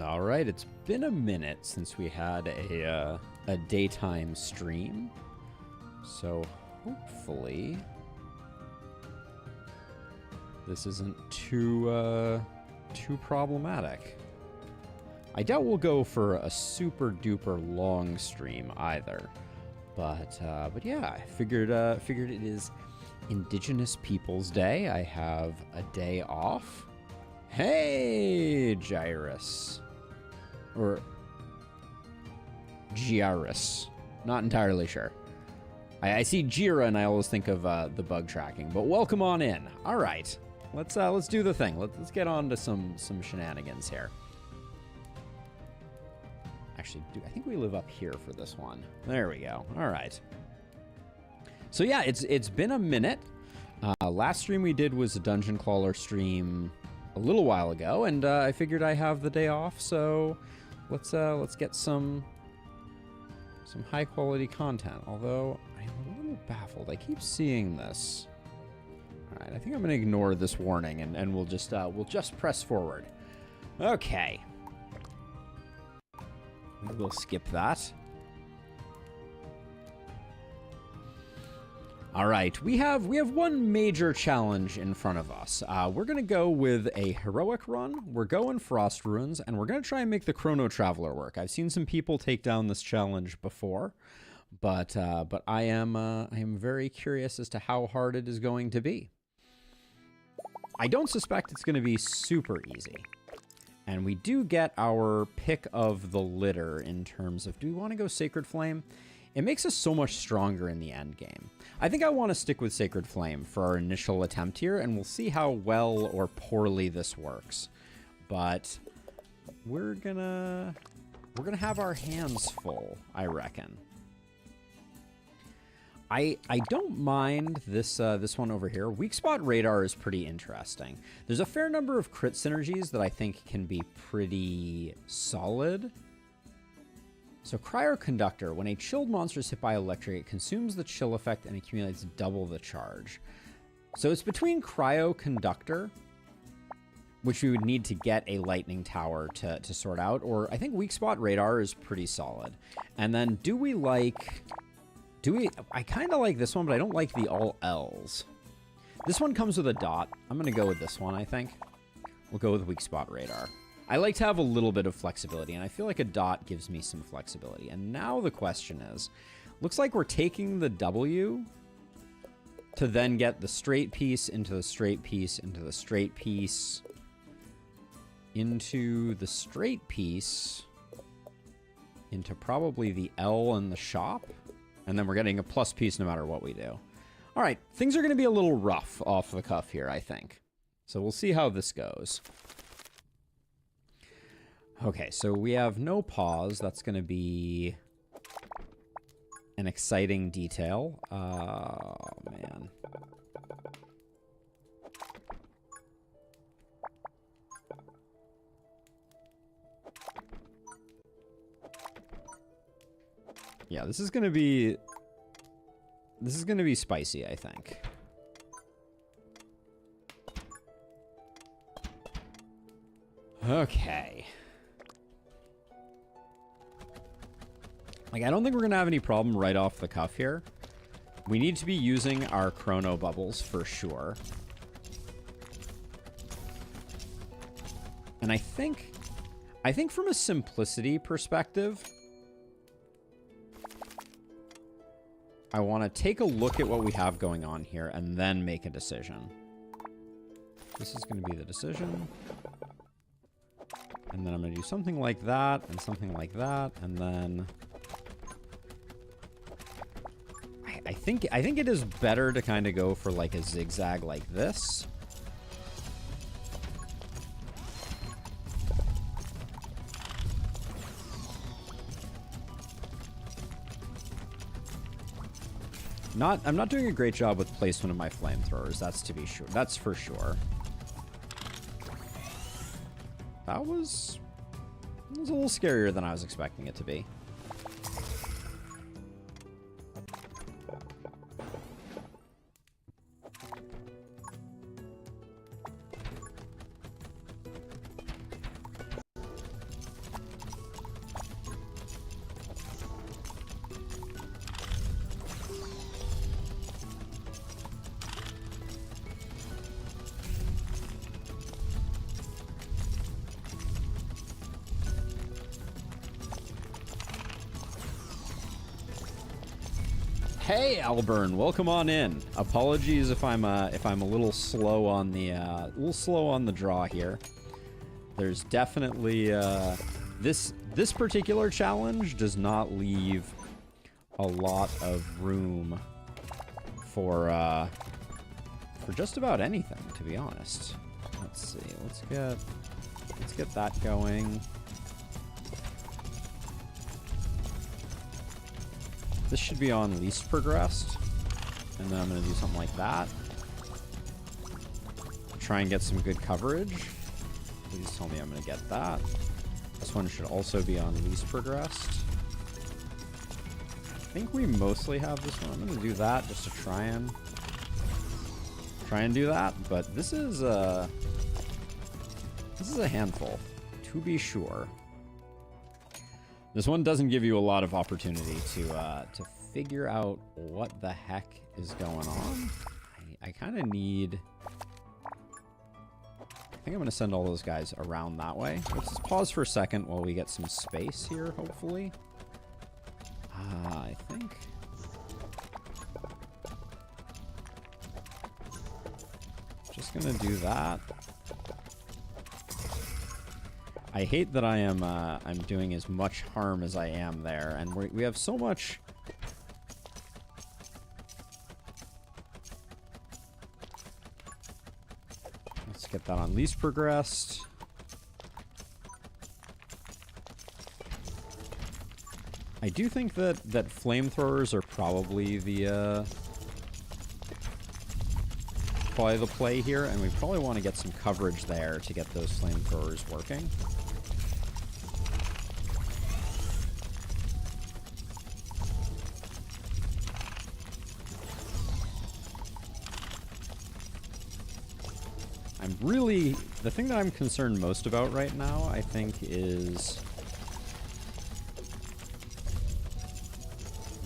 All right, it's been a minute since we had a daytime stream, so hopefully this isn't too problematic. I doubt we'll go for a super duper long stream either, but yeah, I figured it is Indigenous Peoples Day. I have a day off. Hey, Gyrus. Or Gyrus. Not entirely sure. I see Jira and I always think of the bug tracking, but welcome on in. All right. Let's do the thing. Let's get on to some shenanigans here. Actually, I think we live up here for this one. There we go. All right. So yeah, it's been a minute. Last stream we did was a Dungeon Crawler stream a little while ago, and I figured I have the day off, so let's get some high quality content. Although I'm a little baffled. I keep seeing this. All right, I think I'm gonna ignore this warning, and we'll just press forward. Okay. We'll skip that. All right, we have one major challenge in front of us. We're going to go with a heroic run. We're going Frost Ruins, and we're going to try and make the Chrono Traveler work. I've seen some people take down this challenge before, but I am very curious as to how hard it is going to be. I don't suspect it's going to be super easy. And we do get our pick of the litter in terms of, do we want to go Sacred Flame? It makes us so much stronger in the end game. I think I want to stick with Sacred Flame for our initial attempt here, and we'll see how well or poorly this works. But we're gonna have our hands full, I reckon. I don't mind this one over here. Weak Spot Radar is pretty interesting. There's a fair number of crit synergies that I think can be pretty solid. So Cryo Conductor, when a chilled monster is hit by electric, it consumes the chill effect and accumulates double the charge. So it's between Cryo Conductor, which we would need to get a lightning tower to sort out, or I think Weak Spot Radar is pretty solid. And then I kind of like this one, but I don't like the all L's. This one comes with a dot. I'm going to go with this one, I think. We'll go with Weak Spot Radar. I like to have a little bit of flexibility, and I feel like a dot gives me some flexibility. And now the question is, looks like we're taking the W to then get the straight piece into the straight piece into the straight piece into the straight piece into probably the L in the shop. And then we're getting a plus piece no matter what we do. All right, things are going to be a little rough off the cuff here, I think. So we'll see how this goes. Okay, so we have no pause. That's going to be an exciting detail. Oh, man. Yeah, this is going to be spicy, I think. Okay. Like, I don't think we're going to have any problem right off the cuff here. We need to be using our Chrono Bubbles for sure. And I think from a simplicity perspective, I want to take a look at what we have going on here and then make a decision. This is going to be the decision. And then I'm going to do something like that and something like that, and then I think it is better to kind of go for like a zigzag like this. I'm not doing a great job with placement of my flamethrowers, that's to be sure. That's for sure. That was a little scarier than I was expecting it to be. Hey, Alburn, welcome on in. Apologies if I'm a little slow on the draw here. There's definitely this particular challenge does not leave a lot of room for just about anything, to be honest. Let's see. Let's get that going. This should be on least progressed. And then I'm going to do something like that. Try and get some good coverage. Please tell me I'm going to get that. This one should also be on least progressed. I think we mostly have this one. I'm going to do that just to try and do that. But this is a handful, to be sure. This one doesn't give you a lot of opportunity to figure out what the heck is going on. I kind of need... I think I'm going to send all those guys around that way. Let's just pause for a second while we get some space here, hopefully. I think... Just going to do that. I hate that I'm doing as much harm as I am there, and we have so much... Let's get that on least progressed. I do think that flamethrowers are probably the play here, and we probably want to get some coverage there to get those flamethrowers working. The thing that I'm concerned most about right now, I think, is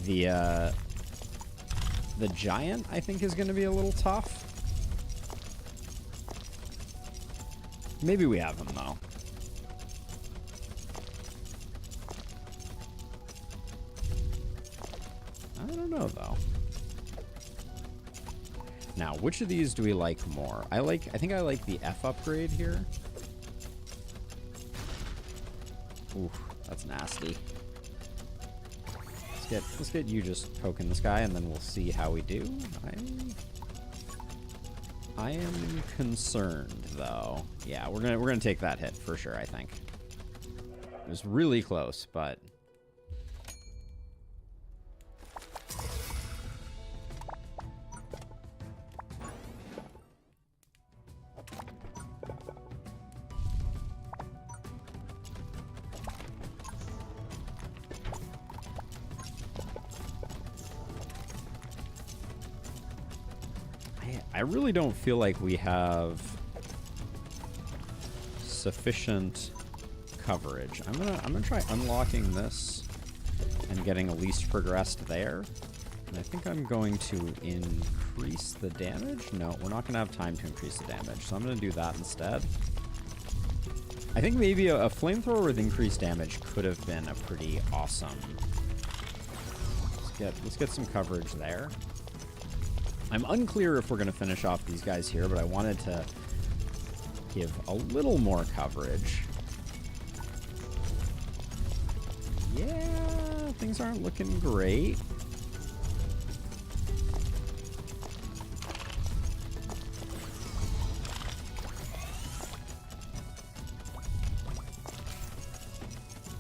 the giant, I think, is going to be a little tough. Maybe we have him, though. I don't know, though. Now, which of these do we like more? I think I like the F upgrade here. Ooh, that's nasty. Let's get you just poking this guy, and then we'll see how we do. I am concerned, though. Yeah, we're gonna take that hit for sure, I think. It was really close, but... I really don't feel like we have sufficient coverage. I'm gonna try unlocking this and getting a least progressed there. And I think I'm going to increase the damage. No, we're not gonna have time to increase the damage, so I'm gonna do that instead. I think maybe a flamethrower with increased damage could have been a pretty awesome. Let's get some coverage there. I'm unclear if we're going to finish off these guys here, but I wanted to give a little more coverage. Yeah, things aren't looking great.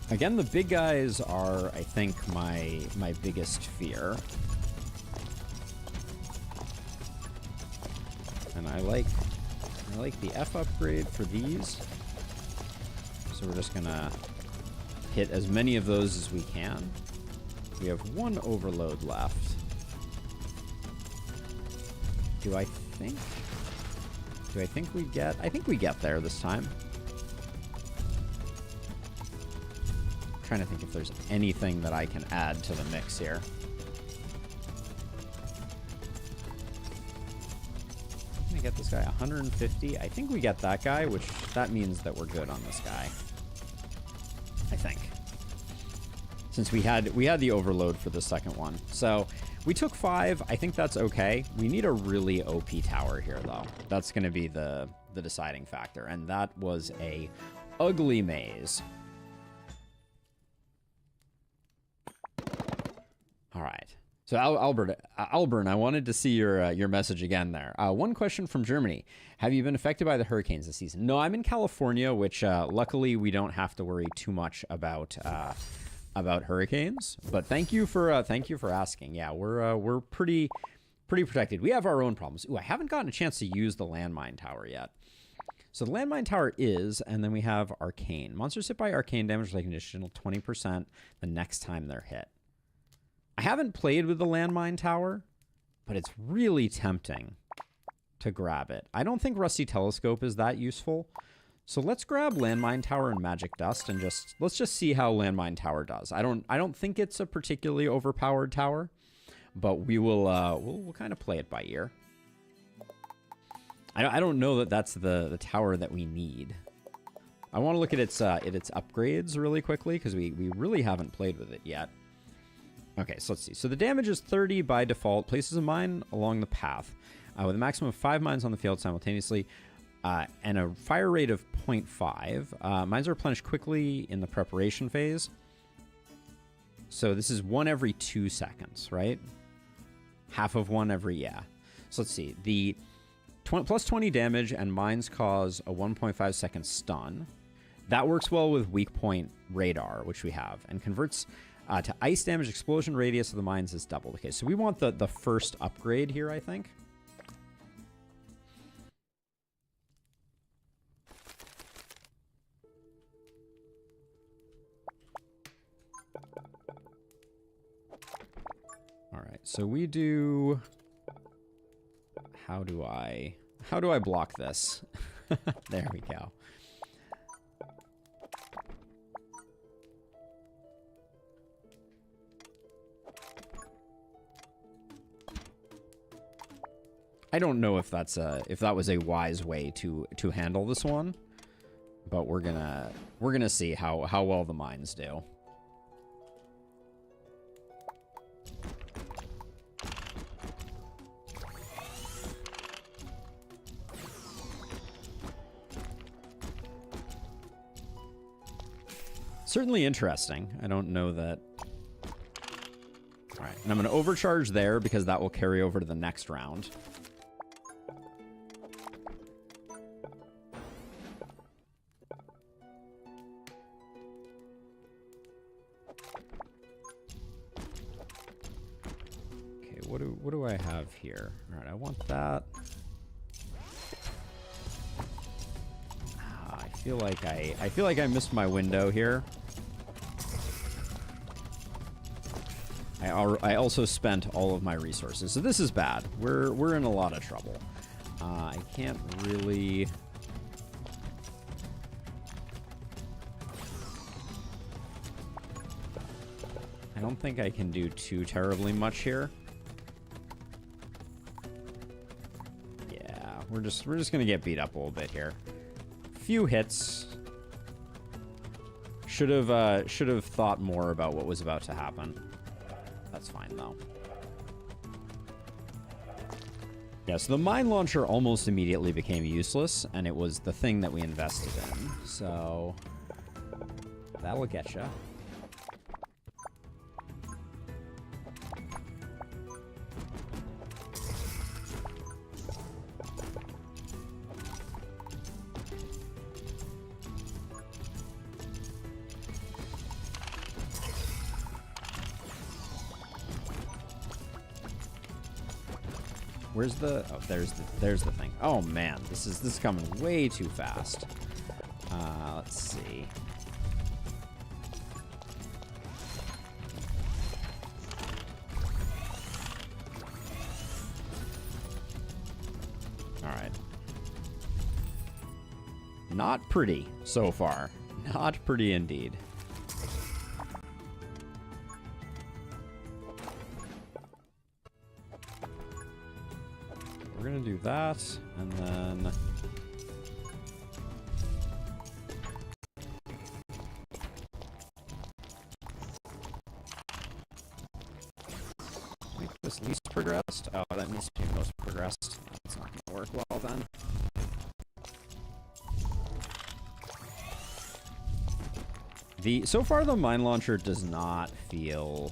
Again, the big guys are, I think, my biggest fear. And I like the F upgrade for these. So we're just gonna hit as many of those as we can. We have one overload left. Do I think we get... I think we get there this time. I'm trying to think if there's anything that I can add to the mix here. Get this guy 150. I think we get that guy, which that means that we're good on this guy. I think. since we had the overload for the second one. So we took 5. I think that's okay. We need a really OP tower here, though. That's going to be the deciding factor, and that was a ugly maze. All right. So Albert, I wanted to see your message again there. One question from Germany: have you been affected by the hurricanes this season? No, I'm in California, which luckily we don't have to worry too much about hurricanes. But thank you for asking. Yeah, we're pretty protected. We have our own problems. Ooh, I haven't gotten a chance to use the landmine tower yet. So the landmine tower is, and then we have arcane. Monsters hit by arcane damage like an additional 20% the next time they're hit. I haven't played with the landmine tower, but it's really tempting to grab it. I don't think Rusty Telescope is that useful. So let's grab landmine tower and magic dust and let's just see how landmine tower does. I don't think it's a particularly overpowered tower, but we'll kind of play it by ear. I don't know that that's the tower that we need. I want to look at its upgrades really quickly because we really haven't played with it yet. Okay, so let's see. So the damage is 30 by default. Places a mine along the path with a maximum of 5 mines on the field simultaneously and a fire rate of 0.5. Mines are replenished quickly in the preparation phase. So this is 1 every 2 seconds, right? Half of 1 every, yeah. So let's see. The plus 20 damage and mines cause a 1.5 second stun. That works well with weak point radar, which we have, and converts to ice damage. Explosion radius of the mines is doubled. Okay, so we want the first upgrade here, I think. All right, so we do... How do I block this? There we go. I don't know if that was a wise way to handle this one, but we're gonna see how well the mines do. Certainly interesting. I don't know that. All right, and I'm going to overcharge there because that will carry over to the next round. Okay, what do I have here? All right, I want that. I feel like I missed my window here. I also spent all of my resources, so this is bad. We're in a lot of trouble. I can't really. I don't think I can do too terribly much here. Yeah, we're just gonna get beat up a little bit here. Few hits. Should have thought more about what was about to happen. That's fine though. Yeah, so the mine launcher almost immediately became useless, and it was the thing that we invested in. So that'll get ya. Where's the... Oh, there's the thing. Oh, man. This is coming way too fast. Let's see. All right. Not pretty so far. Not pretty indeed. We're gonna do that, and then this least progressed? Oh, that needs to be most progressed. It's not gonna work well then. So far the mine launcher does not feel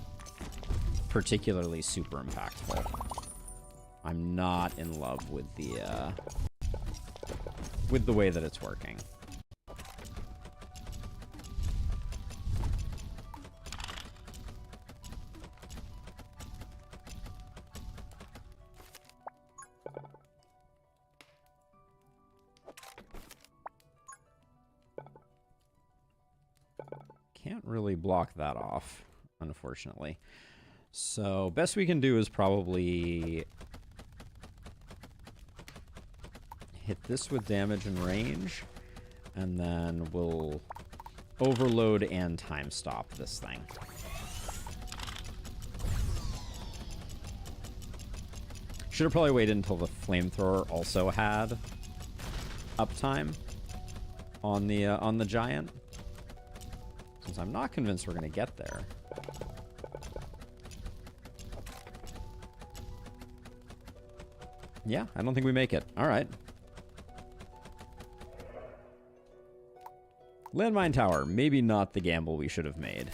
particularly super impactful. I'm not in love with the way that it's working. Can't really block that off, unfortunately. So best we can do is probably hit this with damage and range, and then we'll overload and time stop this thing. Should have probably waited until the flamethrower also had uptime on the giant, since I'm not convinced we're gonna get there. Yeah, I don't think we make it. All right. Landmine tower, maybe not the gamble we should have made.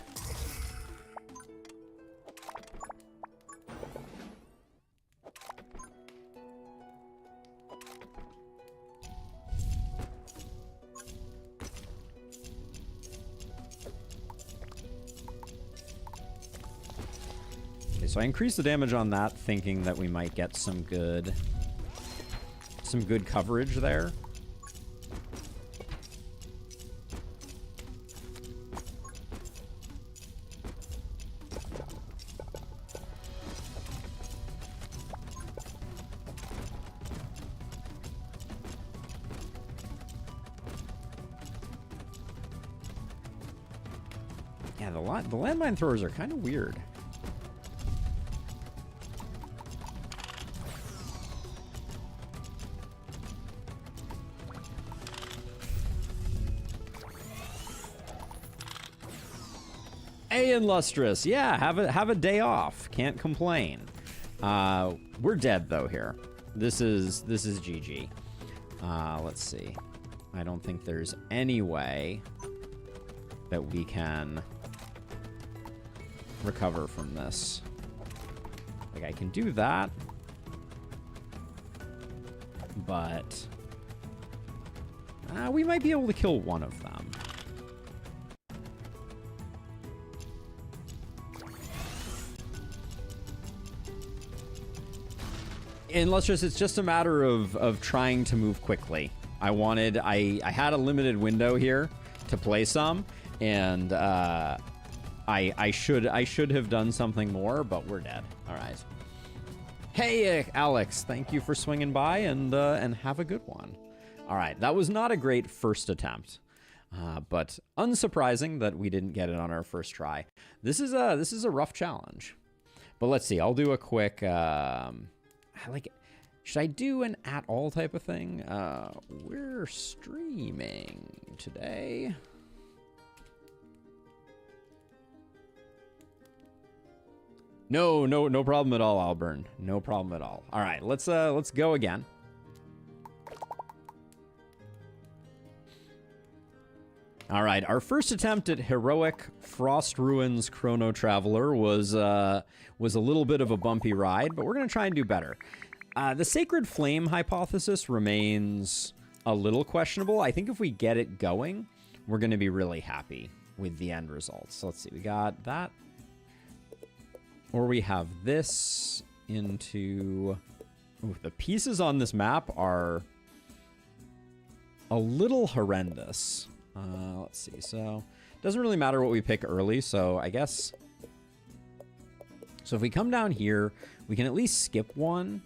Okay, so I increased the damage on that, thinking that we might get some good coverage there. Yeah, the landmine throwers are kind of weird. Hey, Illustrious. Yeah, have a day off. Can't complain. We're dead though here. This is GG. Let's see. I don't think there's any way that we can recover from this. Like, I can do that, but we might be able to kill one of them. Illustrious, it's just a matter of trying to move quickly. I had a limited window here to play some, and I should have done something more, but we're dead. All right. Hey, Alex, thank you for swinging by, and have a good one. All right, that was not a great first attempt, but unsurprising that we didn't get it on our first try. This is a rough challenge, but let's see. I'll do a quick. Should I do an at all type of thing? We're streaming today. No problem at all, Alburn. No problem at all. All right, let's go again. All right, our first attempt at heroic Frost Ruins Chrono Traveler was a little bit of a bumpy ride, but we're gonna try and do better. The Sacred Flame hypothesis remains a little questionable. I think if we get it going, we're gonna be really happy with the end results. So let's see, we got that. Or we have this into... Ooh, the pieces on this map are a little horrendous. Let's see, so it doesn't really matter what we pick early, so I guess... So if we come down here, we can at least skip one,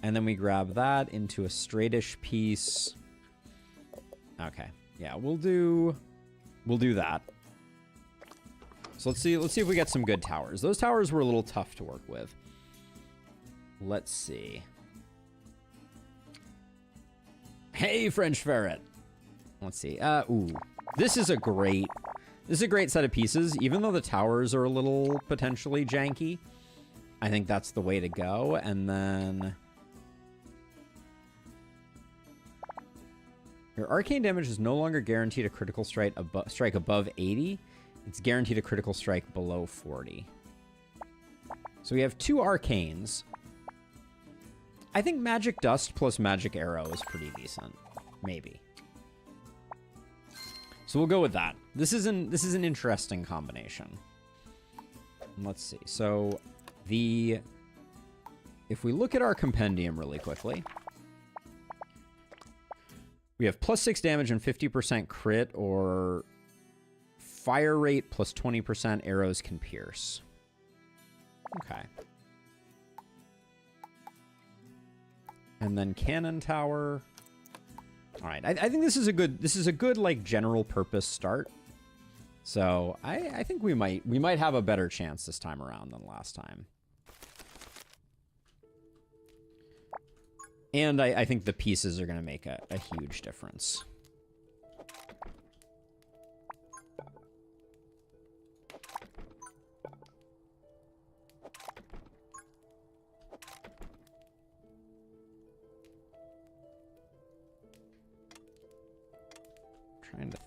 and then we grab that into a straightish piece. Okay, yeah, we'll do that. So let's see if we get some good towers. Those towers were a little tough to work with. Let's see. Hey, French Ferret. Let's see. Ooh. This is a great set of pieces, even though the towers are a little potentially janky. I think that's the way to go. And then your arcane damage is no longer guaranteed a critical strike above 80. It's guaranteed a critical strike below 40. So we have 2 arcanes. I think Magic Dust plus Magic Arrow is pretty decent. Maybe. So we'll go with that. This is an interesting combination. Let's see. So if we look at our compendium really quickly, we have +6 damage and 50% crit, or fire rate plus 20% arrows can pierce. Okay. And then cannon tower. All right, I think this is a good like general purpose start. So I think we might have a better chance this time around than last time. And I think the pieces are going to make a huge difference.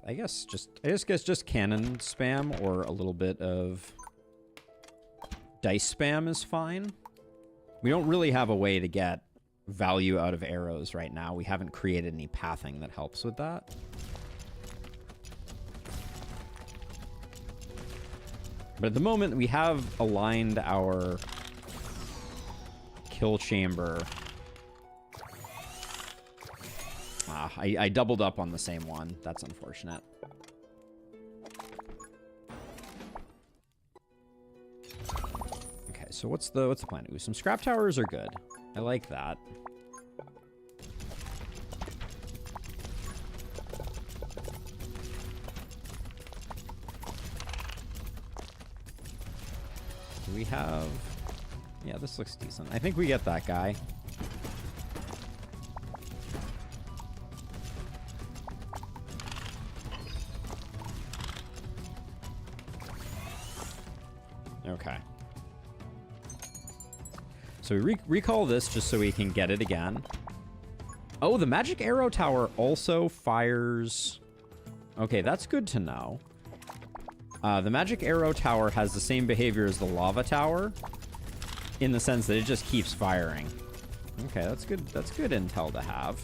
I guess just cannon spam or a little bit of dice spam is fine. We don't really have a way to get value out of arrows right now. We haven't created any pathing that helps with that. But at the moment, we have aligned our kill chamber. I doubled up on the same one. That's unfortunate. Okay, so what's the plan? Ooh, some scrap towers are good. I like that. Do we have... Yeah, this looks decent. I think we get that guy. Okay. So we recall this just so we can get it again. Oh, the magic arrow tower also fires... Okay, that's good to know. The magic arrow tower has the same behavior as the lava tower, in the sense that it just keeps firing. Okay, that's good. That's good intel to have.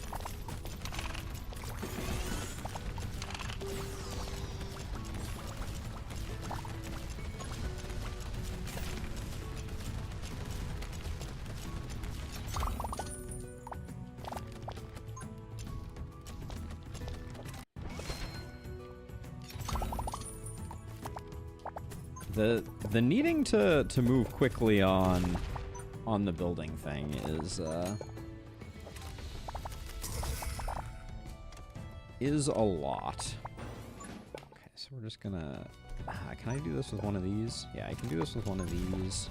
The needing to move quickly on the building thing is a lot. Okay, so we're just gonna... can I do this with one of these? Yeah, I can do this with one of these.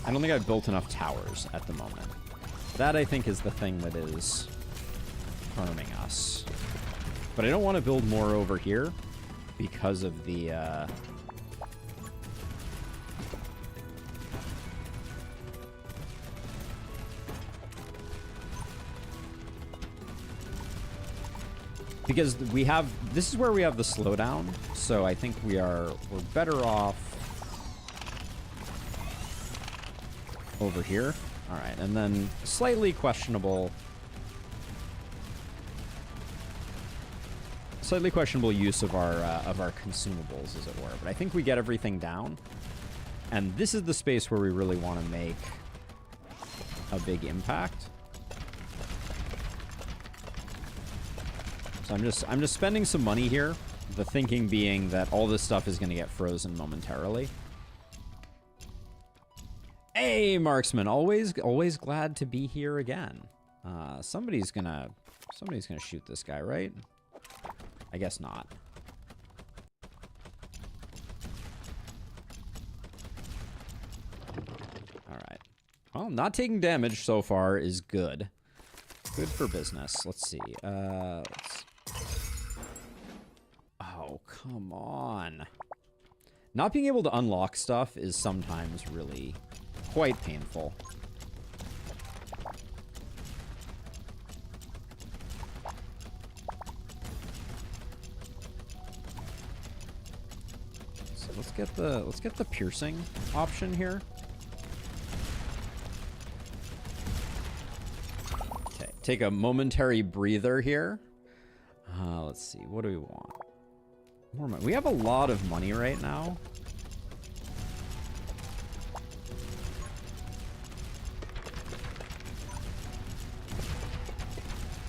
I don't think I've built enough towers at the moment. That, I think, is the thing that is harming us. But I don't want to build more over here because of the... because we have... This is where we have the slowdown, so I think we're better off over here. All right, and then slightly questionable use of our consumables, as it were. But I think we get everything down, and this is the space where we really want to make a big impact. So I'm just spending some money here. The thinking being that all this stuff is going to get frozen momentarily. Hey, marksman! Always glad to be here again. Somebody's gonna shoot this guy, right? I guess not. All right. Well, not taking damage so far is good. Good for business. Let's see. Oh, come on. Not being able to unlock stuff is sometimes really quite painful. So let's get the piercing option here. Okay, take a momentary breather here. Let's see, what do we want? More money. We have a lot of money right now.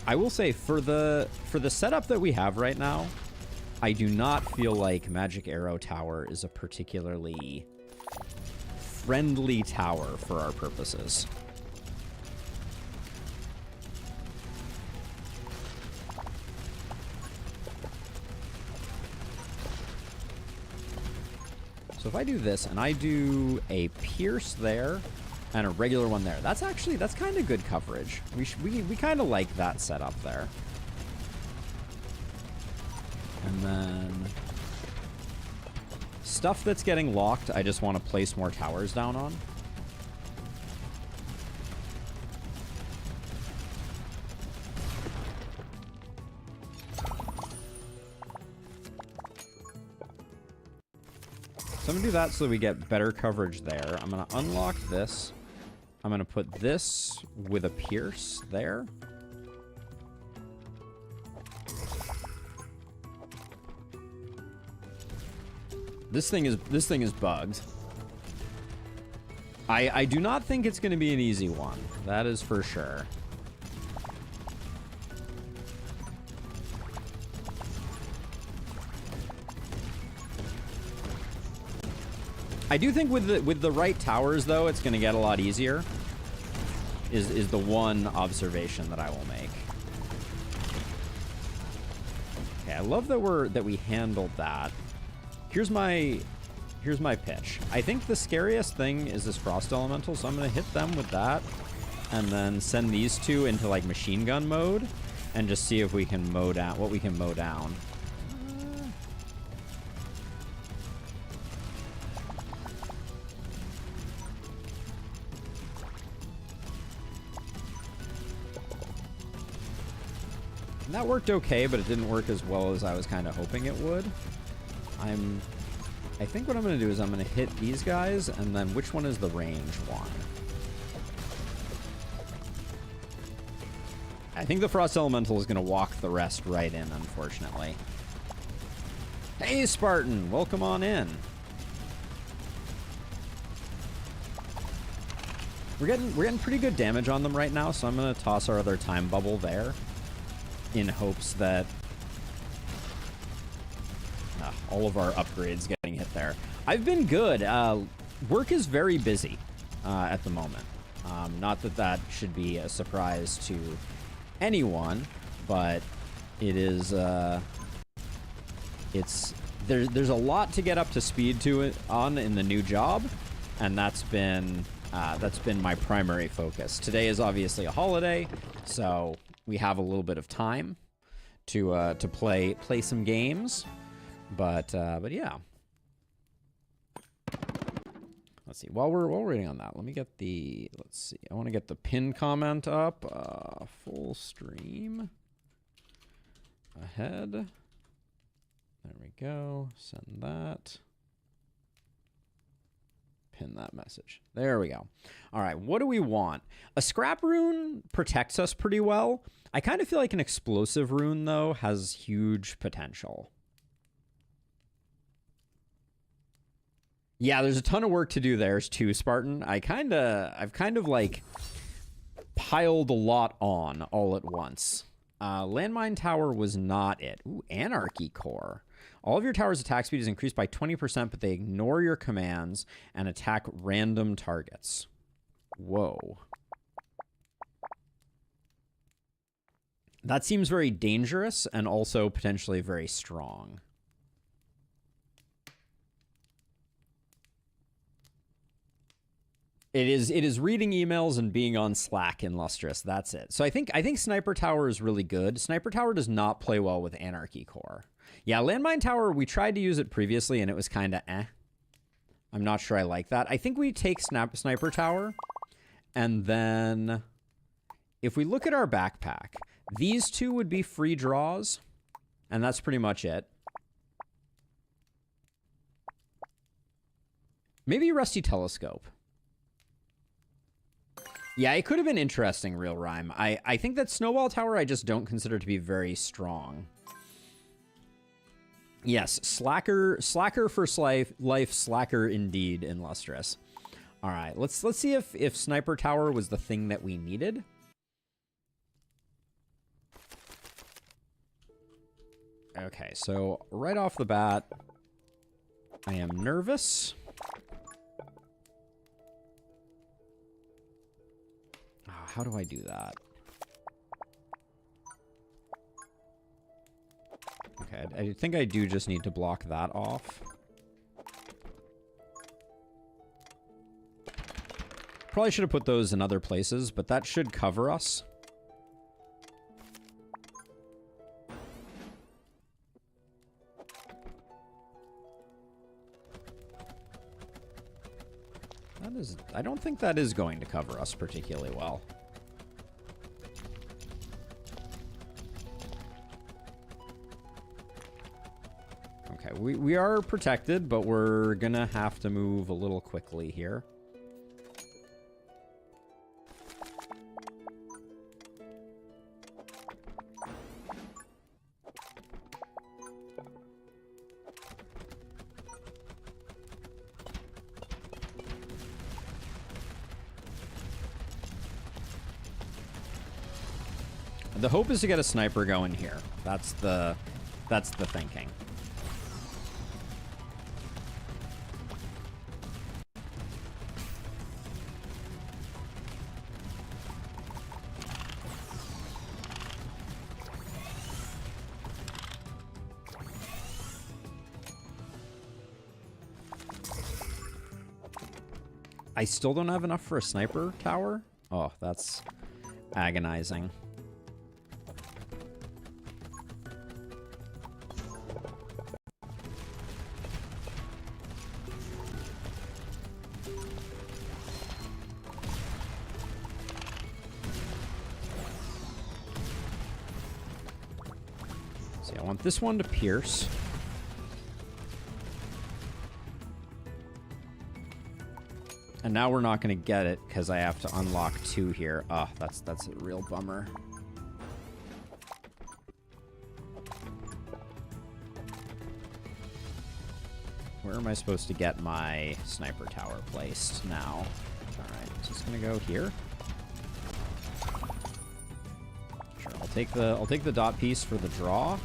I will say for the setup that we have right now, I do not feel like Magic Arrow Tower is a particularly friendly tower for our purposes. So if I do this and I do a pierce there and a regular one there, that's kind of good coverage. We kind of like that setup there. And then stuff that's getting locked, I just want to place more towers down on. So I'm going to do that so that we get better coverage there. I'm going to unlock this. I'm going to put this with a pierce there. This thing is bugged. I do not think it's going to be an easy one. That is for sure. I do think with the right towers, though, it's going to get a lot easier. Is the one observation that I will make. Okay, I love that we handled that. Here's my pitch. I think the scariest thing is this Frost Elemental, so I'm going to hit them with that, and then send these two into like machine gun mode, and just see if we can mow down what we can mow down. And that worked okay, but it didn't work as well as I was kind of hoping it would. I think what I'm going to do is I'm going to hit these guys, and then which one is the range one? I think the Frost Elemental is going to walk the rest right in, unfortunately. Hey, Spartan! Welcome on in. We're getting pretty good damage on them right now, so I'm going to toss our other time bubble there in hopes that all of our upgrades getting hit there. I've been good. Work is very busy at the moment. Not that that should be a surprise to anyone, but it is. There's a lot to get up to speed on in the new job, and that's been my primary focus. Today is obviously a holiday, so we have a little bit of time to play some games. But yeah. Let's see. While we're waiting on that, let me get let's see. I want to get the pin comment up. Full stream. Ahead. There we go. Send that. Pin that message. There we go. All right. What do we want? A scrap rune protects us pretty well. I kind of feel like an explosive rune, though, has huge potential. Yeah, there's a ton of work to do there, too, Spartan. I've kind of like piled a lot on all at once. Landmine Tower was not it. Ooh, Anarchy Core. All of your tower's attack speed is increased by 20%, but they ignore your commands and attack random targets. Whoa. That seems very dangerous and also potentially very strong. It is reading emails and being on Slack in Lustrous. That's it. So I think Sniper Tower is really good. Sniper Tower does not play well with Anarchy Core. Yeah, Landmine Tower, we tried to use it previously and it was kind of eh. I'm not sure I like that. I think we take Sniper Tower, and then if we look at our backpack, these two would be free draws, and that's pretty much it. Maybe Rusty Telescope. Yeah, it could have been interesting, Real Rhyme. I think that Snowball Tower I just don't consider to be very strong. Yes, slacker for life, slacker indeed in Lustrous. All right, let's see if Sniper Tower was the thing that we needed. Okay, so right off the bat, I am nervous. How do I do that? Okay, I think I do just need to block that off. Probably should have put those in other places, but that should cover us. I don't think that is going to cover us particularly well. Okay, we are protected, but we're gonna have to move a little quickly here. The hope is to get a sniper going here. That's the thinking. I still don't have enough for a sniper tower? Oh, that's agonizing. See, I want this one to pierce. And now we're not going to get it because I have to unlock 2 here. Oh, that's a real bummer. Where am I supposed to get my sniper tower placed now? All right, is this going to go here? Sure, I'll take the dot piece for the draw.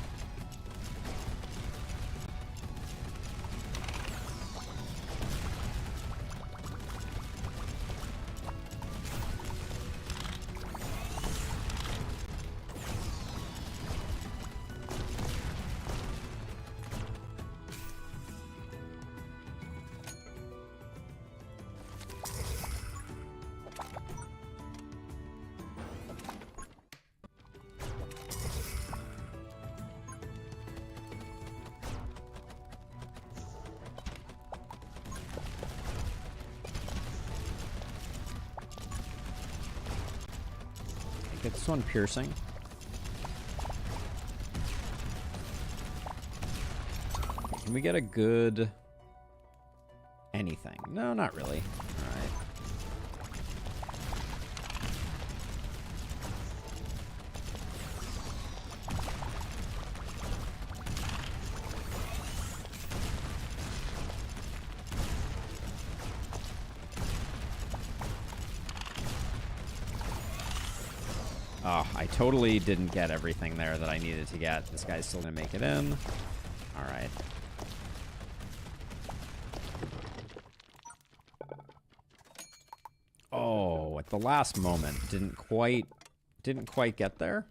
Get this one piercing. Can we get a good anything? No, not really. All right. Oh, I totally didn't get everything there that I needed to get. This guy's still gonna make it in. All right. Oh, at the last moment, didn't quite get there.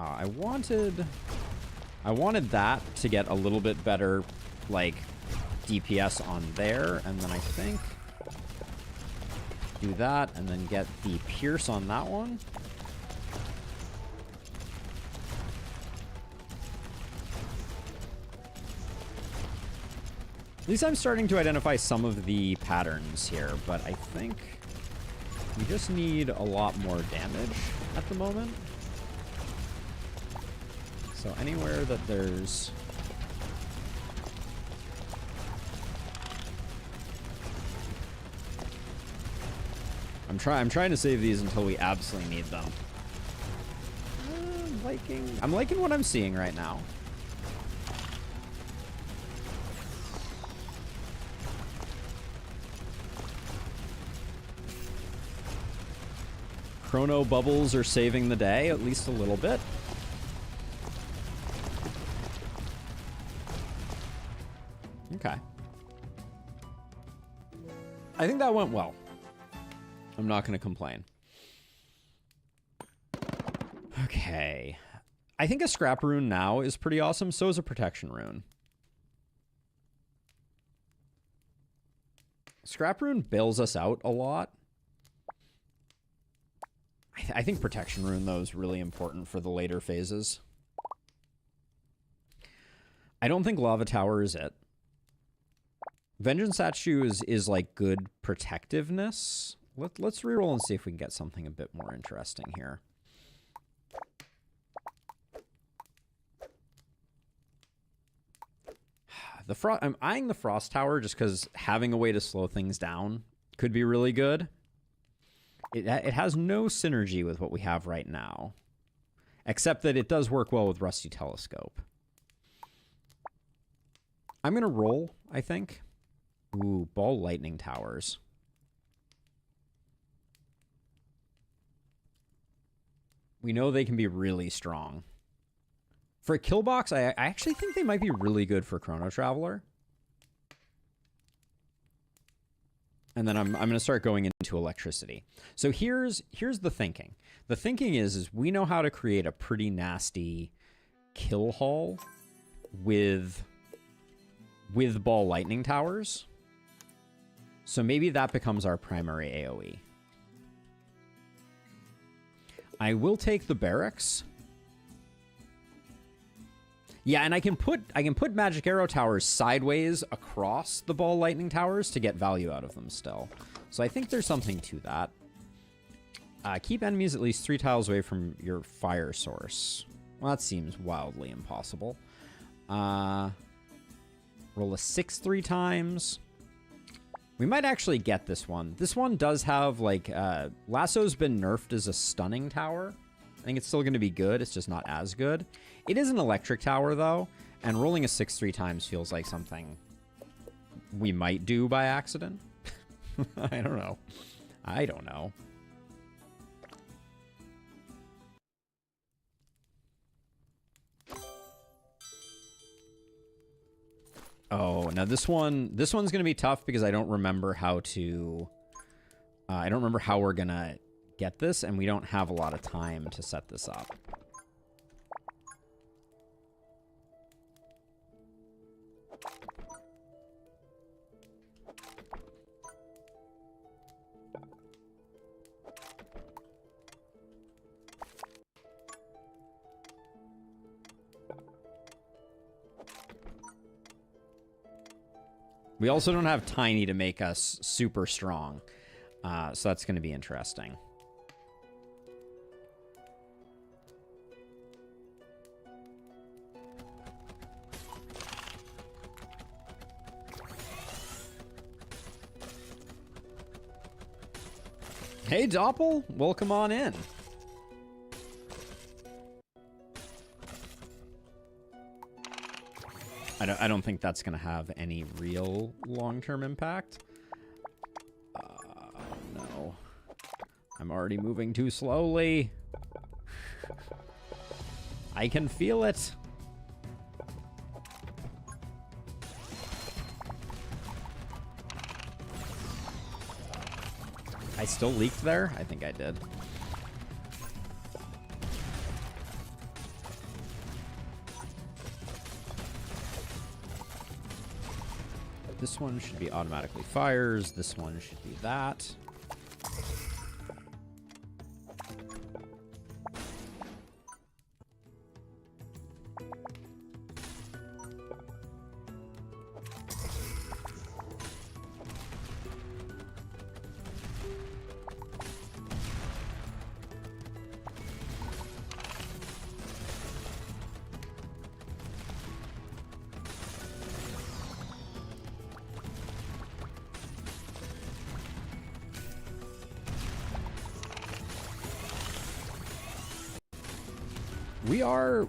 I wanted that to get a little bit better, like, DPS on there, and then I think do that, and then get the Pierce on that one. At least I'm starting to identify some of the patterns here, but I think we just need a lot more damage at the moment. So anywhere that there's... I'm trying to save these until we absolutely need them. I'm liking what I'm seeing right now. Chrono bubbles are saving the day, at least a little bit. Okay. I think that went well. I'm not going to complain. Okay. I think a scrap rune now is pretty awesome. So is a protection rune. Scrap rune bails us out a lot. I think protection rune, though, is really important for the later phases. I don't think Lava Tower is it. Vengeance Statue is like good protectiveness. Let's reroll and see if we can get something a bit more interesting here. I'm eyeing the Frost Tower just because having a way to slow things down could be really good. It has no synergy with what we have right now, except that it does work well with Rusty Telescope. I'm going to roll, I think. Ooh, Ball Lightning Towers. We know they can be really strong. For a kill box, I actually think they might be really good for Chrono Traveler. And then I'm going to start going into electricity. So here's the thinking. The thinking is we know how to create a pretty nasty kill haul with Ball Lightning Towers. So maybe that becomes our primary AoE. I will take the barracks. Yeah, and I can put Magic Arrow Towers sideways across the Ball Lightning Towers to get value out of them still. So I think there's something to that. Keep enemies at least 3 tiles away from your fire source. Well, that seems wildly impossible. Roll a 6 3 times. We might actually get this one. This one does have, like, Lasso's been nerfed as a stunning tower. I think it's still going to be good. It's just not as good. It is an electric tower, though, and rolling a 6 3 times feels like something we might do by accident. I don't know. I don't know. Oh, now this one's going to be tough because I don't remember how to... I don't remember how we're going to get this, and we don't have a lot of time to set this up. We also don't have Tiny to make us super strong, so that's going to be interesting. Hey, Doppel, welcome on in. I don't think that's going to have any real long-term impact. No. I'm already moving too slowly. I can feel it. I still leaked there? I think I did. This one should be automatically fires. This one should be that.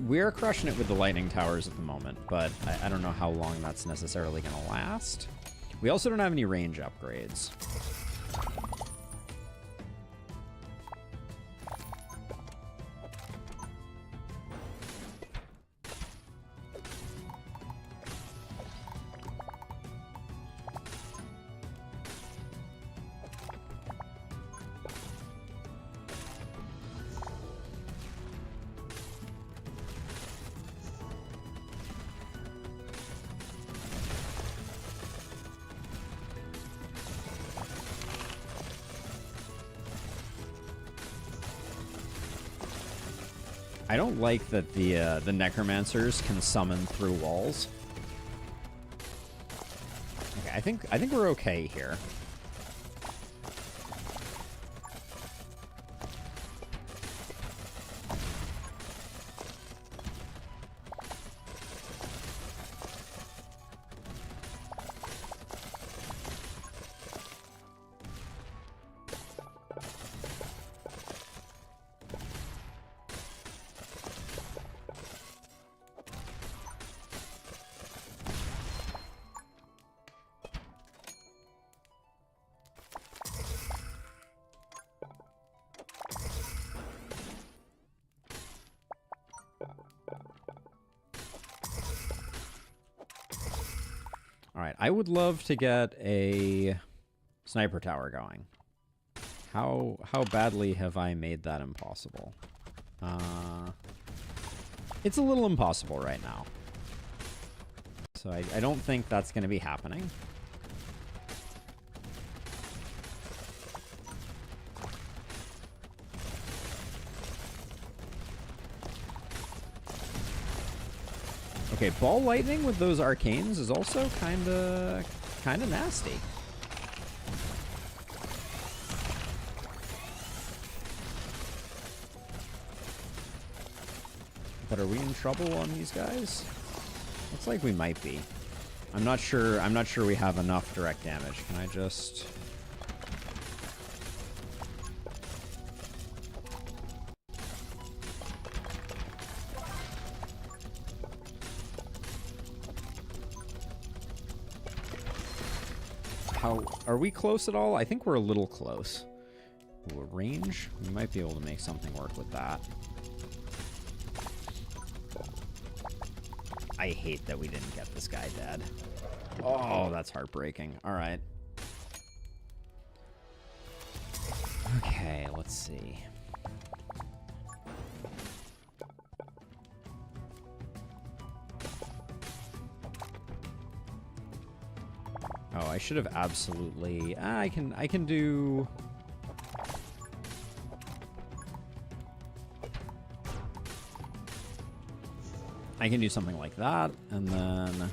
We are crushing it with the lightning towers at the moment, but I don't know how long that's necessarily going to last. We also don't have any range upgrades. I don't like that the necromancers can summon through walls. Okay, I think we're okay here. All right, I would love to get a sniper tower going. How badly have I made that impossible? It's a little impossible right now. So I don't think that's going to be happening. Okay, ball lightning with those arcanes is also kind of nasty. But are we in trouble on these guys? Looks like we might be. I'm not sure we have enough direct damage. Can I just... Are we close at all? I think we're a little close. Ooh, a range? We might be able to make something work with that. I hate that we didn't get this guy dead. Oh, that's heartbreaking. All right. Okay, let's see. Oh, I should have absolutely... I can do... I can do something like that, and then...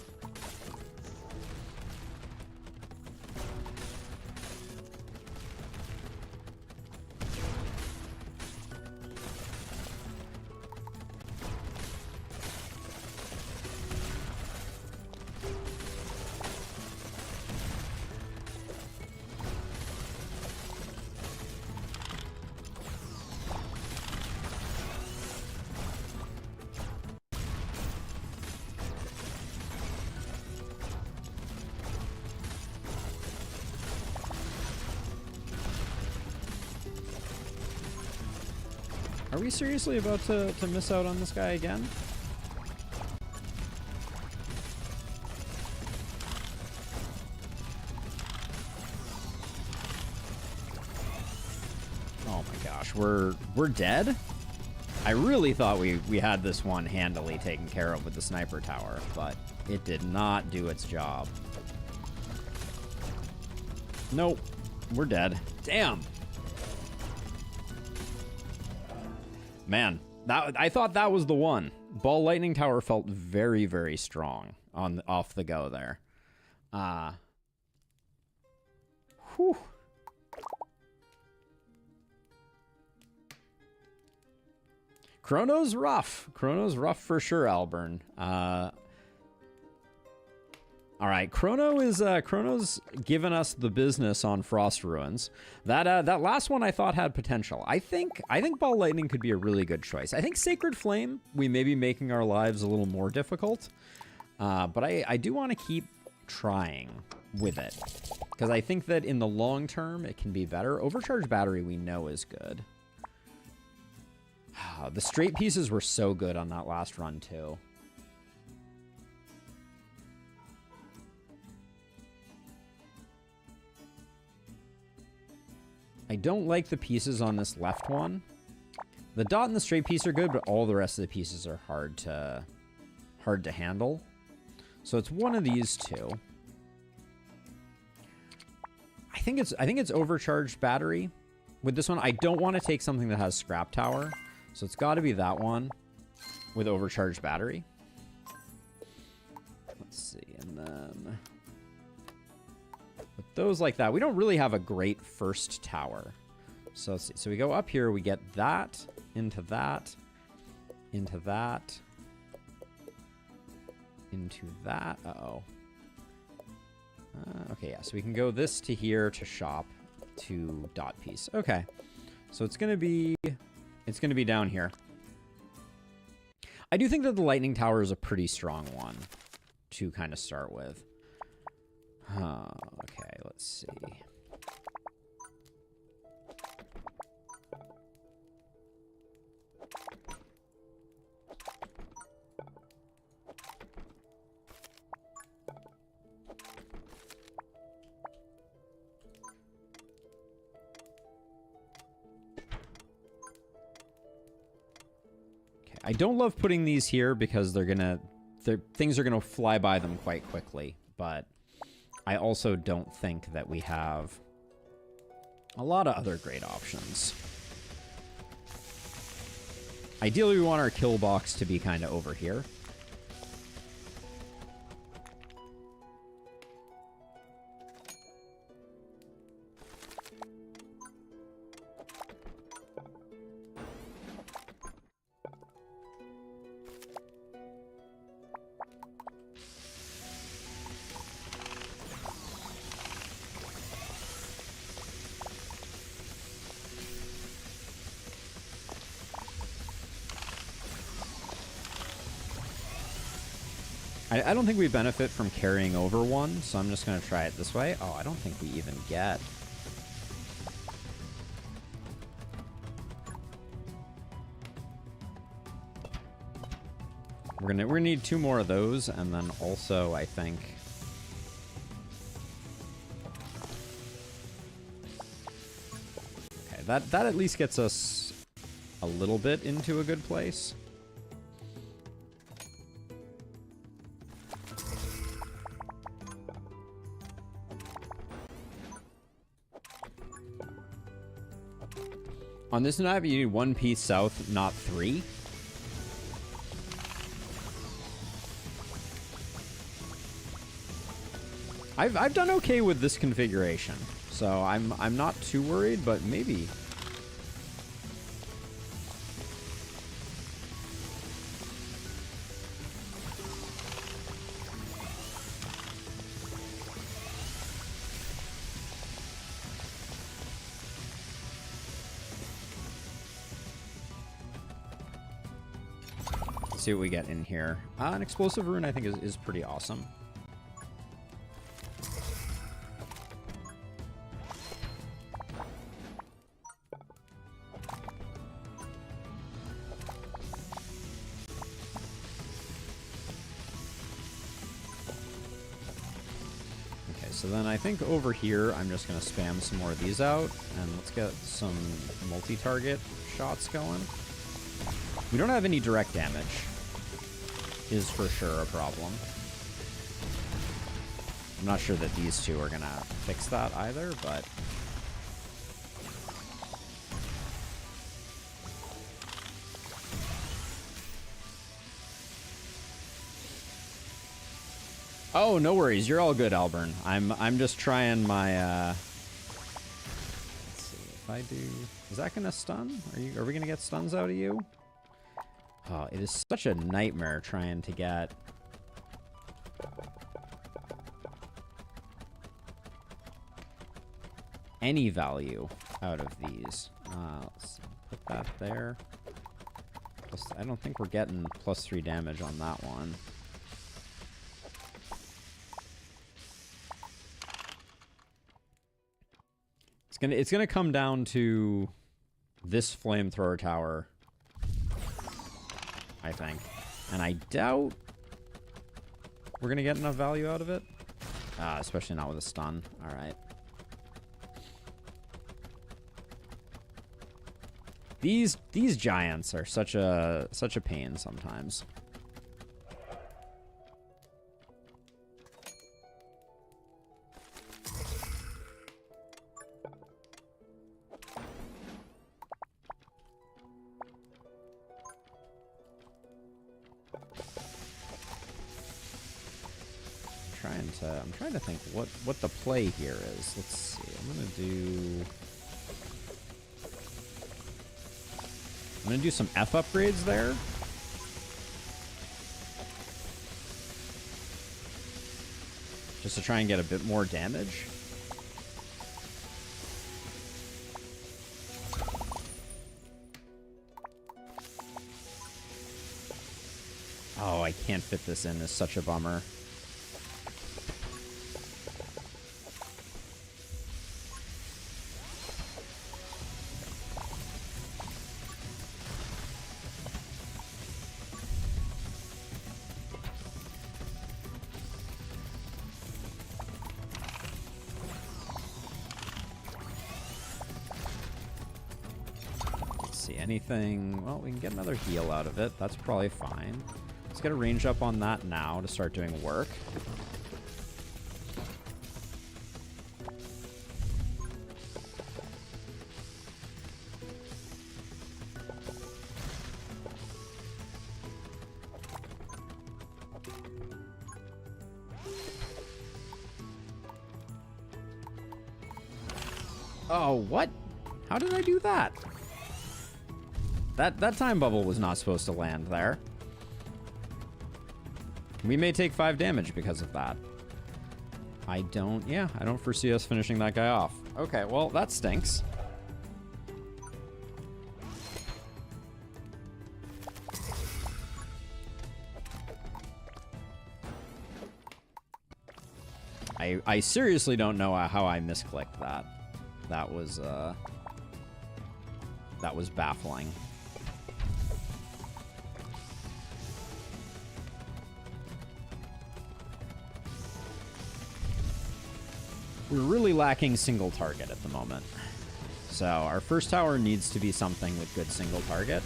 Are we seriously about to miss out on this guy again? Oh my gosh, we're dead? I really thought we had this one handily taken care of with the sniper tower, but it did not do its job. Nope. We're dead. Damn. Man, I thought that was the one. Ball Lightning Tower felt very, very strong off the go there. Whew. Chrono's rough. Chrono's rough for sure, Alburn. All right, Chrono's given us the business on Frost Ruins. That last one I thought had potential. I think Ball Lightning could be a really good choice. I think Sacred Flame, we may be making our lives a little more difficult, but I do want to keep trying with it because I think that in the long term it can be better. Overcharged Battery we know is good. The straight pieces were so good on that last run too. I don't like the pieces on this left one. The dot and the straight piece are good, but all the rest of the pieces are hard to handle. So it's one of these two. I think it's overcharged battery. With this one, I don't want to take something that has scrap tower. So it's got to be that one with overcharged battery. Let's see, and then with those like that, we don't really have a great first tower. So let's see. So we go up here, we get that, into that, into that, into that. Uh-oh. Okay, yeah, so we can go this to here to shop to dot piece. Okay, so it's gonna be down here. I do think that the lightning tower is a pretty strong one to kind of start with. Okay, let's see. I don't love putting these here because things are gonna fly by them quite quickly, but I also don't think that we have a lot of other great options. Ideally, we want our kill box to be kind of over here. I don't think we benefit from carrying over one, so I'm just going to try it this way. Oh, I don't think we even get. We're gonna need 2 more of those, and then also I think. Okay, that at least gets us a little bit into a good place. On this map, you need 1 piece south, not 3. I've done okay with this configuration, so I'm not too worried, but maybe. See what we get in here. An explosive rune I think is pretty awesome. Okay, so then I think over here I'm just going to spam some more of these out, and let's get some multi-target shots going. We don't have any direct damage. Is for sure a problem. I'm not sure that these two are gonna fix that either, but... Oh, no worries. You're all good, Alburn. I'm just trying my, let's see. If I do... Is that gonna stun? Are we gonna get stuns out of you? Oh, it is such a nightmare trying to get... any value out of these. Let's put that there. Plus, I don't think we're getting +3 damage on that one. It's gonna come down to this flamethrower tower, I think, and I doubt we're gonna get enough value out of it, especially not with a stun. All right. These giants are such a pain sometimes. I'm trying to think what the play here is. Let's see. I'm gonna do some F upgrades there. Just to try and get a bit more damage. Oh, I can't fit this in. It's such a bummer. Anything, well, we can get another heal out of it. That's probably fine. Let's get a range up on that now to start doing work. Oh, what? How did I do that? That time bubble was not supposed to land there. We may take 5 damage because of that. I don't foresee us finishing that guy off. Okay, well, that stinks. I seriously don't know how I misclicked that. That was baffling. We're really lacking single target at the moment. So our first tower needs to be something with good single target.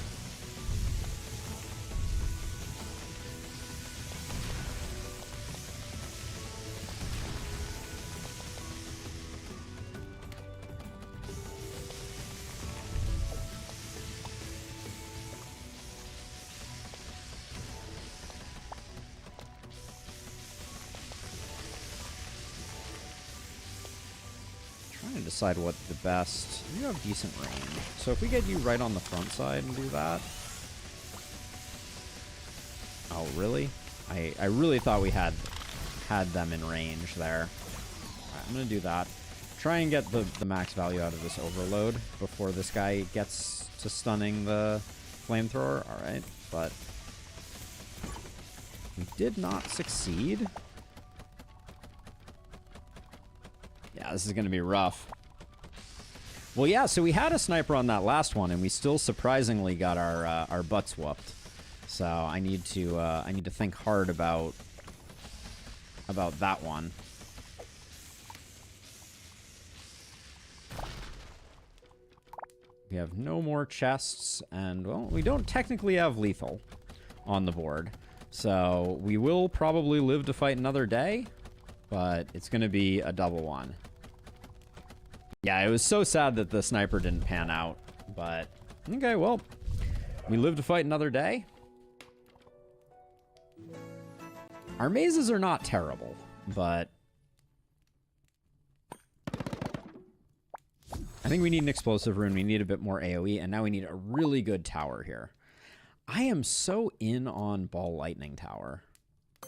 Decide what the best... You have decent range. So if we get you right on the front side and do that... Oh, really? I really thought we had them in range there. Alright, I'm going to do that. Try and get the max value out of this overload before this guy gets to stunning the flamethrower. Alright, but... we did not succeed. Yeah, this is going to be rough. Well, yeah, so we had a sniper on that last one, and we still surprisingly got our butts whooped. So I need to think hard about that one. We have no more chests, and well, we don't technically have lethal on the board, so we will probably live to fight another day. but it's going to be a double one. Yeah, it was so sad that the sniper didn't pan out, but okay, well, we live to fight another day. Our mazes are not terrible, but I think we need an explosive rune. We need a bit more AoE, and now we need a really good tower here. I am so in on Ball Lightning Tower.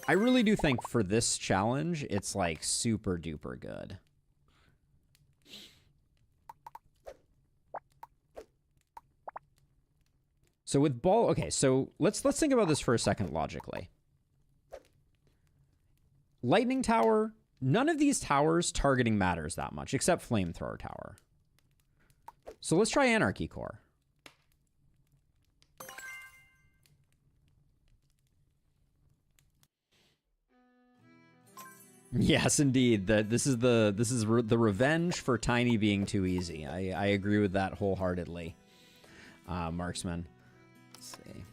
I really do think for this challenge, it's like super duper good. So with Ball, okay, so let's think about this for a second logically. Lightning Tower, none of these towers targeting matters that much, except Flamethrower Tower. So let's try Anarchy Core. Yes, indeed. This is the revenge for Tiny being too easy. I agree with that wholeheartedly, Marksman. Let's see.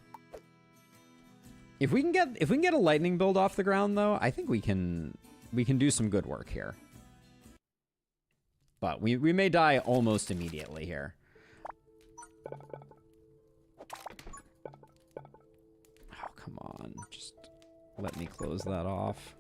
If we can get a lightning build off the ground, though, I think we can do some good work here. But we may die almost immediately here. Oh, come on. Just let me close that off.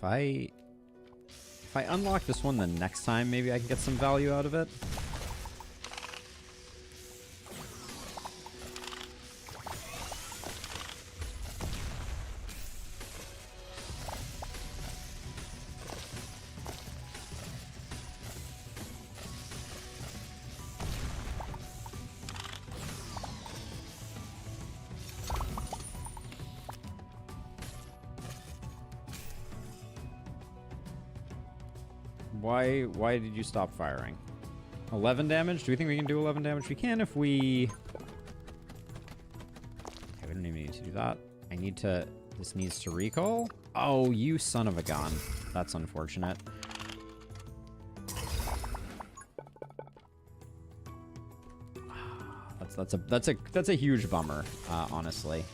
If I unlock this one the next time, maybe I can get some value out of it. Why did you stop firing? 11 damage? Do we think we can do 11 damage? We can if we... Okay, we don't even need to do that. I need to... This needs to recall? Oh, you son of a gun. That's unfortunate. That's a huge bummer, honestly.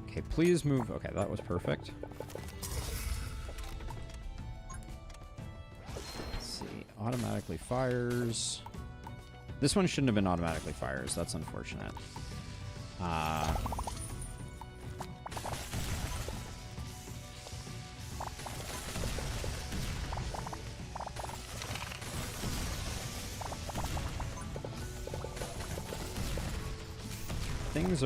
Okay, please move. Okay, that was perfect. Let's see. Automatically fires. This one shouldn't have been automatically fires. That's unfortunate. Things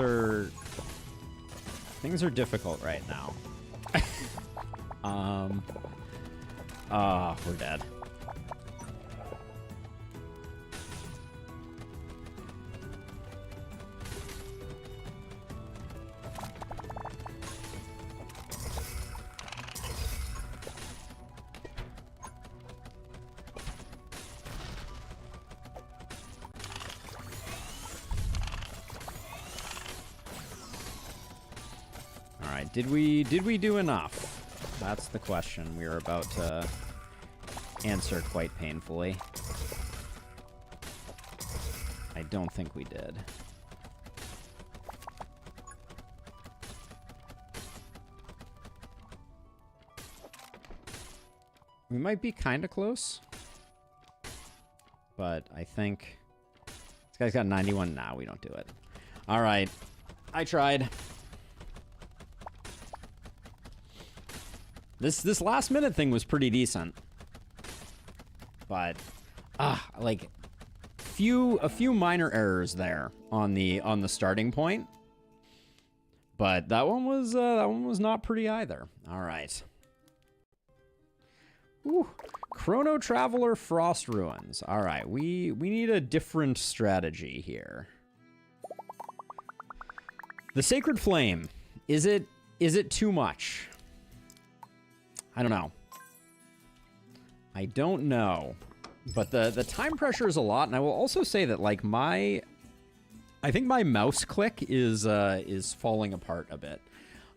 are difficult right now. We're dead. Did we do enough? That's the question we are about to answer quite painfully. I don't think we did. We might be kind of close, but I think This guy's got 91. Nah, we don't do it. All right. I tried. This last minute thing was pretty decent. But like a few minor errors there on the starting point. But that one was not pretty either. All right. Ooh. Chrono Traveler Frost Ruins. All right, we need a different strategy here. The Sacred Flame. Is it too much? I don't know. I don't know. But the time pressure is a lot, and I will also say that like I think my mouse click is falling apart a bit.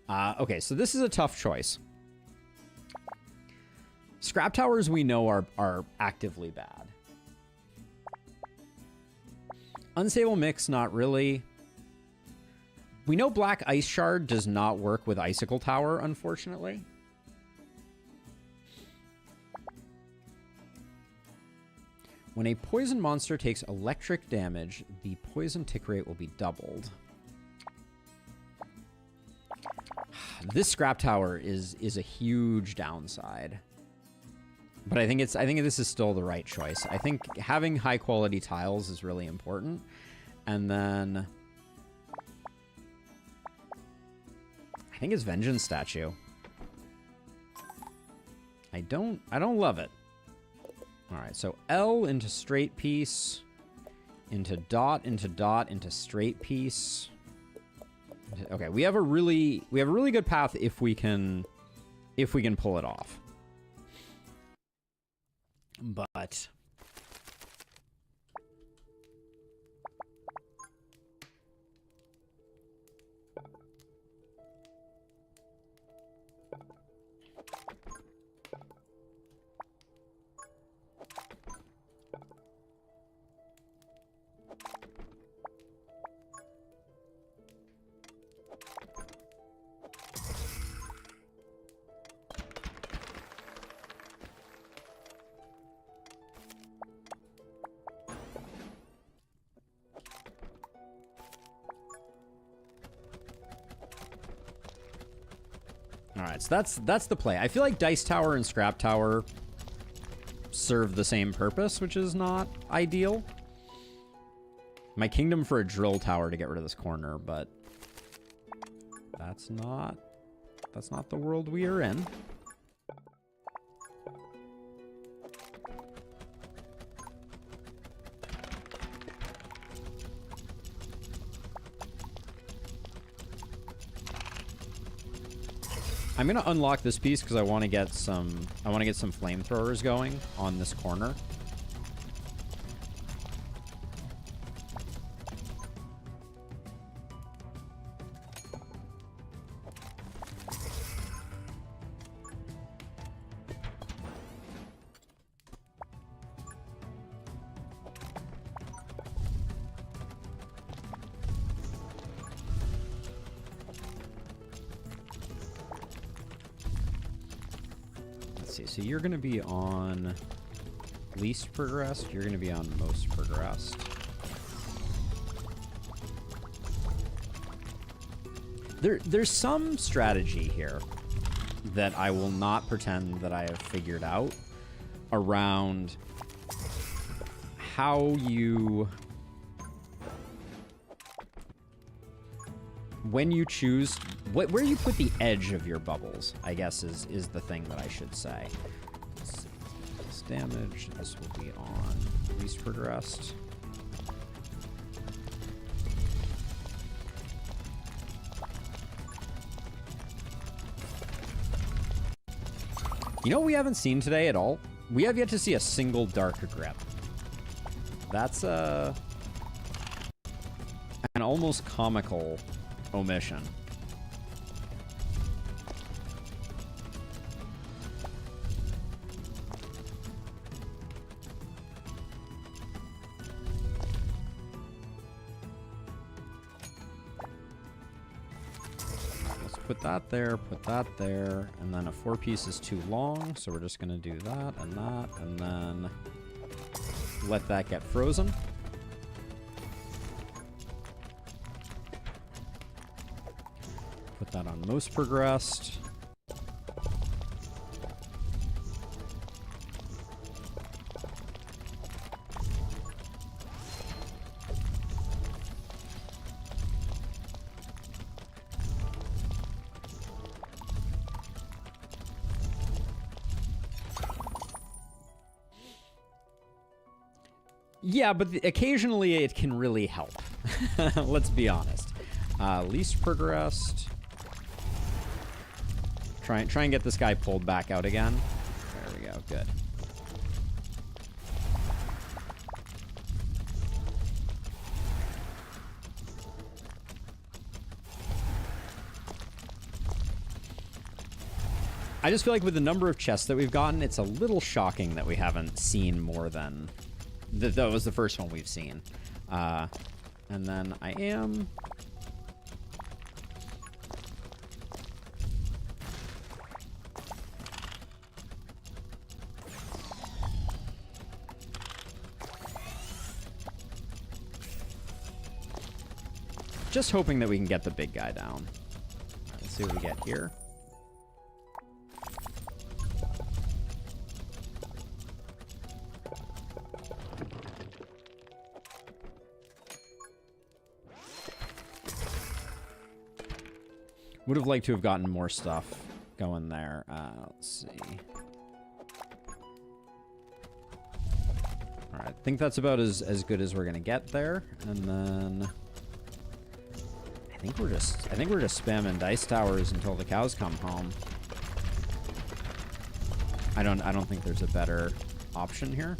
Okay, so this is a tough choice. Scrap towers we know are actively bad. Unstable mix, not really. We know Black Ice Shard does not work with Icicle Tower, unfortunately. When a poison monster takes electric damage, the poison tick rate will be doubled. This scrap tower is a huge downside. But I think this is still the right choice. I think having high quality tiles is really important. And then I think it's Vengeance Statue. I don't love it. All right, so L into straight piece, into dot, into straight piece. Okay, we have a really good path if we can pull it off. But all right, so that's the play. I feel like Dice Tower and Scrap Tower serve the same purpose, which is not ideal. My kingdom for a drill tower to get rid of this corner, but that's not the world we are in. I'm gonna unlock this piece because I want to get some flamethrowers going on this corner. So you're going to be on least progressed. You're going to be on most progressed. There's some strategy here that I will not pretend that I have figured out around how you... when you choose where you put the edge of your bubbles, I guess is the thing that I should say. Let's see. This damage, this will be on least progressed. You know what we haven't seen today at all? We have yet to see a single dark grip. That's an almost comical omission. Let's put that there, and then a 4-piece is too long, so we're just gonna do that, and then let that get frozen. Put that on most progressed. Yeah, but occasionally it can really help. Let's be honest. Least progressed. Try and get this guy pulled back out again. There we go. Good. I just feel like with the number of chests that we've gotten, it's a little shocking that we haven't seen more than... That was the first one we've seen. And then I am... just hoping that we can get the big guy down. All right, let's see what we get here. Would have liked to have gotten more stuff going there. Let's see. All right, I think that's about as good as we're gonna get there, and then I think we're just spamming dice towers until the cows come home. I don't think there's a better option here.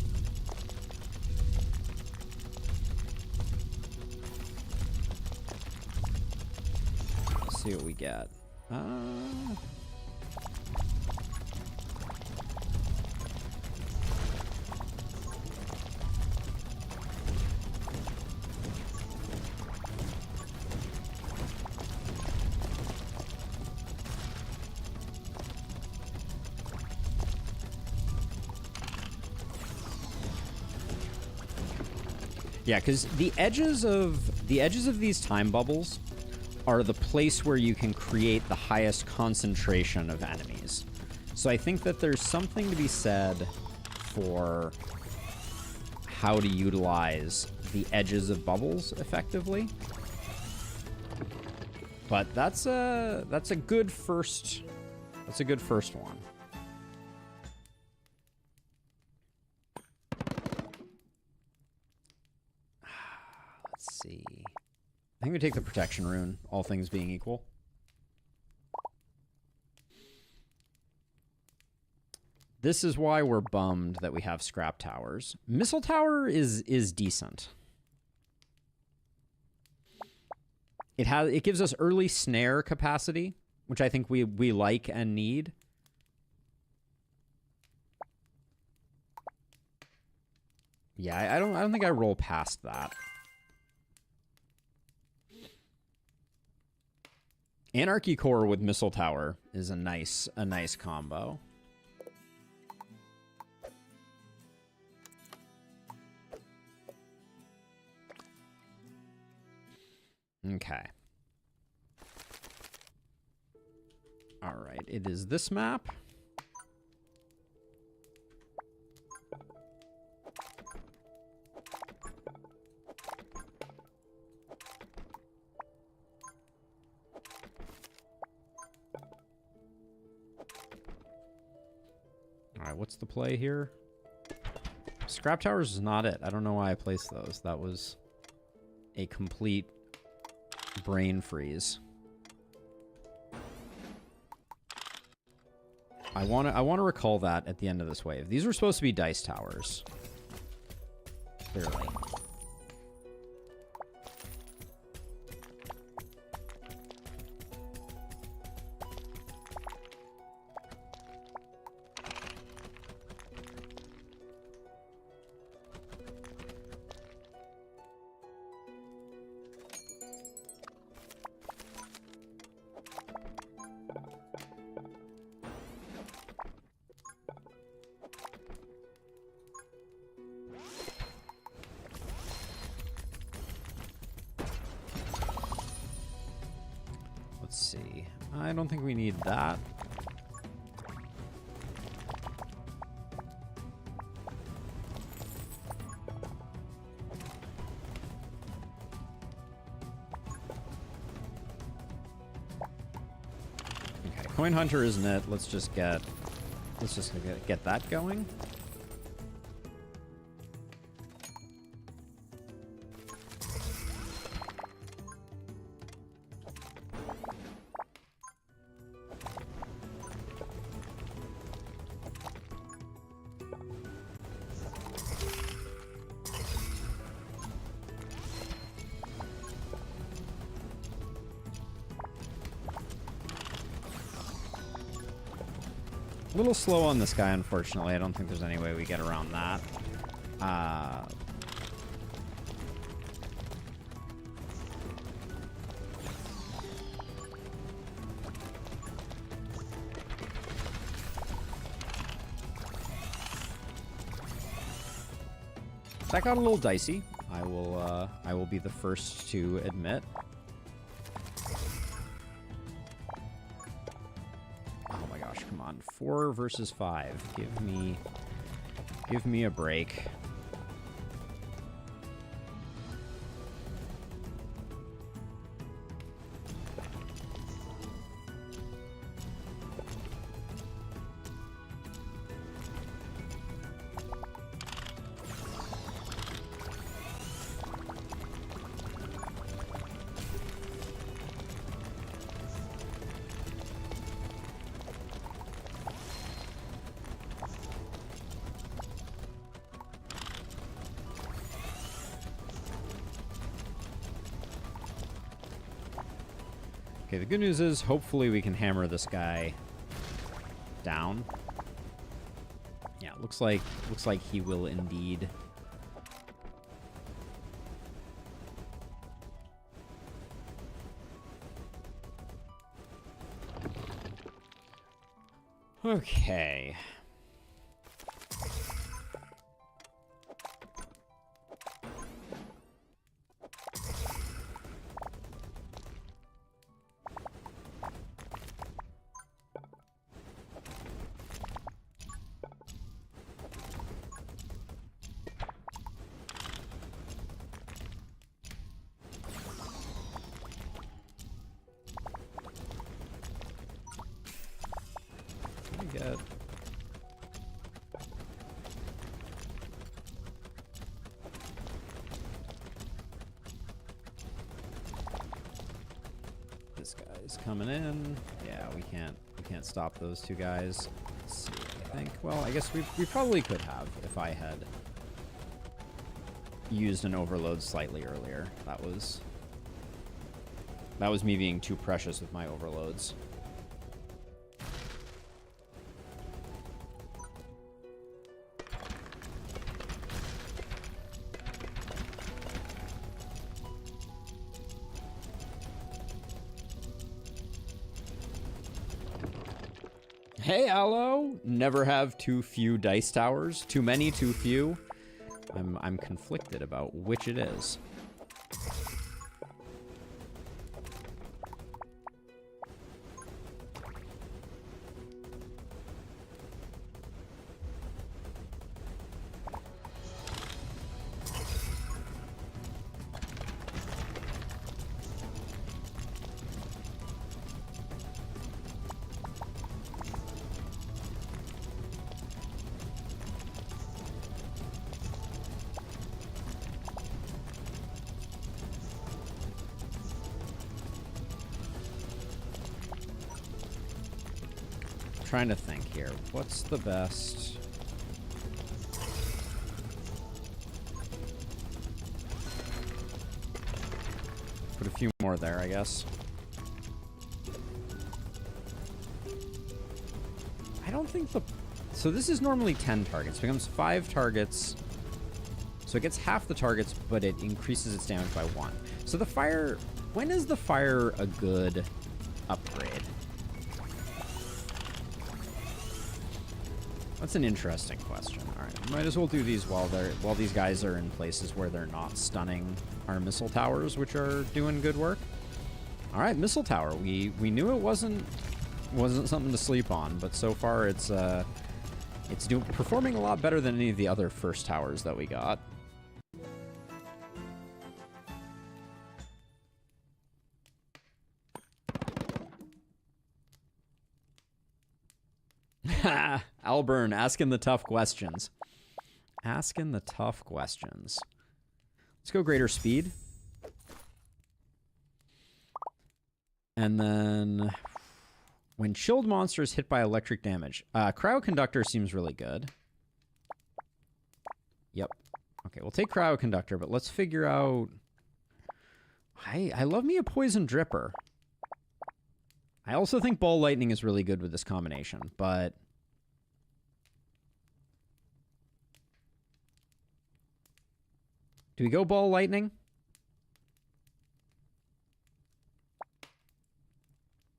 See what we get. Yeah, because the edges of these time bubbles are the place where you can create the highest concentration of enemies. So I think that there's something to be said for how to utilize the edges of bubbles effectively. But that's a good first one. Let's see. I think we take the protection rune, all things being equal. This is why we're bummed that we have scrap towers. Missile tower is decent. It gives us early snare capacity, which I think we like and need. Yeah, I don't think I roll past that. Anarchy Core with Missile Tower is a nice combo. Okay. All right, it is this map. What's the play here? Scrap towers is not it. I don't know why I placed those. That was a complete brain freeze. I want to recall that at the end of this wave. These were supposed to be dice towers. Clearly. Let's see. I don't think we need that. Okay, Coin Hunter isn't it. Let's just get that going. A little slow on this guy, unfortunately. I don't think there's any way we get around that. That got a little dicey. I will be the first to admit. Oh my gosh, come on. 4 versus 5. Give me a break. Okay, the good news is hopefully we can hammer this guy down. Yeah, looks like he will indeed. Okay. Get this guy's coming in. Yeah, we can't stop those two guys. Let's see, I think. Well, I guess we probably could have if I had used an overload slightly earlier. That was me being too precious with my overloads. Hey, Allo! Never have too few dice towers. Too many, too few. I'm conflicted about which it is. Trying to think here. What's the best? Put a few more there, I guess. I don't think the... So this is normally 10 targets. It becomes 5 targets. So it gets half the targets, but it increases its damage by 1. So the fire... When is the fire a good upgrade? That's an interesting question. All right, might as well do these while these guys are in places where they're not stunning our missile towers, which are doing good work. All right, Missile Tower. We knew it wasn't something to sleep on, but so far it's performing a lot better than any of the other first towers that we got. Alburn asking the tough questions. Asking the tough questions. Let's go greater speed. And then when chilled monsters hit by electric damage. Cryoconductor seems really good. Yep. Okay, we'll take Cryoconductor, but let's figure out... I love me a Poison Dripper. I also think Ball Lightning is really good with this combination, but... Do we go Ball Lightning?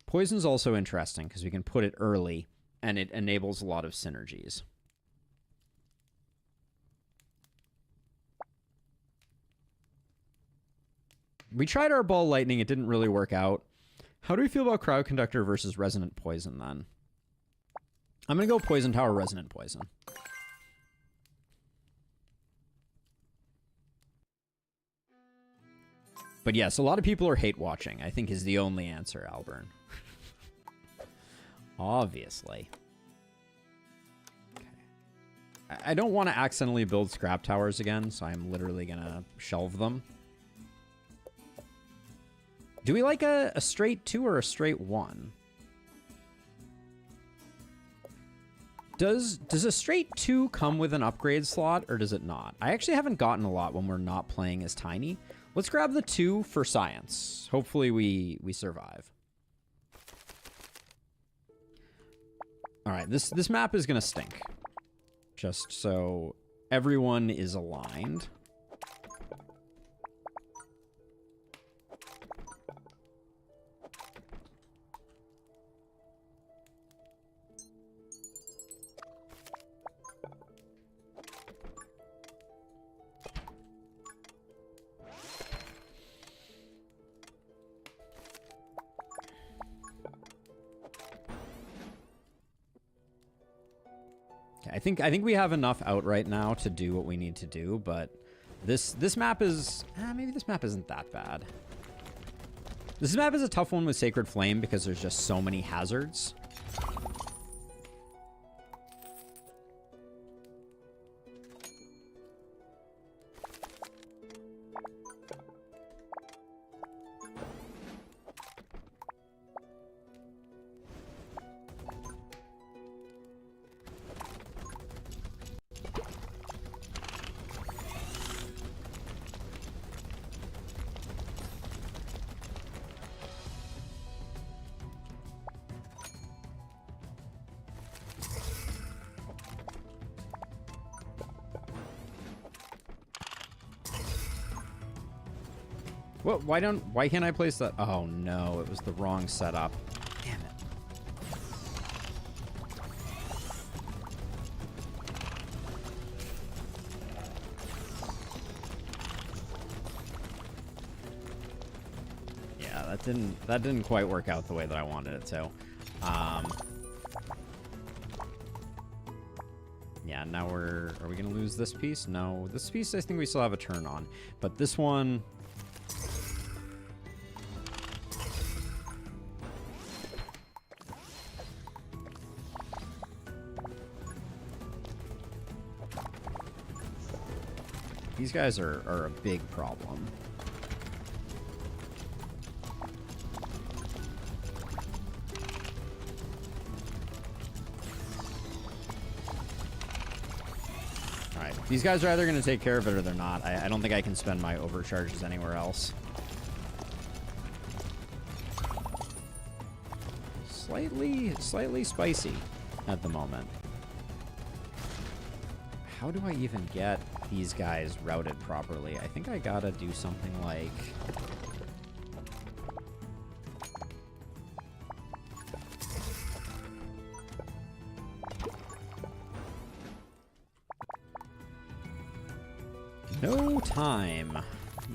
Poison's also interesting because we can put it early and it enables a lot of synergies. We tried our Ball Lightning, it didn't really work out. How do we feel about Cryoconductor versus Resonant Poison then? I'm going to go Poison Tower, Resonant Poison. But yes, a lot of people are hate watching, I think is the only answer, Alburn. Obviously. Okay. I don't want to accidentally build scrap towers again, so I'm literally going to shelve them. Do we like a straight 2 or a straight 1? Does a straight 2 come with an upgrade slot, or does it not? I actually haven't gotten a lot when we're not playing as Tiny. Let's grab the 2 for science. Hopefully we survive. All right, this map is going to stink. Just so everyone is aligned. I think we have enough out right now to do what we need to do, but this map is... maybe this map isn't that bad. This map is a tough one with Sacred Flame because there's just so many hazards. What? Why can't I place that? Oh no, it was the wrong setup. Damn it. Yeah, that didn't quite work out the way that I wanted it to. Yeah, now are we gonna lose this piece? No, this piece I think we still have a turn on, but this one. These guys are a big problem. Alright, these guys are either going to take care of it or they're not. I don't think I can spend my overcharges anywhere else. Slightly spicy at the moment. How do I even get these guys routed properly? I think I gotta do something like... No time.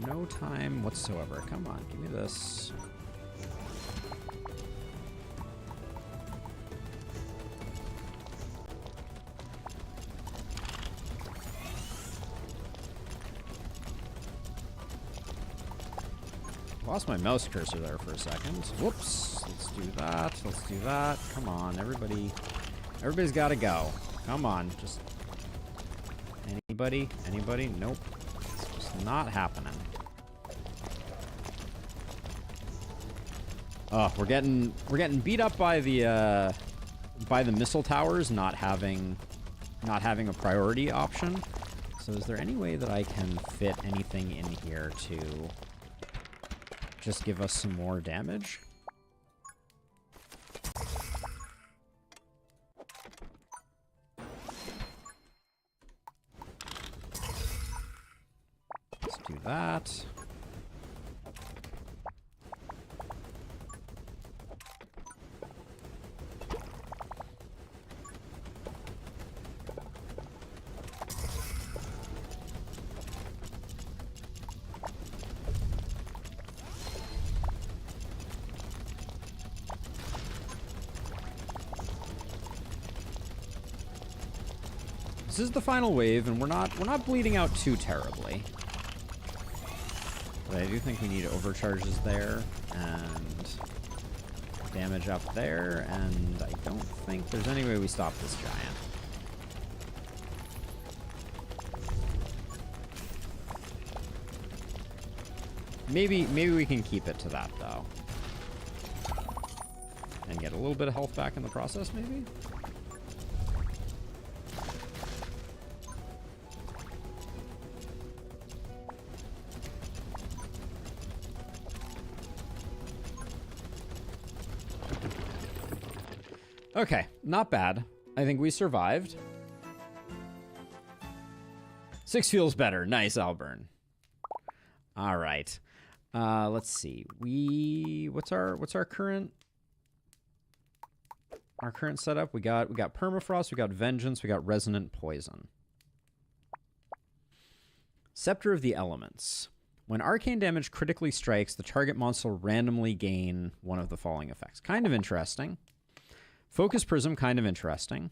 No time whatsoever. Come on, give me this. lost my mouse cursor there for a second. Whoops. Let's do that. Let's do that. Come on, everybody's got to go. Come on, just... Anybody? Anybody? Nope. It's just not happening. Oh, we're getting beat up by the missile towers not having a priority option. So is there any way that I can fit anything in here to just give us some more damage? Let's do that. This is the final wave, and we're not bleeding out too terribly. But I do think we need overcharges there, and damage up there, and I don't think there's any way we stop this giant. Maybe we can keep it to that, though. And get a little bit of health back in the process, maybe? Okay, not bad. I think we survived. 6 feels better. Nice, Alburn. All right. Let's see. What's our current setup? We got permafrost, we got vengeance, we got resonant poison. Scepter of the Elements. When arcane damage critically strikes, the target monster will randomly gain one of the following effects. Kind of interesting. Focus Prism, kind of interesting.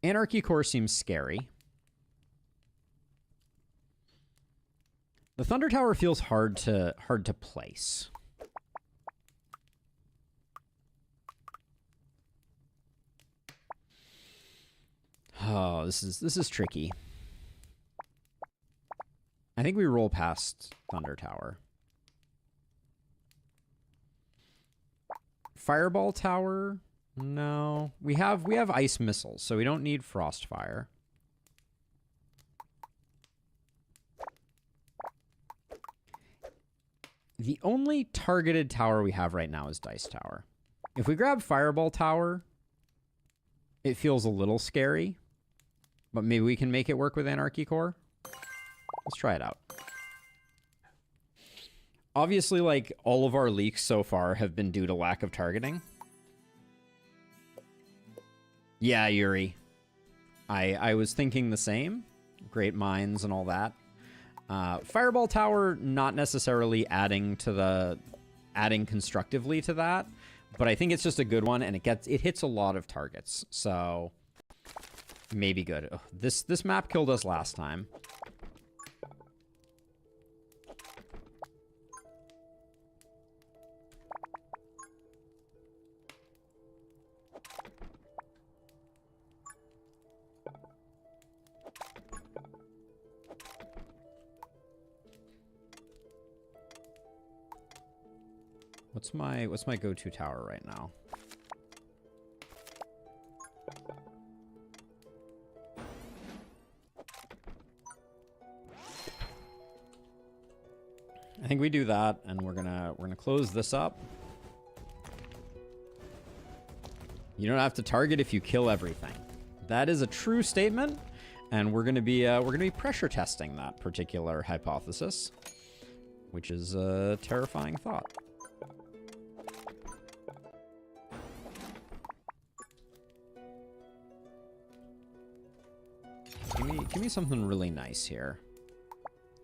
Anarchy Core seems scary. The Thunder Tower feels hard to place. Oh, this is tricky. I think we roll past Thunder Tower. Fireball Tower? No. We have ice missiles, so we don't need Frostfire. The only targeted tower we have right now is Dice Tower. If we grab Fireball Tower, it feels a little scary, but maybe we can make it work with Anarchy Core. Let's try it out. Obviously, like, all of our leaks so far have been due to lack of targeting. Yeah, Yuri. I was thinking the same. Great minds and all that. Fireball Tower, not necessarily adding constructively to that, but I think it's just a good one, and it hits a lot of targets, so maybe good. Ugh, this map killed us last time. What's my go-to tower right now? I think we do that, and we're gonna close this up. You don't have to target if you kill everything. That is a true statement, and we're gonna be pressure testing that particular hypothesis, which is a terrifying thought. Give me something really nice here.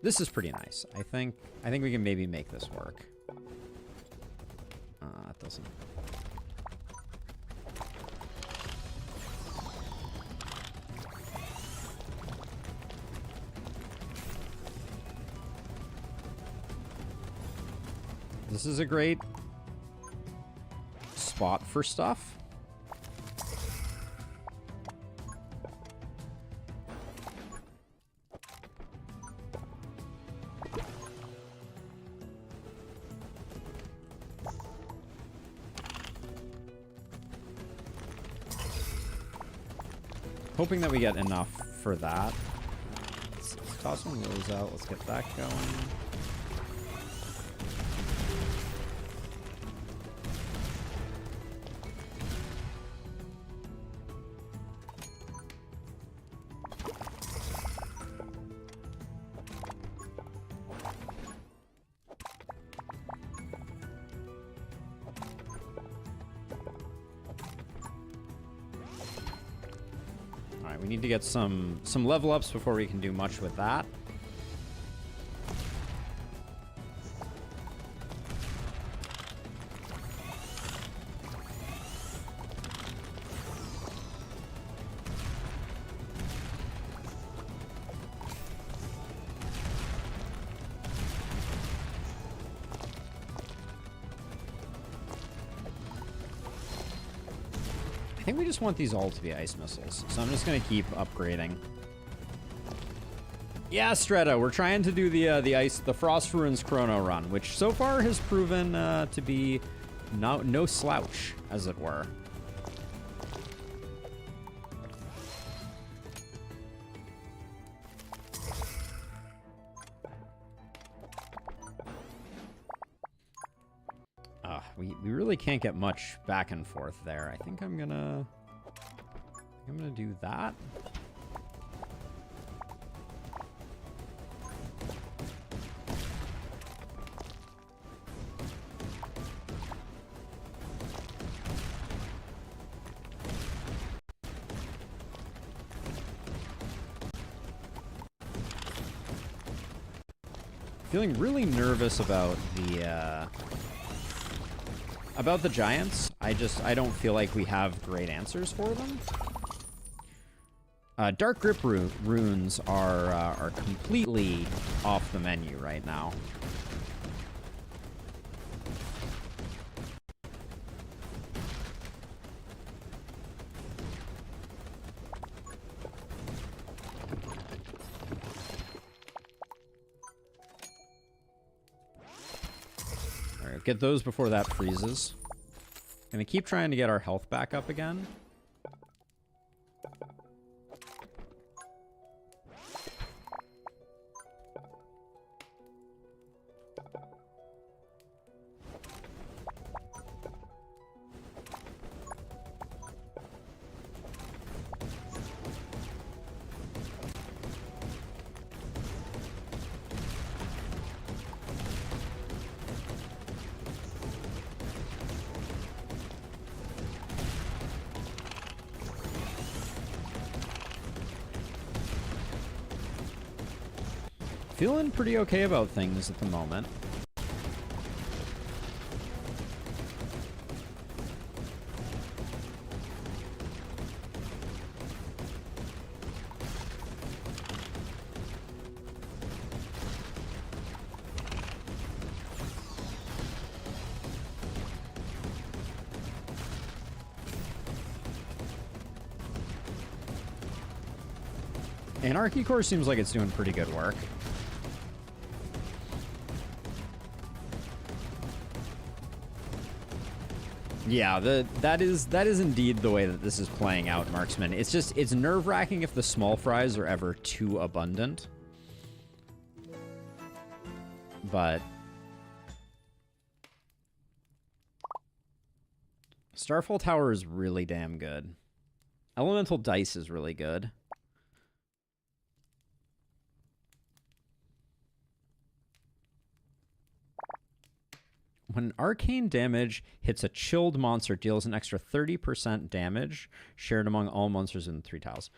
This is pretty nice. I think we can maybe make this work. It doesn't. This is a great spot for stuff. Hoping that we get enough for that. Let's toss one of those out. Let's get that going. We need to get some level ups before we can do much with that. I think we just want these all to be ice missiles, so I'm just gonna keep upgrading. Yeah, Streta, we're trying to do the Frost Ruins Chrono run, which so far has proven to be no slouch, as it were. We really can't get much back and forth there. I think I'm gonna do that. Feeling really nervous about the giants. I don't feel like we have great answers for them. Dark Grip runes are completely off the menu right now. Get those before that freezes. Gonna keep trying to get our health back up again. Feeling pretty okay about things at the moment. Anarchy Core seems like it's doing pretty good work. Yeah, that is indeed the way that this is playing out, Marksman. It's nerve-wracking if the small fries are ever too abundant. But Starfall Tower is really damn good. Elemental Dice is really good. When arcane damage hits a chilled monster, deals an extra 30% damage shared among all monsters in 3 tiles.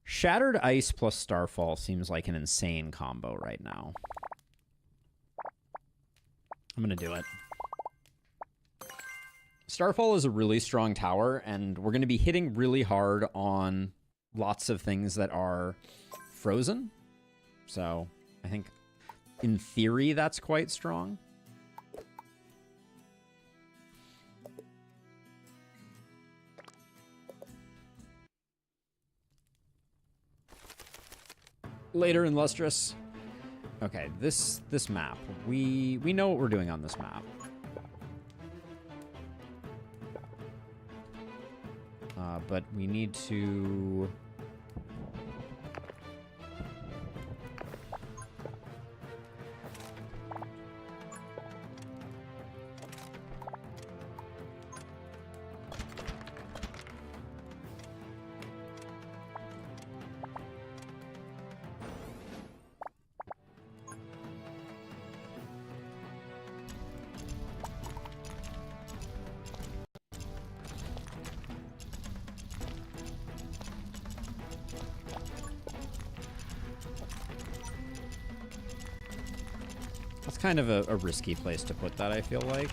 Shattered Ice plus Starfall seems like an insane combo right now. I'm going to do it. Starfall is a really strong tower, and we're going to be hitting really hard on lots of things that are frozen. So I think, in theory, that's quite strong. Later in Lustrous. Okay, this map. We know what we're doing on this map. But we need to... That's kind of a risky place to put that, I feel like.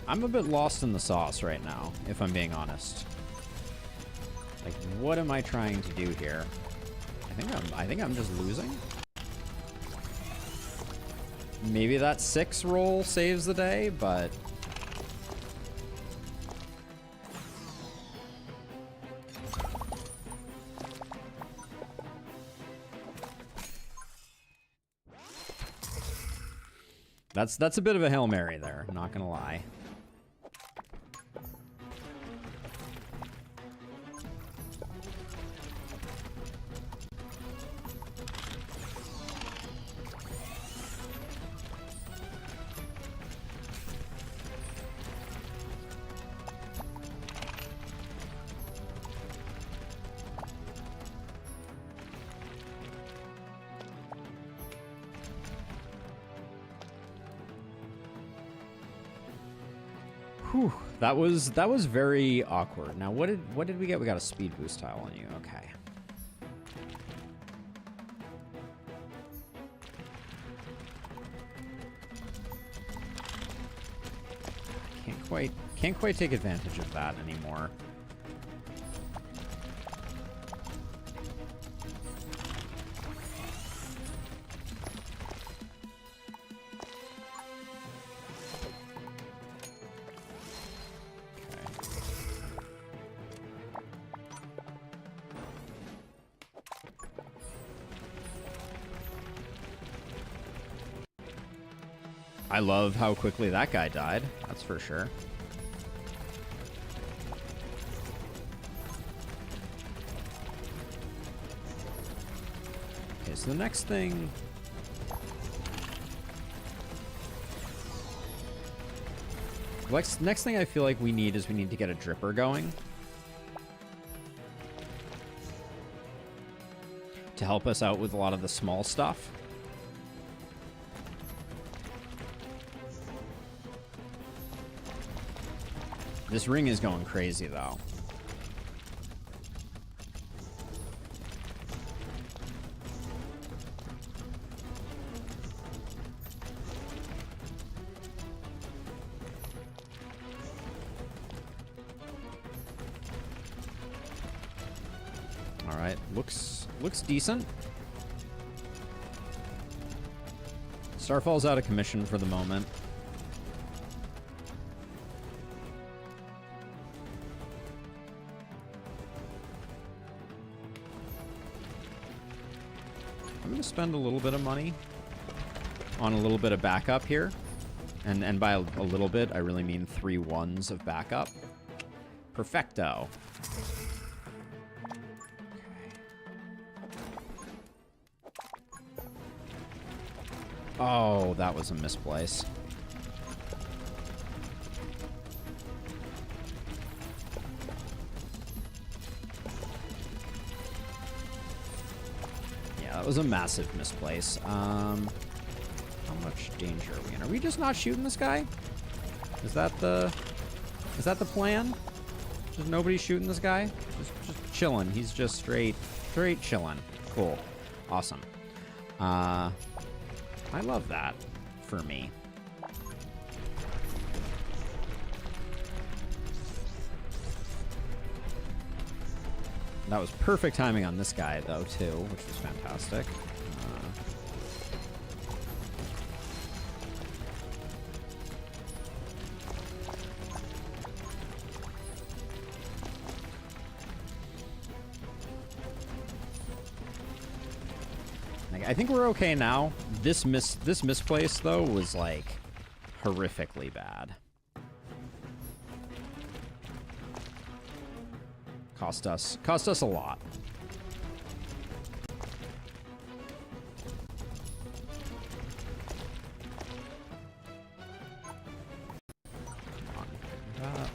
I'm a bit lost in the sauce right now, if I'm being honest. Like, what am I trying to do here? I think I'm just losing. Maybe that 6 roll saves the day, but that's a bit of a Hail Mary there, not gonna lie. Whew, that was very awkward. Now, what did we get? We got a speed boost tile on you. Okay. Can't quite take advantage of that anymore. I love how quickly that guy died, that's for sure. Okay, so the next thing... Next thing I feel like we need to get a dripper going. To help us out with a lot of the small stuff. This ring is going crazy, though. All right, looks decent. Starfall's out of commission for the moment. Spend a little bit of money on a little bit of backup here, and by a little bit I really mean 3 ones of backup. Perfecto. Oh, that was a misplace. That was a massive misplace. How much danger are we in? Are we just not shooting this guy? Is that the plan? Just nobody shooting this guy? Just chilling. He's just straight chilling. Cool. Awesome. I love that for me. That was perfect timing on this guy, though, too, which was fantastic. I think we're okay now. This misplace, though, was, like, horrifically bad. Cost us a lot. Come on.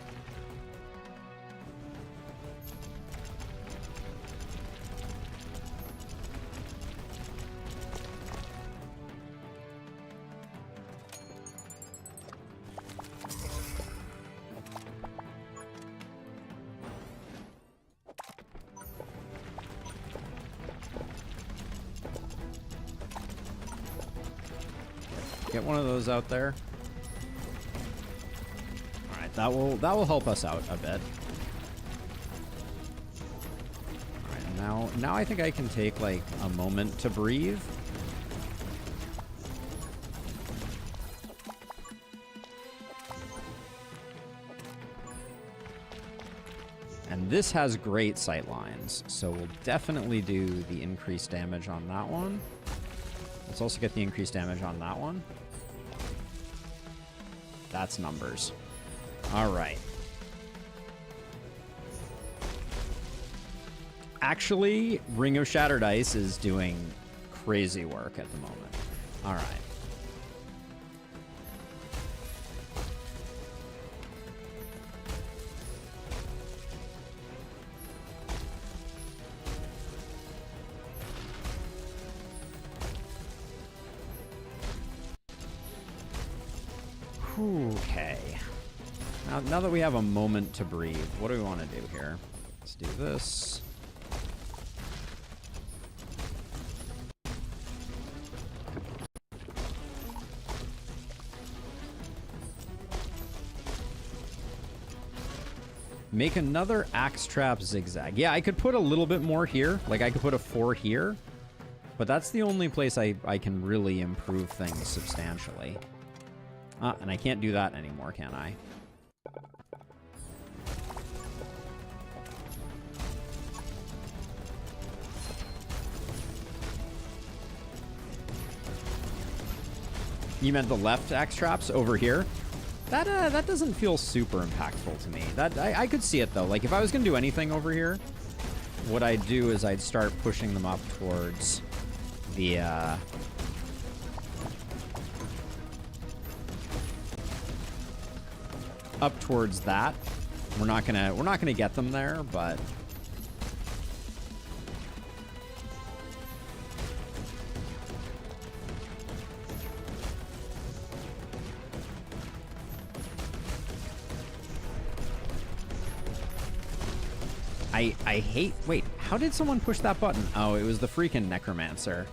Get one of those out there. All right, that will help us out a bit. All right, now I think I can take like a moment to breathe. And this has great sight lines, so we'll definitely do the increased damage on that one. Let's also get the increased damage on that one. That's numbers. All right. Actually, Ring of Shattered Ice is doing crazy work at the moment. All right. Okay. Now that we have a moment to breathe, what do we want to do here? Let's do this. Make another axe trap zigzag. Yeah, I could put a little bit more here. Like, I could put a 4 here. But that's the only place I can really improve things substantially. And I can't do that anymore, can I? You meant the left axe traps over here? That doesn't feel super impactful to me. I could see it though. Like if I was gonna do anything over here, what I'd do is I'd start pushing them up towards the up towards that. We're not gonna get them there, but I hate... Wait, how did someone push that button? Oh, it was the freaking Necromancer.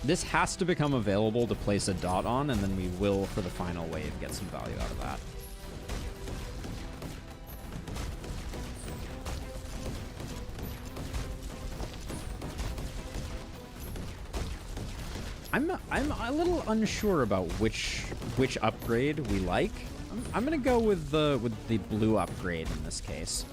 This has to become available to place a dot on, and then we will, for the final wave, get some value out of that. I'm a little unsure about which upgrade we like. I'm gonna go with the blue upgrade in this case.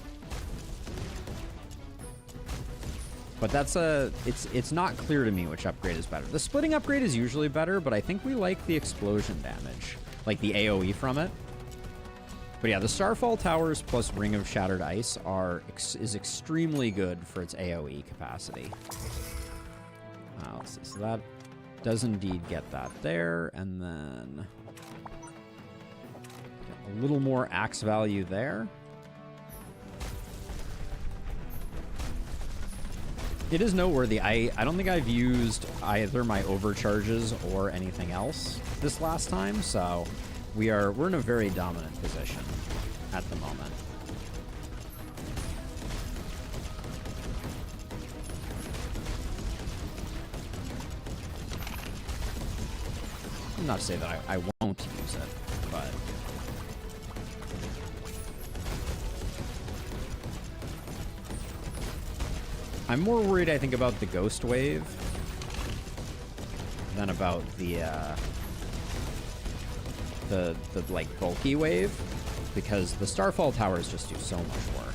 But that's it's not clear to me which upgrade is better. The splitting upgrade is usually better, but I think we like the explosion damage, like the AoE from it. But yeah, the Starfall Towers plus Ring of Shattered Ice is extremely good for its AoE capacity. Let's see, so that does indeed get that there, and then A little more axe value there. It is noteworthy. I don't think I've used either my overcharges or anything else this last time, so we're in a very dominant position at the moment. Not to say that I won't use it, but I'm more worried, I think, about the Ghost Wave than about the like bulky wave, because the Starfall towers just do so much work.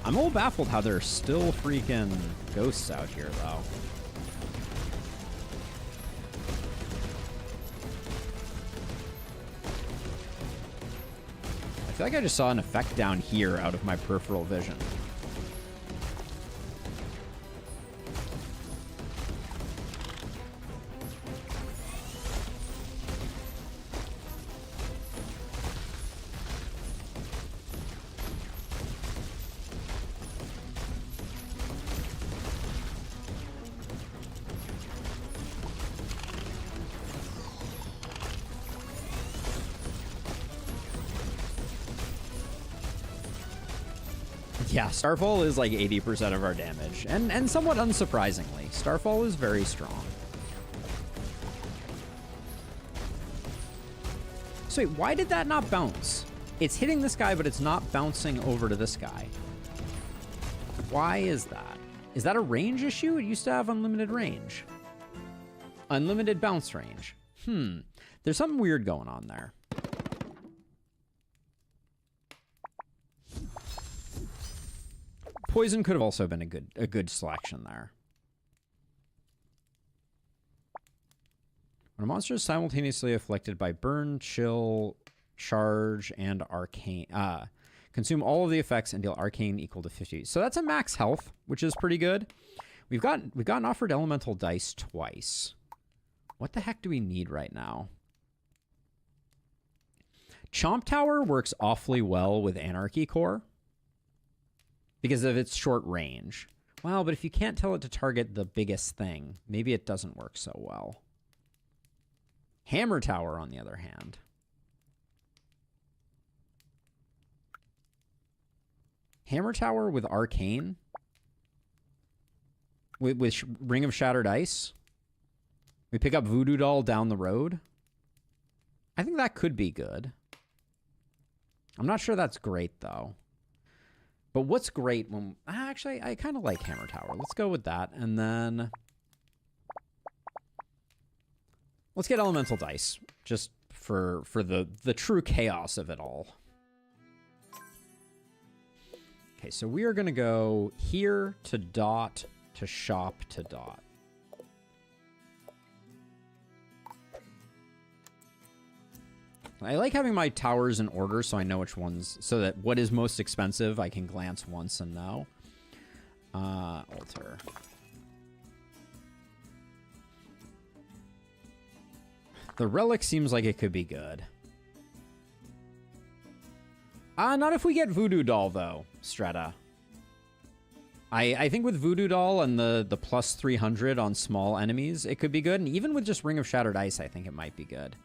I'm a little baffled how there's still freaking ghosts out here, though. I feel like I just saw an effect down here out of my peripheral vision. Yeah, Starfall is like 80% of our damage, and somewhat unsurprisingly, Starfall is very strong. So wait, why did that not bounce? It's hitting this guy, but it's not bouncing over to this guy. Why is that? Is that a range issue? It used to have unlimited range. Unlimited bounce range. There's something weird going on there. Poison could have also been a good selection there. When a monster is simultaneously afflicted by burn, chill, charge, and arcane, consume all of the effects and deal arcane equal to 50. So that's a max health, which is pretty good. We've gotten offered elemental dice twice. What the heck do we need right now? Chomp Tower works awfully well with Anarchy Core because of its short range. Well, but if you can't tell it to target the biggest thing, maybe it doesn't work so well. Hammer Tower, on the other hand. Hammer Tower with Arcane? With Ring of Shattered Ice? We pick up Voodoo Doll down the road? I think that could be good. I'm not sure that's great, though. But what's great when... Actually, I kind of like Hammer Tower. Let's go with that. And then... let's get Elemental Dice. Just for the true chaos of it all. Okay, so we are going to go here to dot to shop to dot. I like having my towers in order so I know which ones, so that what is most expensive I can glance once and know. Altar. The relic seems like it could be good. Not if we get Voodoo Doll, though, Strata. I think with Voodoo Doll and the plus 300 on small enemies, it could be good. And even with just Ring of Shattered Ice, I think it might be good.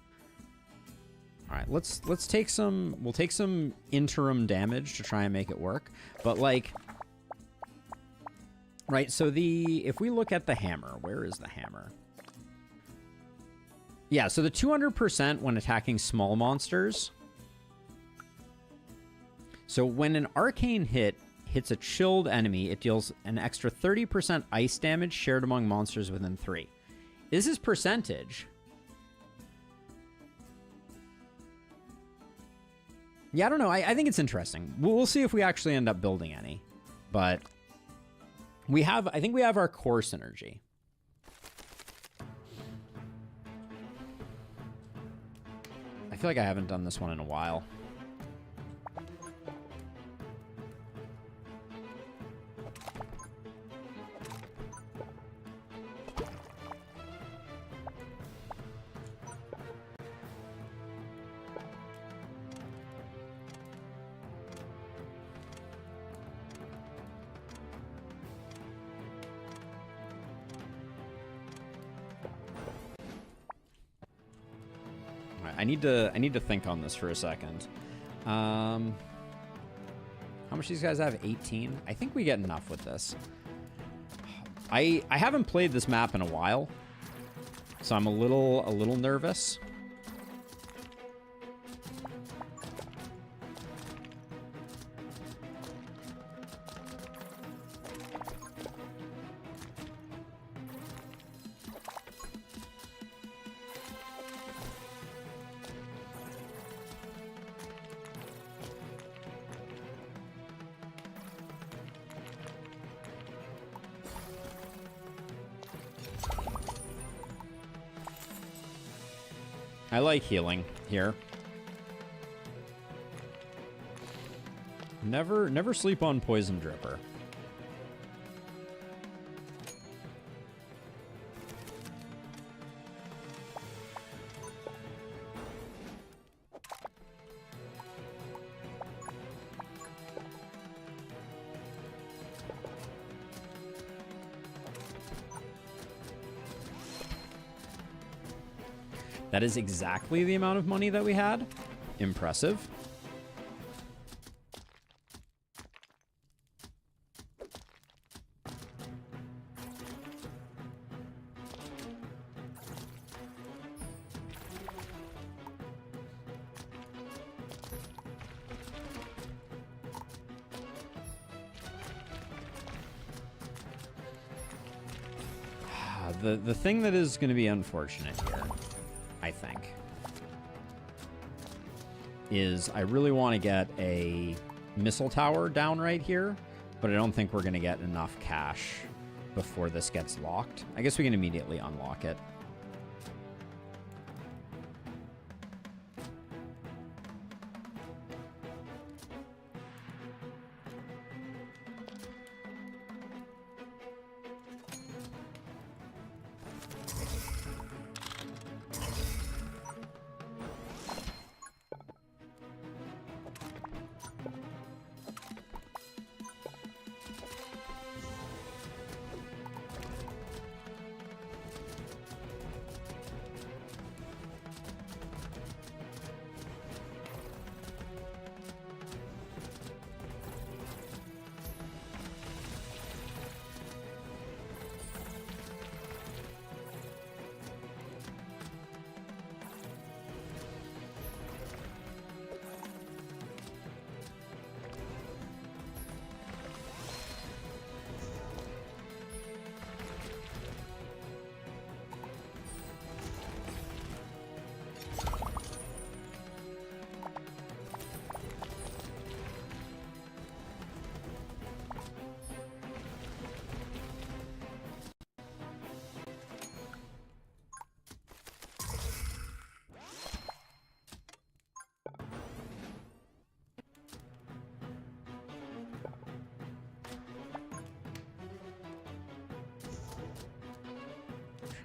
All right, let's take some... we'll take some interim damage to try and make it work. But, like... right, so if we look at the hammer, where is the hammer? Yeah, so the 200% when attacking small monsters. So when an arcane hits a chilled enemy, it deals an extra 30% ice damage shared among monsters within 3. This is percentage. Yeah, I don't know. I think it's interesting. We'll see if we actually end up building any. But I think we have our core synergy. I feel like I haven't done this one in a while. I need to think on this for a second. How much do these guys have? 18. I think we get enough with this. I haven't played this map in a while, so I'm a little nervous. I like healing here. Never sleep on Poison Dripper. That is exactly the amount of money that we had. Impressive. The thing that is going to be unfortunate here, I think, is I really want to get a missile tower down right here, but I don't think we're going to get enough cash before this gets locked. I guess we can immediately unlock it.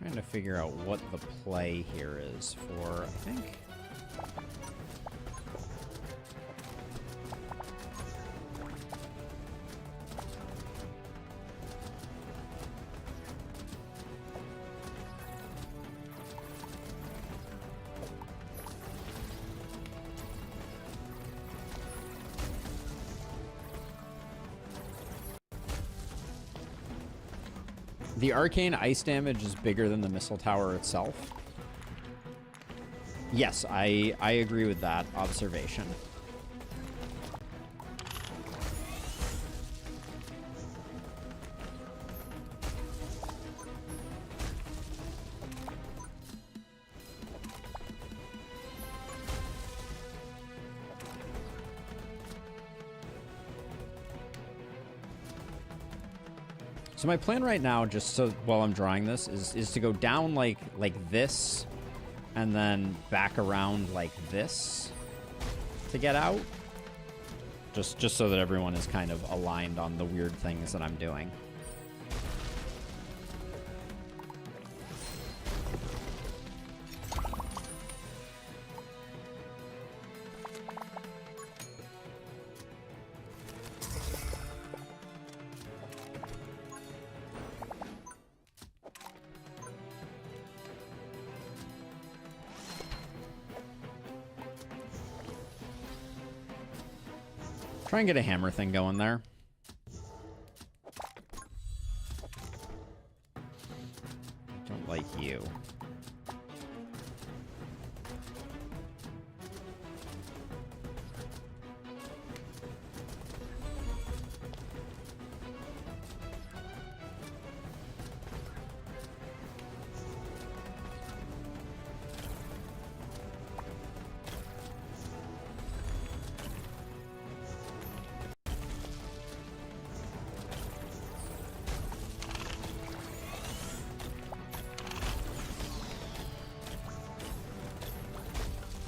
Trying to figure out what the play here is for, I think. The arcane ice damage is bigger than the missile tower itself. Yes, I agree with that observation. So my plan right now, just so while I'm drawing this, is to go down like this, and then back around like this to get out. Just so that everyone is kind of aligned on the weird things that I'm doing. Try and get a hammer thing going there. Don't like you.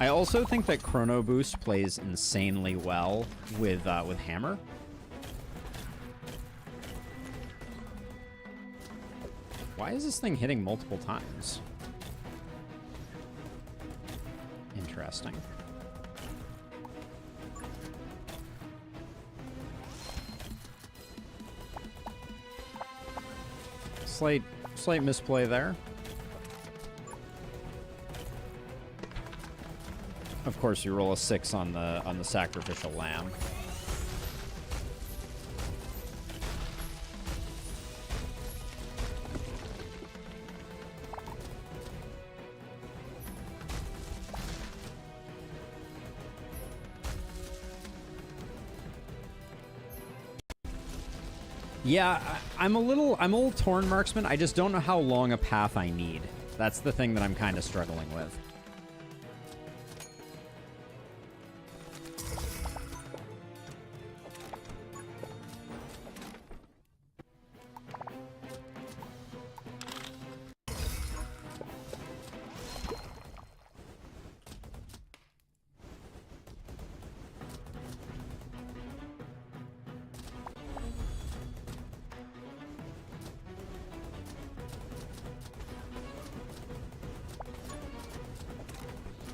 I also think that Chrono Boost plays insanely well with Hammer. Why is this thing hitting multiple times? Interesting. Slight misplay there. Of course, you roll a 6 on the sacrificial lamb. Yeah, I'm a little torn, Marksman. I just don't know how long a path I need. That's the thing that I'm kind of struggling with.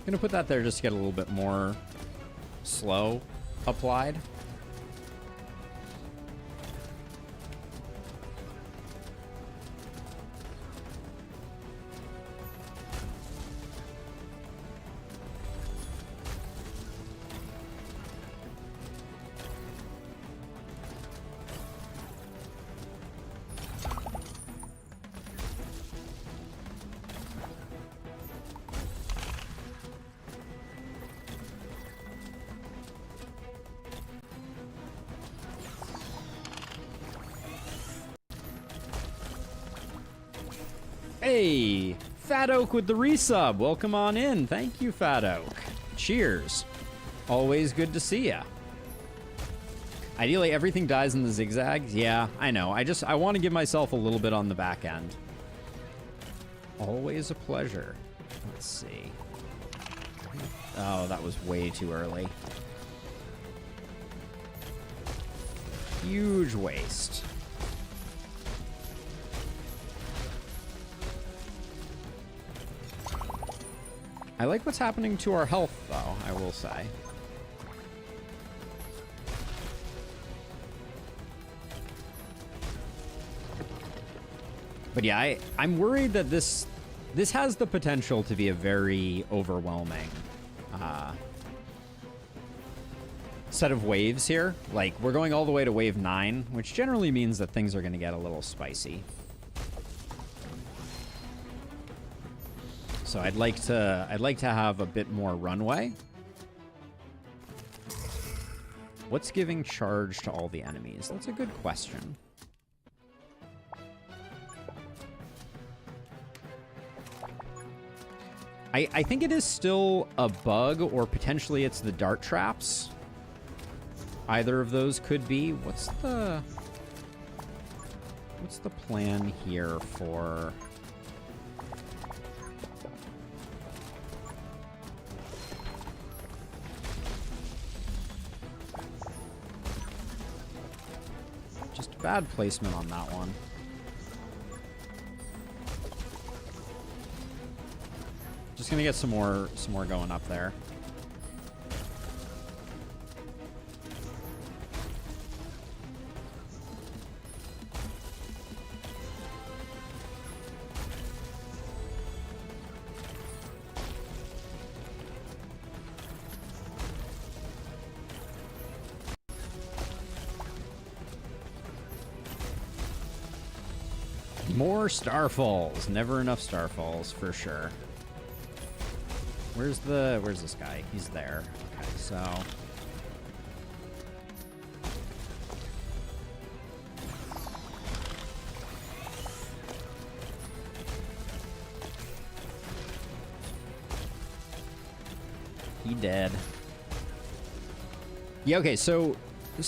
Gonna put that there just to get a little bit more slow applied. Hey, Fat Oak with the resub. Welcome on in. Thank you, Fat Oak. Cheers. Always good to see ya. Ideally, everything dies in the zigzags. Yeah, I know. I want to give myself a little bit on the back end. Always a pleasure. Let's see. Oh, that was way too early. Huge waste. I like what's happening to our health, though, I will say. But yeah, I'm worried that this has the potential to be a very overwhelming set of waves here. Like, we're going all the way to wave 9, which generally means that things are going to get a little spicy. So I'd like to have a bit more runway. What's giving charge to all the enemies? That's a good question. I think it is still a bug, or potentially it's the dart traps. Either of those could be. What's the plan here for... Just bad placement on that one. Just gonna get some more going up there. More starfalls. Never enough starfalls, for sure. Where's this guy? He's there. Okay, so... he dead. Yeah, okay, so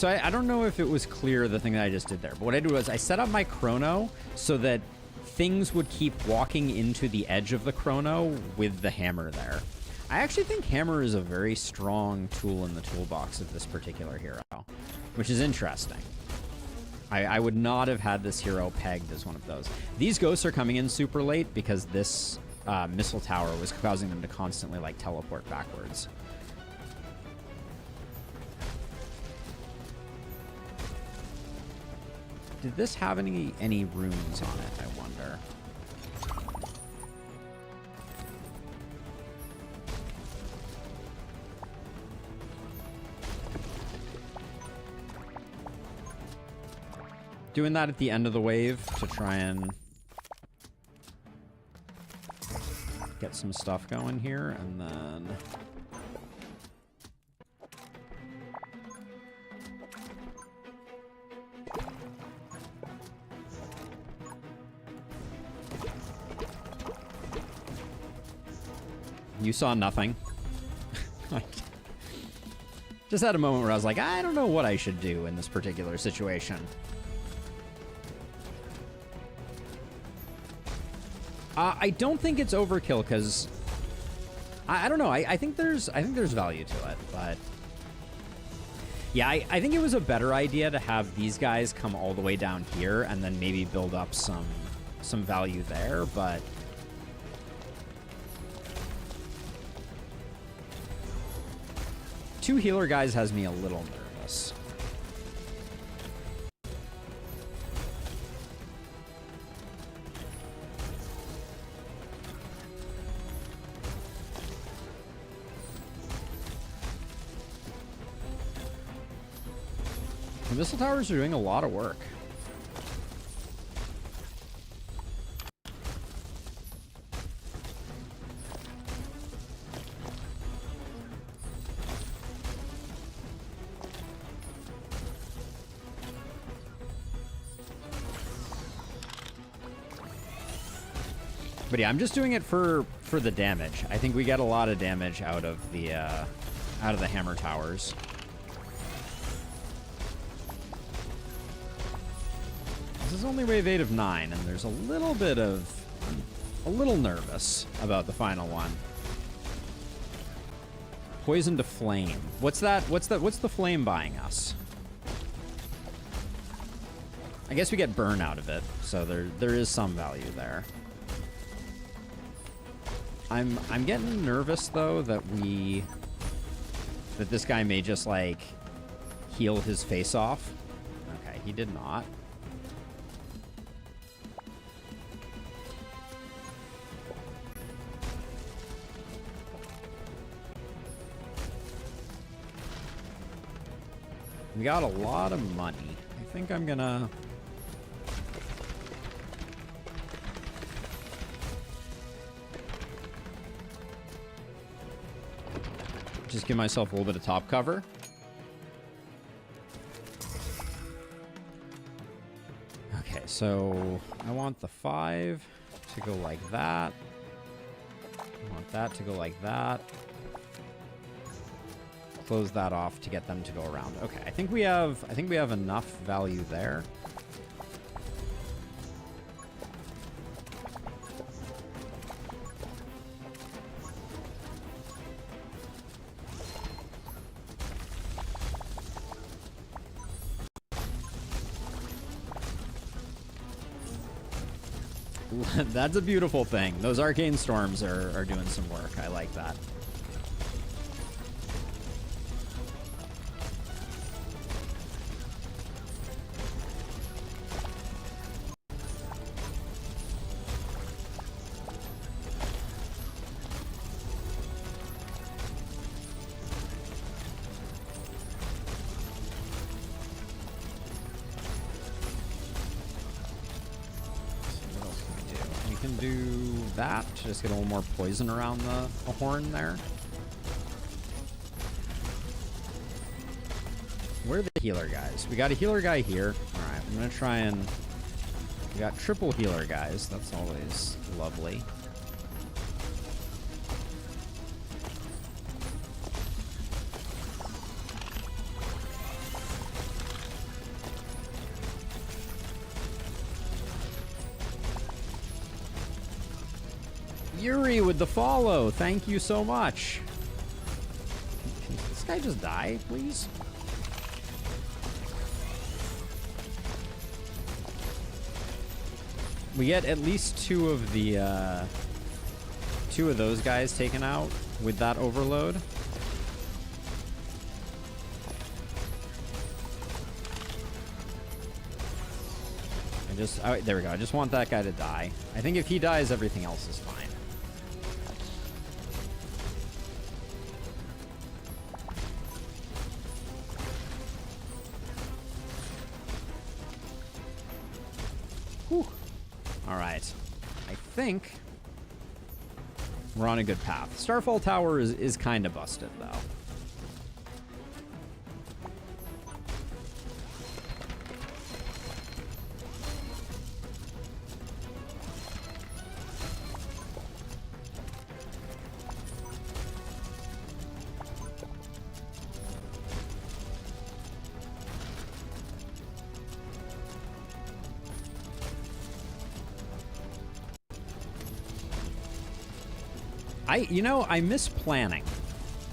I don't know if it was clear, the thing that I just did there, but what I did was I set up my Chrono so that things would keep walking into the edge of the Chrono with the hammer there. I actually think hammer is a very strong tool in the toolbox of this particular hero, which is interesting. I would not have had this hero pegged as one of those. These ghosts are coming in super late because this missile tower was causing them to constantly, like, teleport backwards. Did this have any runes on it, I wonder? Doing that at the end of the wave to try and get some stuff going here, and then... You saw nothing. Just had a moment where I was like, I don't know what I should do in this particular situation. I don't think it's overkill because I don't know. I think there's value to it, but yeah, I think it was a better idea to have these guys come all the way down here and then maybe build up some value there, but two healer guys has me a little nervous. The missile towers are doing a lot of work. But yeah, I'm just doing it for the damage. I think we get a lot of damage out of the hammer towers. This is only wave 8 of 9, and there's a little bit of... a little nervous about the final one. Poison to flame. What's that? What's the flame buying us? I guess we get burn out of it, so there is some value there. I'm getting nervous though that this guy may just like heal his face off. Okay, he did not. We got a lot of money. I think I'm gonna... just give myself a little bit of top cover. Okay, so I want the 5 to go like that. I want that to go like that. Close that off to get them to go around. Okay, I think we have enough value there. That's a beautiful thing. Those arcane storms are doing some work. I like that. can do that. Just get a little more poison around the horn there. Where are the healer guys? We got a healer guy here. Alright, I'm gonna try and... We got triple healer guys. That's always lovely. Yuri with the follow. Thank you so much. Can this guy just die, please? We get at least two of those guys taken out with that overload. Oh, there we go. I just want that guy to die. I think if he dies, everything else is fine. Whew. All right. I think we're on a good path. Starfall Tower is kind of busted, though. I miss planning.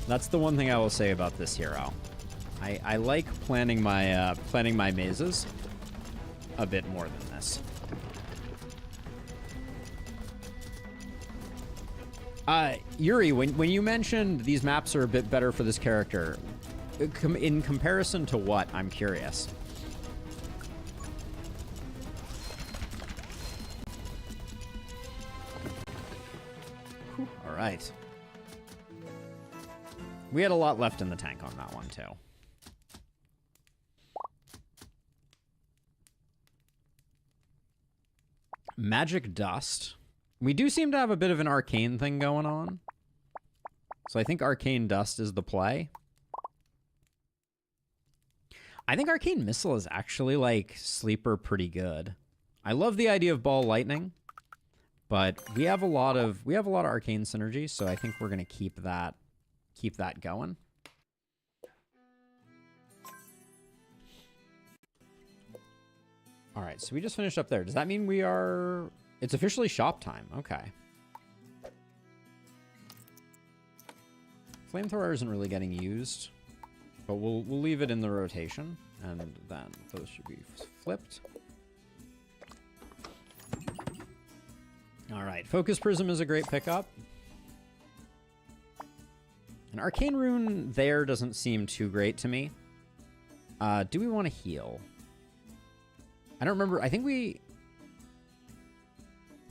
That's the one thing I will say about this hero. I like planning my mazes a bit more than this. Yuri, when you mentioned these maps are a bit better for this character, in comparison to what? I'm curious. All right. We had a lot left in the tank on that one, too. Magic Dust. We do seem to have a bit of an arcane thing going on. So I think Arcane Dust is the play. I think Arcane Missile is actually, like, sleeper pretty good. I love the idea of Ball Lightning, but we have a lot of arcane synergy, so I think we're gonna keep that going. All right, so we just finished up there. Does that mean it's officially shop time? Okay. Flamethrower isn't really getting used, but we'll leave it in the rotation, and then those should be flipped. All right, Focus Prism is a great pickup. An Arcane Rune there doesn't seem too great to me. Do we want to heal? I don't remember. I think we...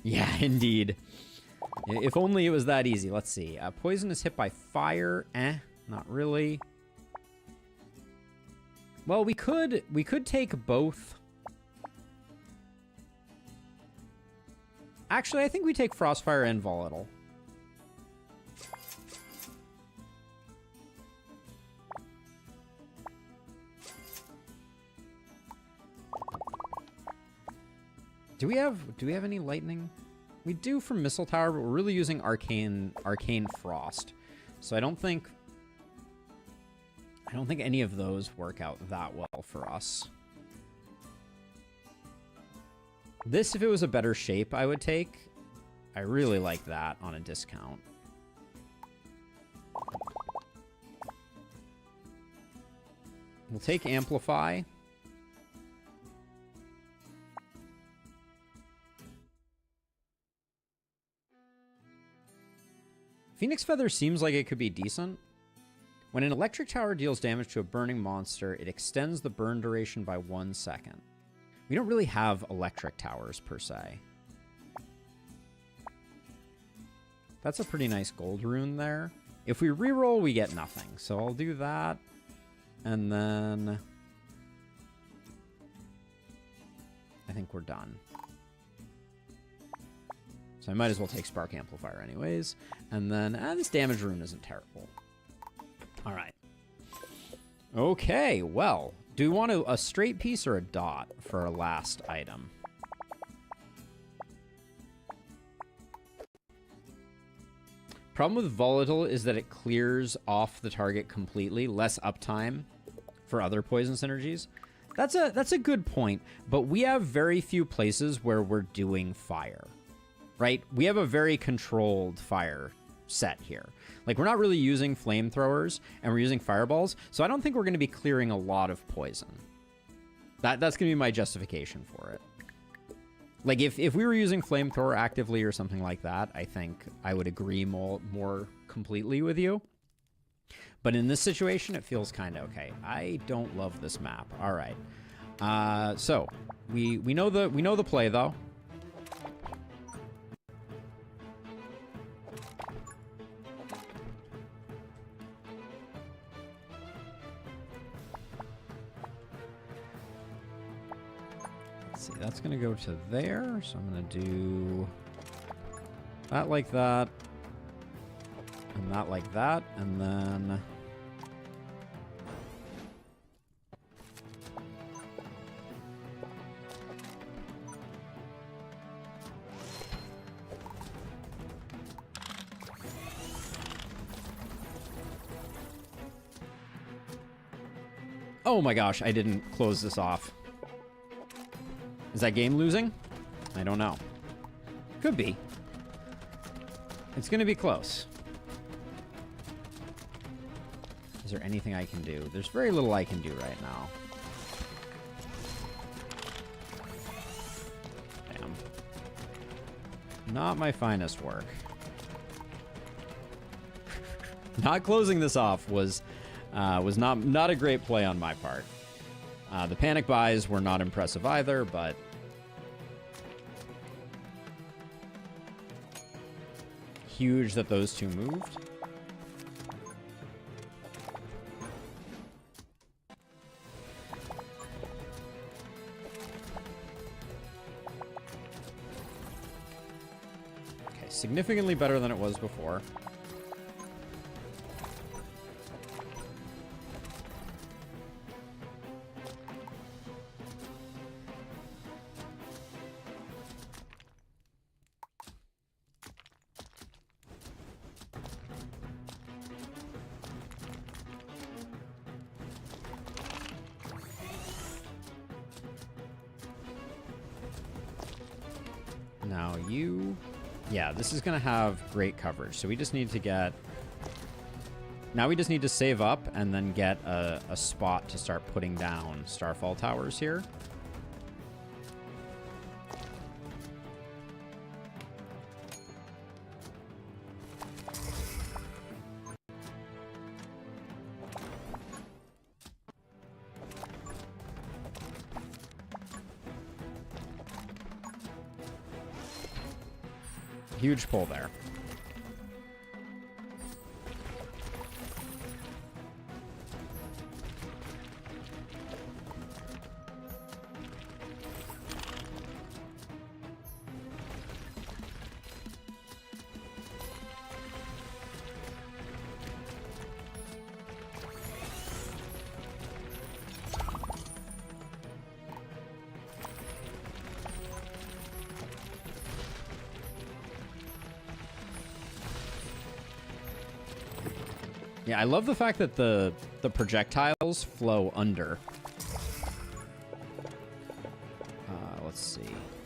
Yeah, indeed. If only it was that easy. Let's see. Poison is hit by fire. Not really. Well, we could take both. Actually, I think we take Frostfire and Volatile. Do we have any lightning? We do from Missile Tower, but we're really using Arcane Frost. So I don't think any of those work out that well for us. This, if it was a better shape, I would take. I really like that on a discount. We'll take Amplify. Phoenix Feather seems like it could be decent. When an electric tower deals damage to a burning monster, it extends the burn duration by 1 second. We don't really have electric towers, per se. That's a pretty nice gold rune there. If we reroll, we get nothing. So I'll do that. And then... I think we're done. So I might as well take Spark Amplifier anyways. And then, this damage rune isn't terrible. All right. Okay, well, do we want a straight piece or a dot for our last item? Problem with Volatile is that it clears off the target completely, less uptime for other poison synergies. That's a good point, but we have very few places where we're doing fire, right? We have a very controlled fire set here. Like, we're not really using flamethrowers, and we're using fireballs, so I don't think we're going to be clearing a lot of poison. That's going to be my justification for it. Like, if we were using flamethrower actively or something like that, I think I would agree more completely with you. But in this situation, it feels kind of okay. I don't love this map. All right. So we know the play though. See, that's going to go to there, so I'm going to do that like that, and that like that, and then... Oh my gosh, I didn't close this off. Is that game losing? I don't know. Could be. It's going to be close. Is there anything I can do? There's very little I can do right now. Damn. Not my finest work. Not closing this off was not a great play on my part. The panic buys were not impressive either, but huge that those two moved. Okay, significantly better than it was before. Now you... Yeah, this is going to have great coverage. So we just need to get... Now we just need to save up and then get a spot to start putting down Starfall towers here. Huge pull there. Yeah, I love the fact that the projectiles flow under. Let's see.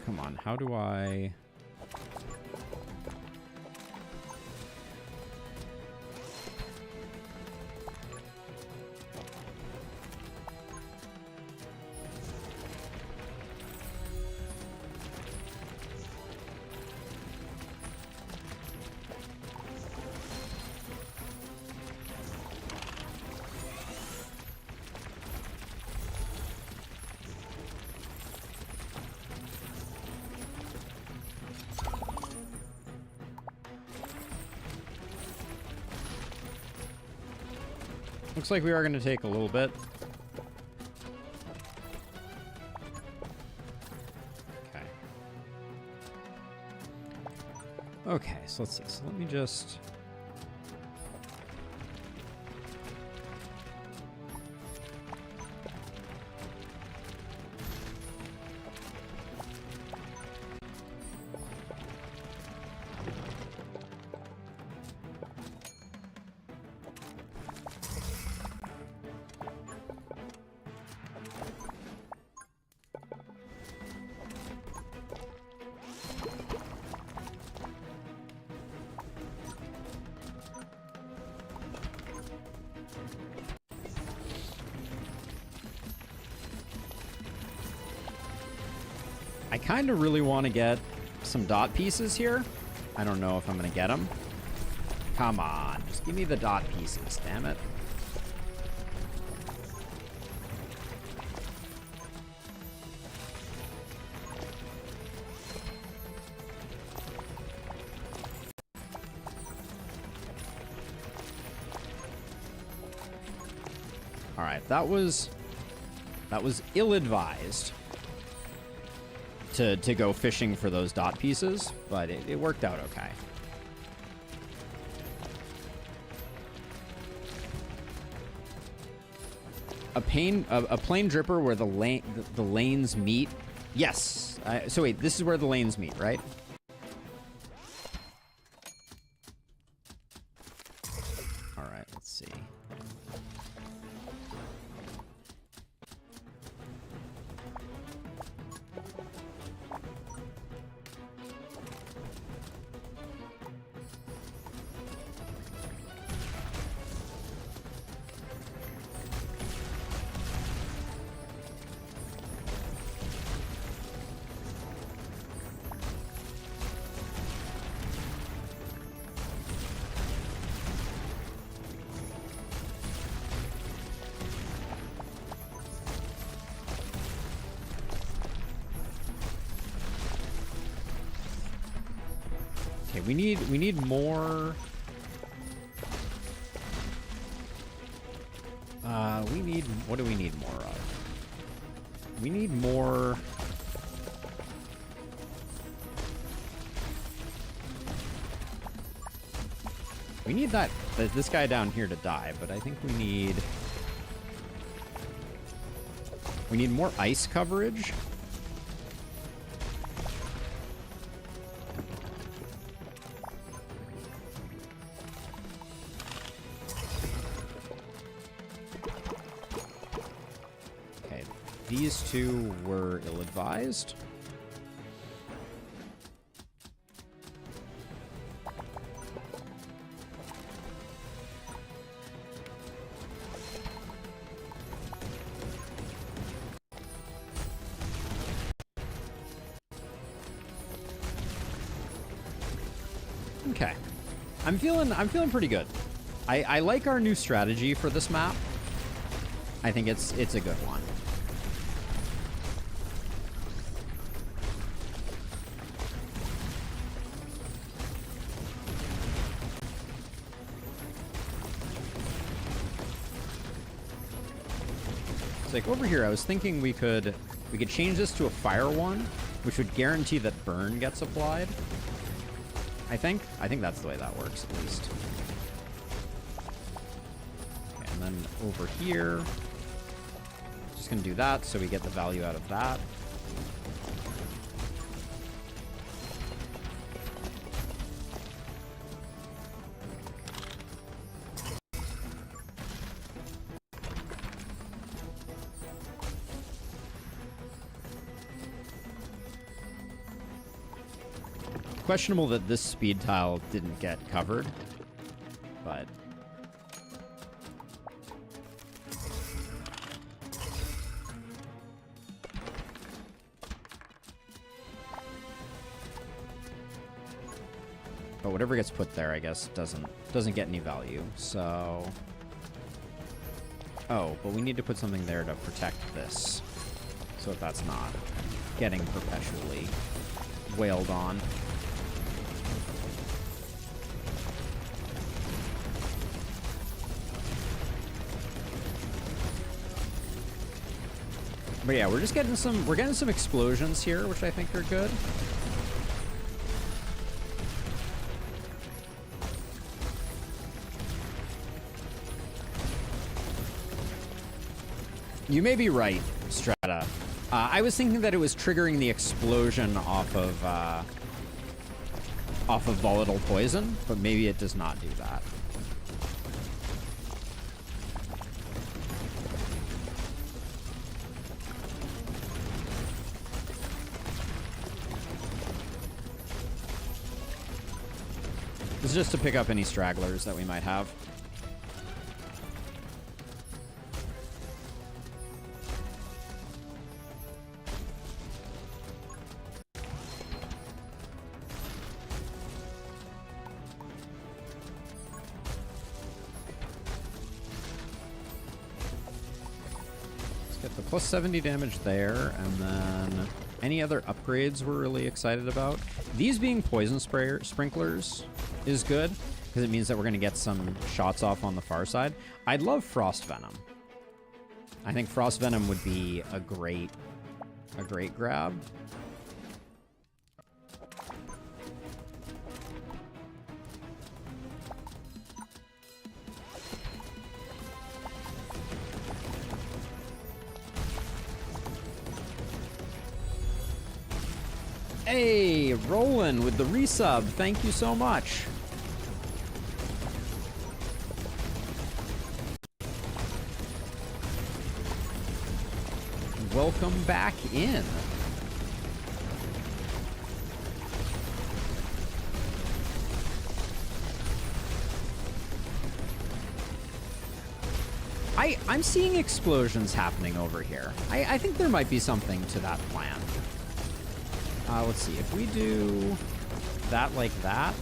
Come on, how do I... Looks like we are going to take a little bit. Okay. Okay, so let's see. So let me just... I kind of really want to get some dot pieces here. I don't know if I'm going to get them. Come on, just give me the dot pieces, damn it. All right, that was ill-advised to go fishing for those dot pieces, but it worked out okay. A plain dripper where the lanes meet. Yes. So wait, this is where the lanes meet, right? All right, let's see. We need more. What do we need more of? We need more. We need this guy down here to die, but I think we need more ice coverage. These two were ill-advised. Okay. I'm feeling pretty good. I like our new strategy for this map. I think it's a good one. Like over here, I was thinking we could change this to a fire one, which would guarantee that burn gets applied. I think that's the way that works, at least. Okay, and then over here, just gonna do that so we get the value out of that. Questionable that this speed tile didn't get covered, but whatever gets put there, I guess, doesn't get any value. So, oh, but we need to put something there to protect this, so that that's not getting perpetually wailed on. But yeah, we're getting some explosions here, which I think are good. You may be right, Strata. I was thinking that it was triggering the explosion off of volatile poison, but maybe it does not do that. This is just to pick up any stragglers that we might have. The plus 70 damage there, and then any other upgrades we're really excited about. These being poison sprinklers is good, because it means that we're going to get some shots off on the far side. I'd love Frost Venom. I think Frost Venom would be a great grab. Hey, Roland with the resub. Thank you so much. Welcome back in. I'm seeing explosions happening over here. I think there might be something to that plan. Let's see, if we do that like that.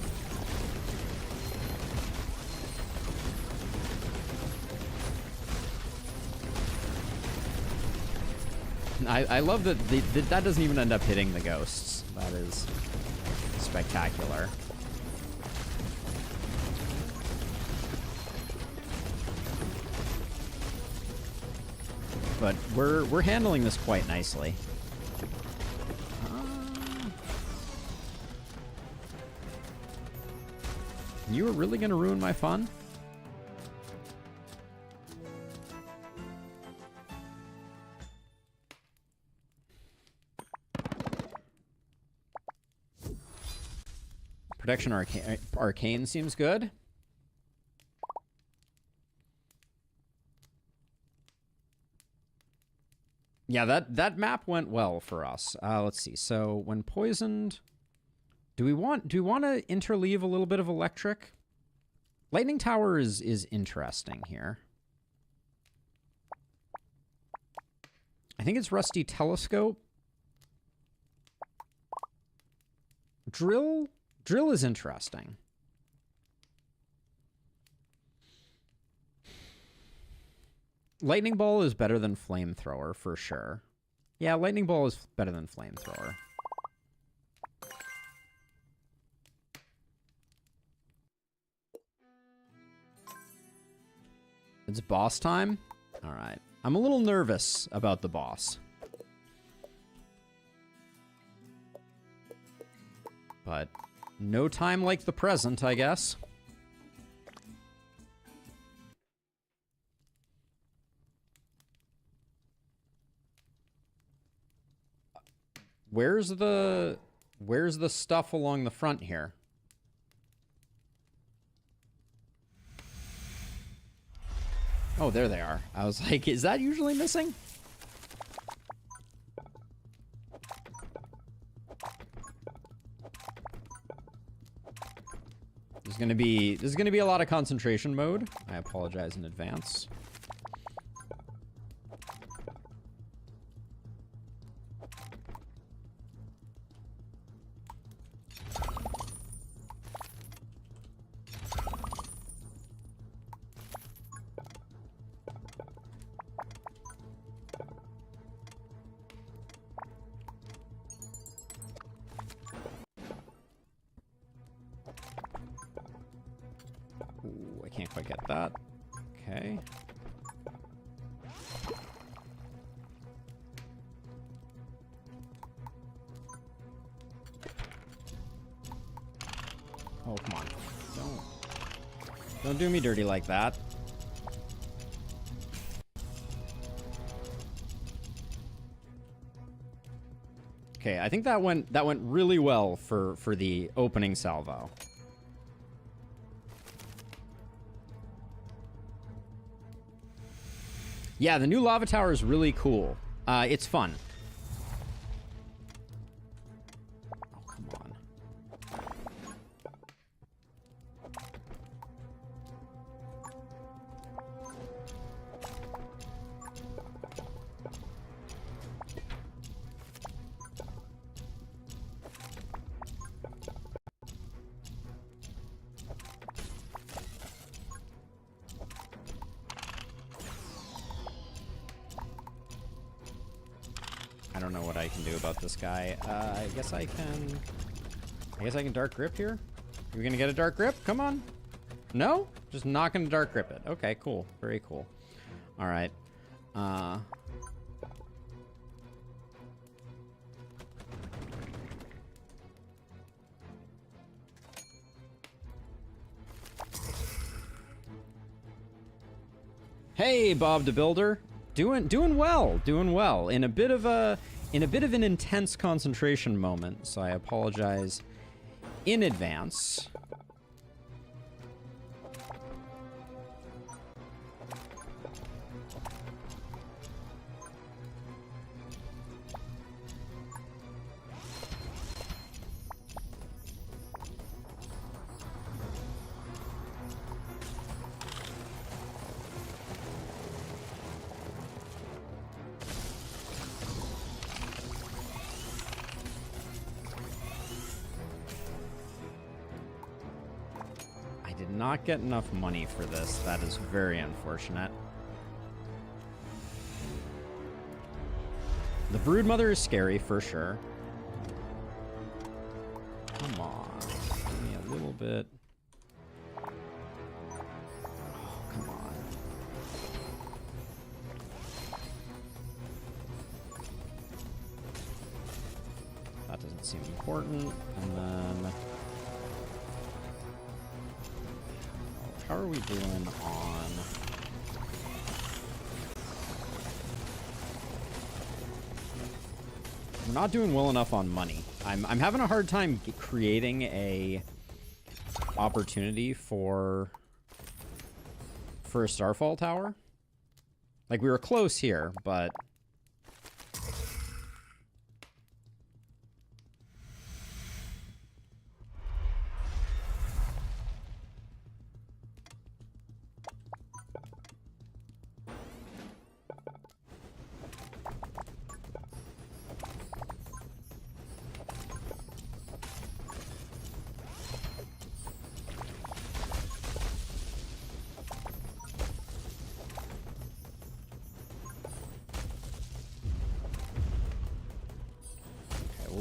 I love that that doesn't even end up hitting the ghosts. That is spectacular. But we're handling this quite nicely. You were really gonna ruin my fun? Protection Arcane seems good. Yeah, that map went well for us. Let's see. So when poisoned, do we want to interleave a little bit of electric? Lightning Tower is interesting here. I think it's Rusty Telescope. Drill is interesting. Lightning Ball is better than Flamethrower, for sure. Yeah, Lightning Ball is better than Flamethrower. It's boss time? Alright. I'm a little nervous about the boss. But no time like the present, I guess. Where's the stuff along the front here? Oh, there they are. I was like, is that usually missing? This is gonna be a lot of concentration mode. I apologize in advance. Can't quite get that. Okay. Oh, come on. Don't do me dirty like that. Okay, I think that went really well for the opening salvo. Yeah, the new lava tower is really cool. It's fun. Oh, come on. I don't know what I can do about this guy. I guess I can dark grip here. Are we gonna get a dark grip? Come on. No? Just not gonna dark grip it. Okay, cool. Very cool. All right. Hey, Bob the Builder. Doing well. In a bit of an intense concentration moment, so I apologize in advance. Not get enough money for this. That is very unfortunate. The Broodmother is scary for sure. Come on. Give me a little bit. Oh, come on. That doesn't seem important. And then... how are we doing on... we're not doing well enough on money. I'm having a hard time creating a opportunity for a Starfall tower. Like, we were close here, but...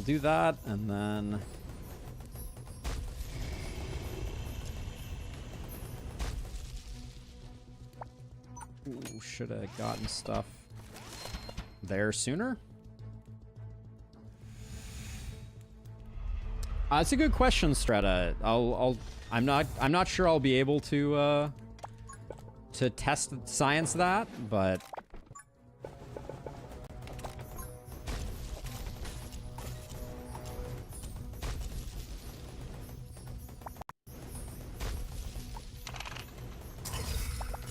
do that, and then... ooh, should have gotten stuff there sooner. It's a good question, Strata. I'm not sure I'll be able to test science that, but...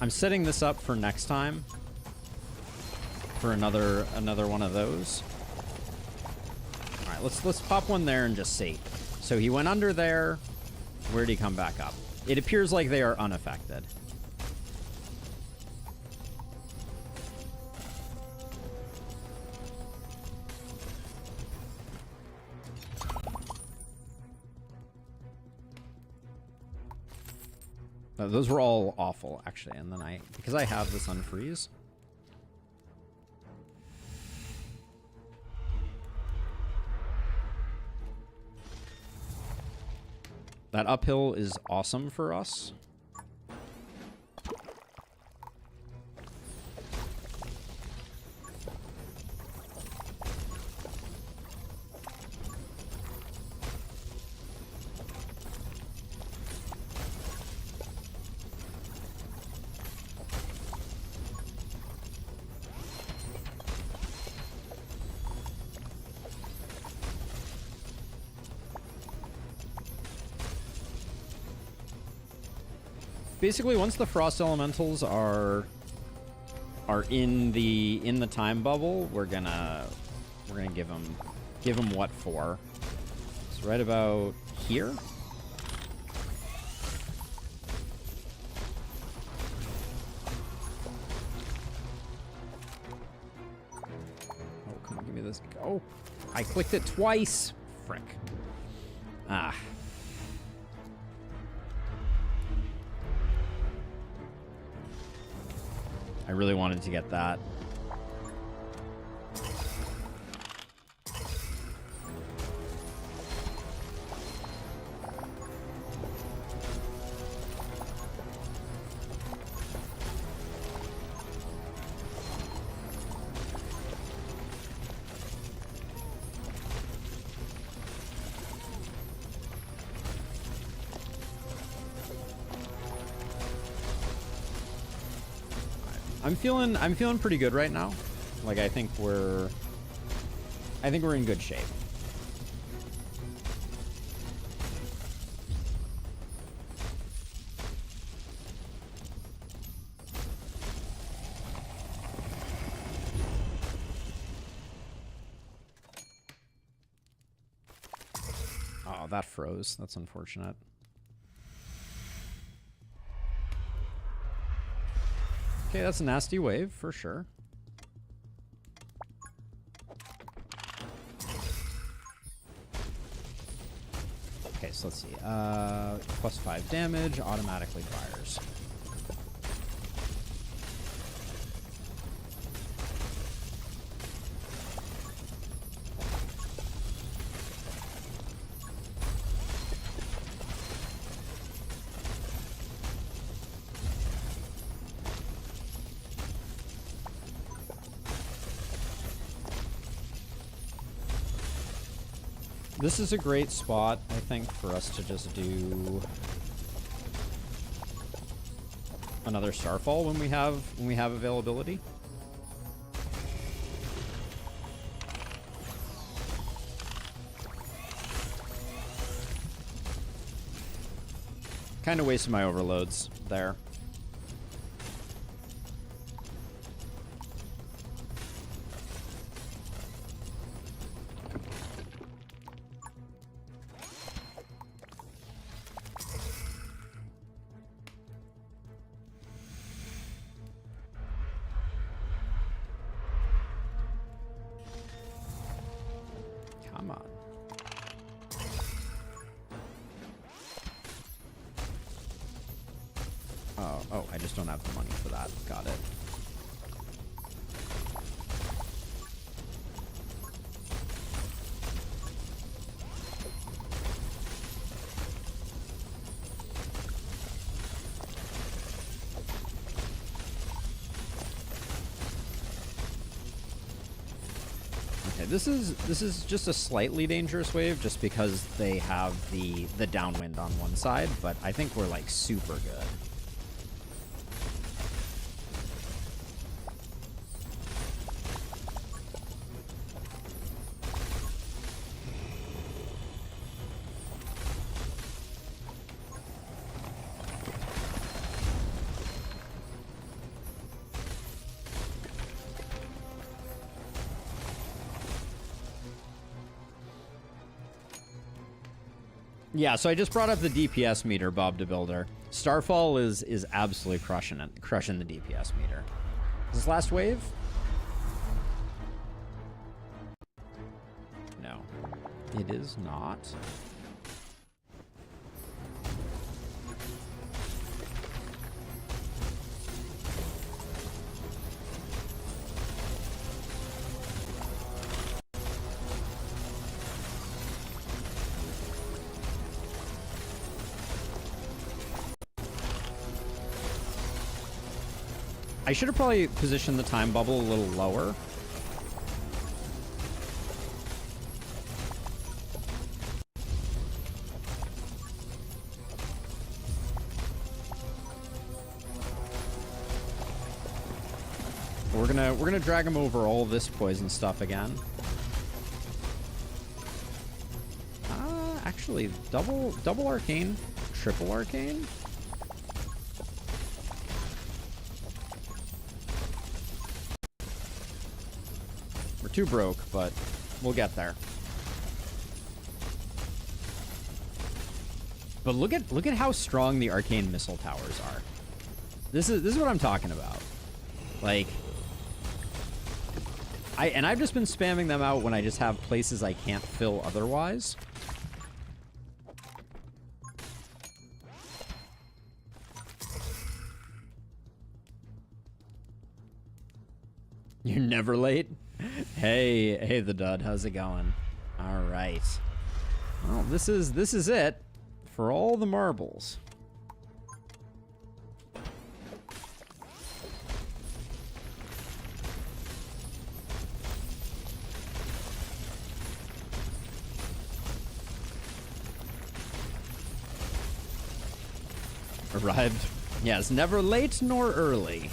I'm setting this up for next time. For another one of those. All right, let's pop one there and just see. So he went under there. Where'd he come back up? It appears like they are unaffected. Those were all awful, actually. And then because I have this unfreeze. That uphill is awesome for us. Basically, once the frost elementals are in the time bubble, we're gonna give them what for. It's right about here. Oh, come on, give me this. Oh, I clicked it twice. Frick. Ah. I really wanted to get that. I'm feeling pretty good right now. Like, I think we're in good shape. Oh, that froze. That's unfortunate. Okay, that's a nasty wave, for sure. Okay, so let's see. +5 damage, automatically fires. This is a great spot, I think, for us to just do another Starfall when we have availability. Kind of wasted my overloads there. Oh, I just don't have the money for that. Got it. Okay, this is just a slightly dangerous wave just because they have the downwind on one side, but I think we're like super good. Yeah, so I just brought up the DPS meter, Bob the Builder. Starfall is absolutely crushing the DPS meter. Is this last wave? No, it is not. I should have probably positioned the time bubble a little lower. We're gonna drag him over all this poison stuff again. Actually, double arcane, triple arcane. too broke, but we'll get there. But look at how strong the arcane missile towers are. This is what I'm talking about. Like, I've just been spamming them out when I just have places I can't fill otherwise. You're never late? Hey, the dud. How's it going? All right. Well, this is it for all the marbles. Arrived. Yes, never late nor early.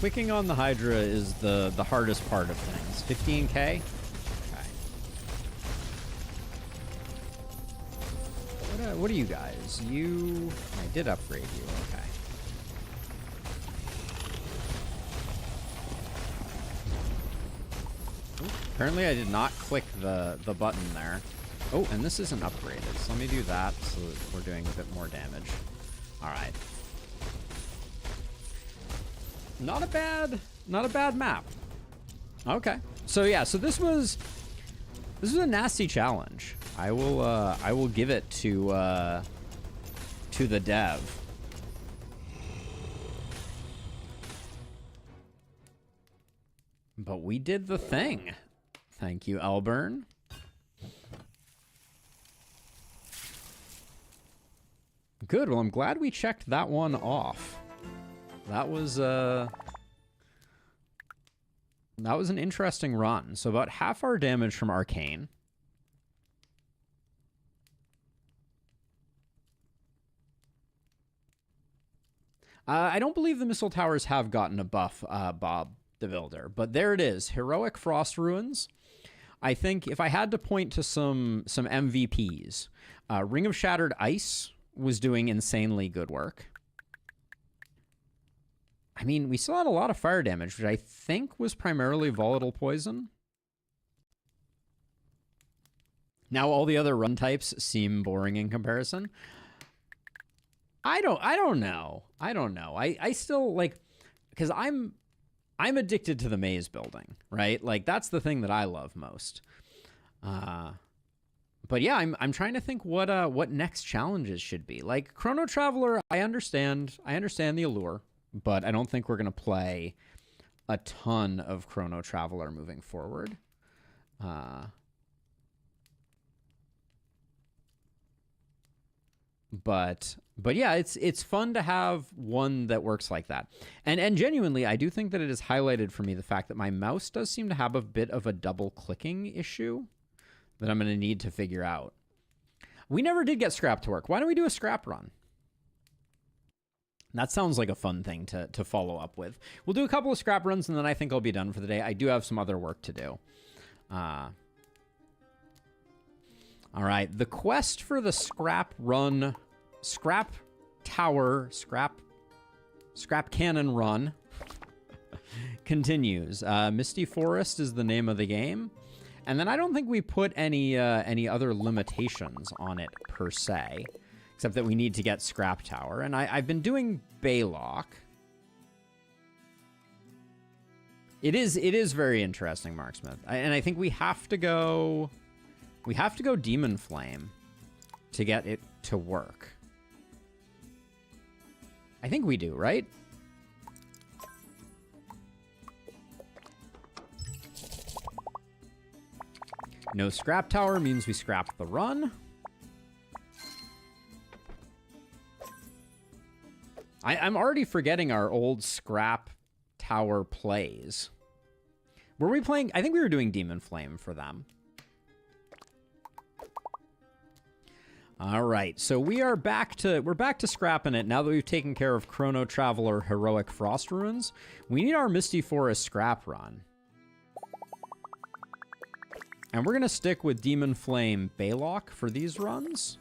Clicking on the Hydra is the hardest part of things. 15k? Okay. What are you guys? I did upgrade you. Okay. Ooh, apparently I did not click the button there. Oh, and this isn't upgraded. So let me do that so that we're doing a bit more damage. All right. Not a bad map. Okay. So yeah, so this was a nasty challenge. I will give it to the dev. But we did the thing. Thank you, Elburn. Good. Well, I'm glad we checked that one off. That was an interesting run. So about half our damage from Arcane. I don't believe the missile towers have gotten a buff, Bob the Builder, but there it is. Heroic Frost Ruins. I think if I had to point to some MVPs, Ring of Shattered Ice was doing insanely good work. I mean, we still had a lot of fire damage, which I think was primarily volatile poison. Now all the other run types seem boring in comparison. I don't know. I still like, because I'm addicted to the maze building, right? Like that's the thing that I love most. But yeah, I'm trying to think what next challenges should be. Like Chrono Traveler, I understand the allure. But I don't think we're going to play a ton of Chrono Traveler moving forward. But yeah, it's fun to have one that works like that. And genuinely, I do think that it has highlighted for me the fact that my mouse does seem to have a bit of a double clicking issue that I'm going to need to figure out. We never did get scrap to work. Why don't we do a scrap run? That sounds like a fun thing to follow up with. We'll do a couple of scrap runs, and then I think I'll be done for the day. I do have some other work to do. All right. The quest for the scrap run, scrap tower, scrap cannon run continues. Misty Forest is the name of the game. And then I don't think we put any other limitations on it per se. Except that we need to get Scrap Tower. And I've been doing Baylock. It is very interesting, Marksmith. And I think we have to go Demon Flame to get it to work. I think we do, right? No Scrap Tower means we scrap the run. I'm already forgetting our old Scrap Tower plays. Were we playing? I think we were doing Demon Flame for them. All right, so we're back to scrapping it now that we've taken care of Chrono Traveler Heroic Frost Ruins. We need our Misty Forest scrap run. And we're going to stick with Demon Flame Baylock for these runs.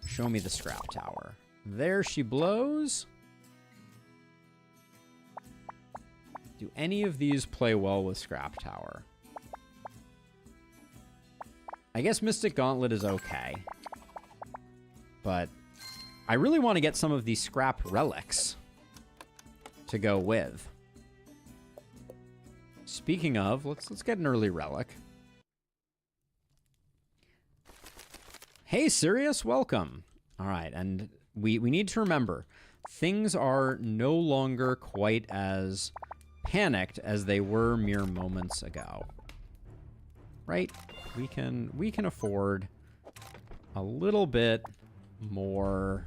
Show me the scrap tower. There she blows. Do any of these play well with scrap tower? I guess Mystic Gauntlet is okay. But I really want to get some of these scrap relics to go with. Speaking of, let's get an early relic. Hey, Sirius, welcome. All right, and we need to remember, things are no longer quite as panicked as they were mere moments ago. Right? We can afford a little bit more.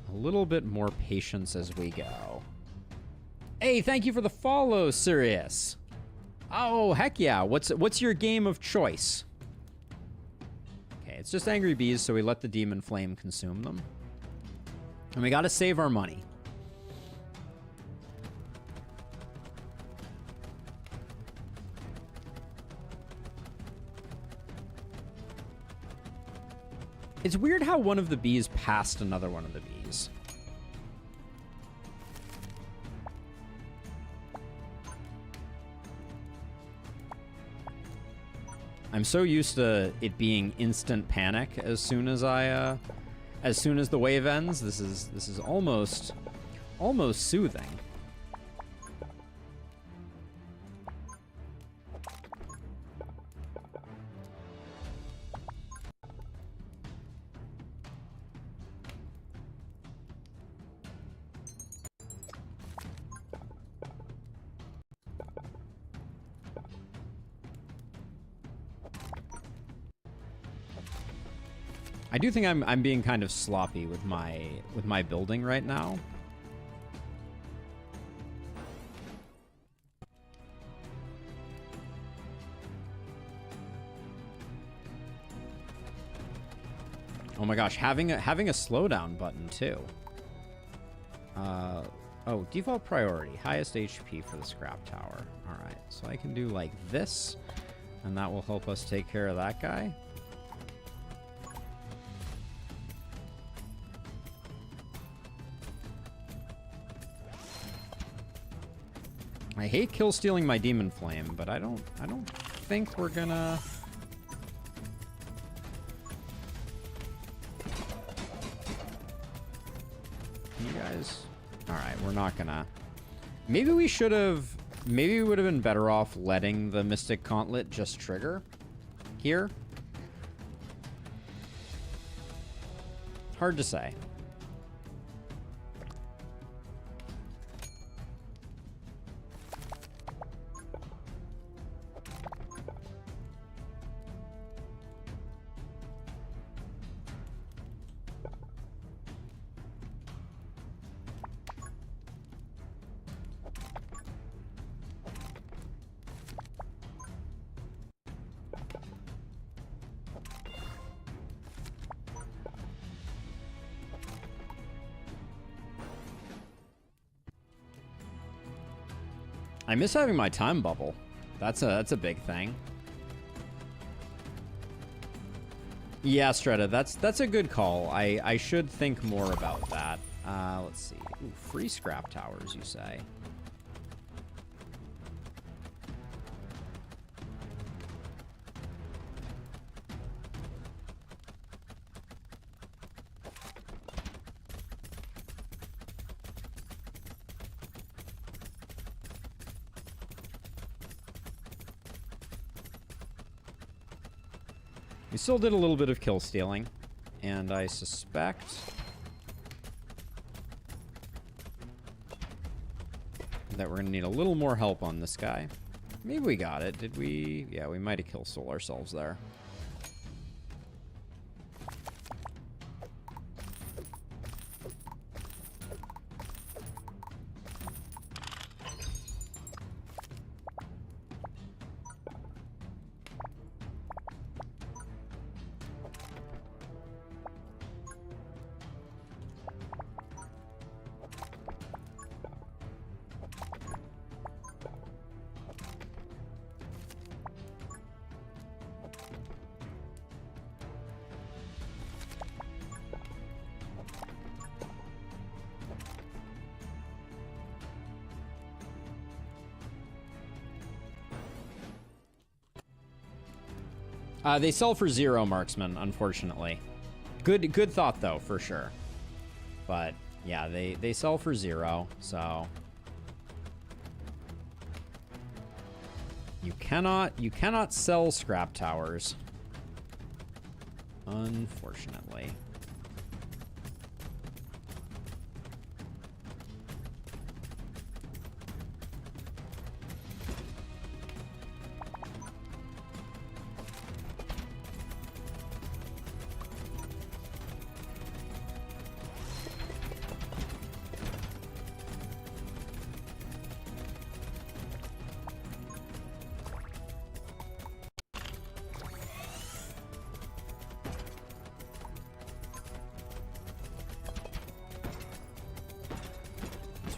A little bit more patience as we go. Hey, thank you for the follow, Sirius. Oh, heck yeah. What's your game of choice? Okay, it's just Angry Bees, so we let the Demon Flame consume them. And we gotta save our money. It's weird how one of the bees passed another one of the bees. I'm so used to it being instant panic as soon as the wave ends. This is almost soothing. I do think I'm being kind of sloppy with my building right now. Oh my gosh, having a slowdown button too. Oh, default priority, highest HP for the scrap tower. All right, so I can do like this, and that will help us take care of that guy. I hate kill stealing my Demon Flame, but I don't think we're gonna. You guys, all right, we're not gonna. Maybe we should have. Maybe we would have been better off letting the Mystic Gauntlet just trigger here. Hard to say. I miss having my time bubble. That's a big thing. Yeah, Streta, that's a good call. I should think more about that. Let's see. Ooh, free scrap towers, you say? We still did a little bit of kill stealing, and I suspect that we're gonna need a little more help on this guy. Maybe we got it. Did we? Yeah, we might have kill stole ourselves there. They sell for 0, marksman, unfortunately. Good thought, though, for sure. But, yeah, they sell for 0, so... You cannot sell scrap towers. Unfortunately.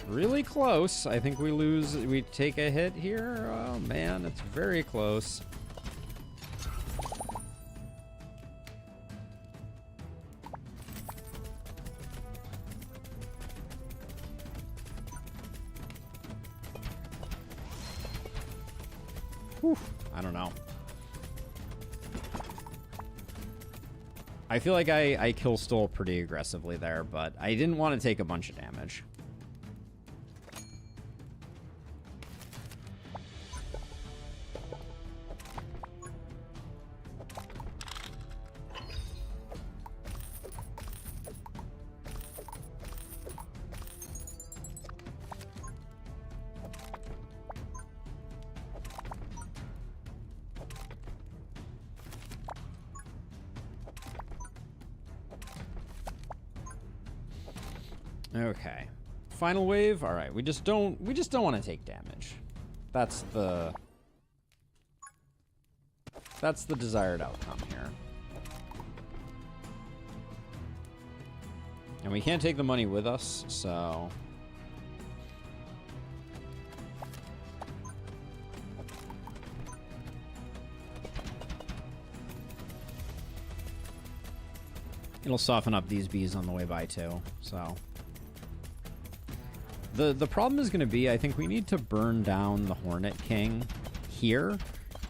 Really close. I think we take a hit here. Oh man, it's very close. Whew, I don't know. I feel like I kill stole pretty aggressively there, but I didn't want to take a bunch of damage. Okay. Final wave. All right. We just don't want to take damage. That's the desired outcome here. And we can't take the money with us, so it'll soften up these bees on the way by too. So the problem is going to be, I think we need to burn down the Hornet King here,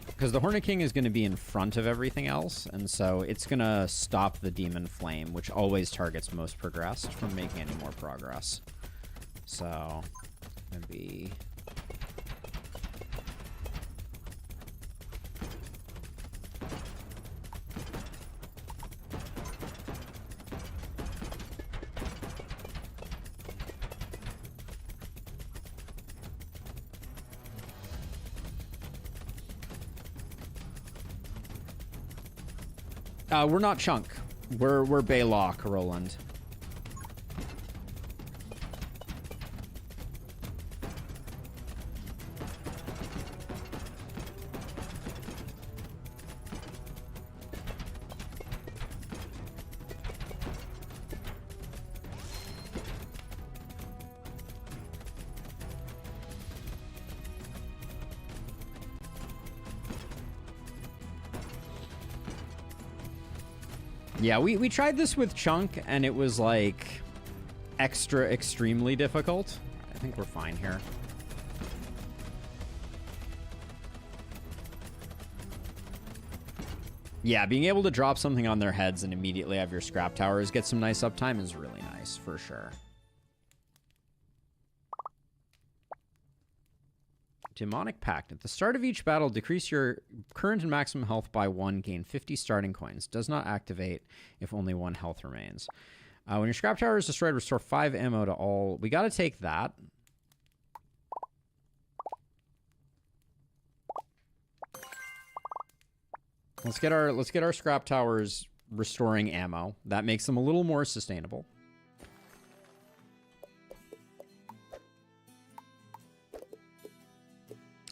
because the Hornet King is going to be in front of everything else, and so it's going to stop the Demon Flame, which always targets most progressed, from making any more progress. So maybe we're not Chunk. We're Baylock, Roland. Yeah, we tried this with Chunk, and it was, like, extremely difficult. I think we're fine here. Yeah, being able to drop something on their heads and immediately have your scrap towers get some nice uptime is really nice, for sure. Demonic Pact. At the start of each battle, decrease your current and maximum health by 1, gain 50 starting coins. Does not activate if only 1 health remains. When your scrap tower is destroyed, restore 5 ammo to all. We got to take that. Let's get our scrap towers restoring ammo. That makes them a little more sustainable.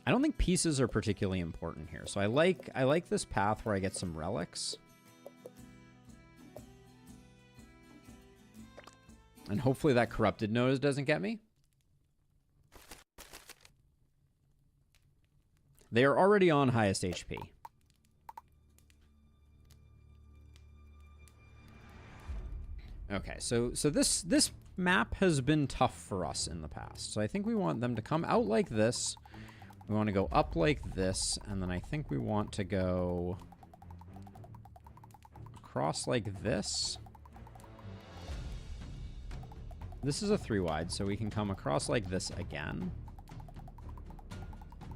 I don't think pieces are particularly important here, so I like this path where I get some relics. And hopefully that corrupted nose doesn't get me. They are already on highest HP. Okay, so this map has been tough for us in the past. So I think we want them to come out like this. We want to go up like this, and then I think we want to go across like this. This is a 3-wide, so we can come across like this again.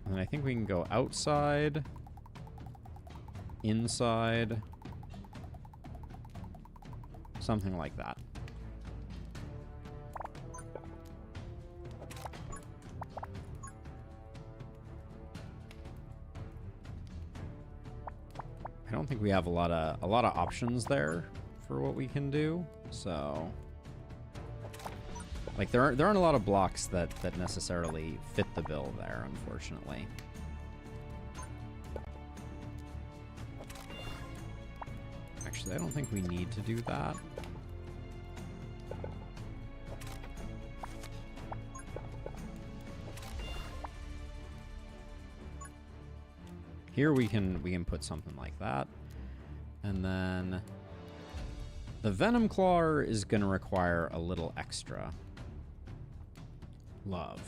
And I think we can go outside, inside, something like that. I don't think we have a lot of options there for what we can do, so like there aren't a lot of blocks that necessarily fit the bill there, unfortunately. Actually, I don't think we need to do that. Here we can put something like that. And then the Venom Claw is going to require a little extra love.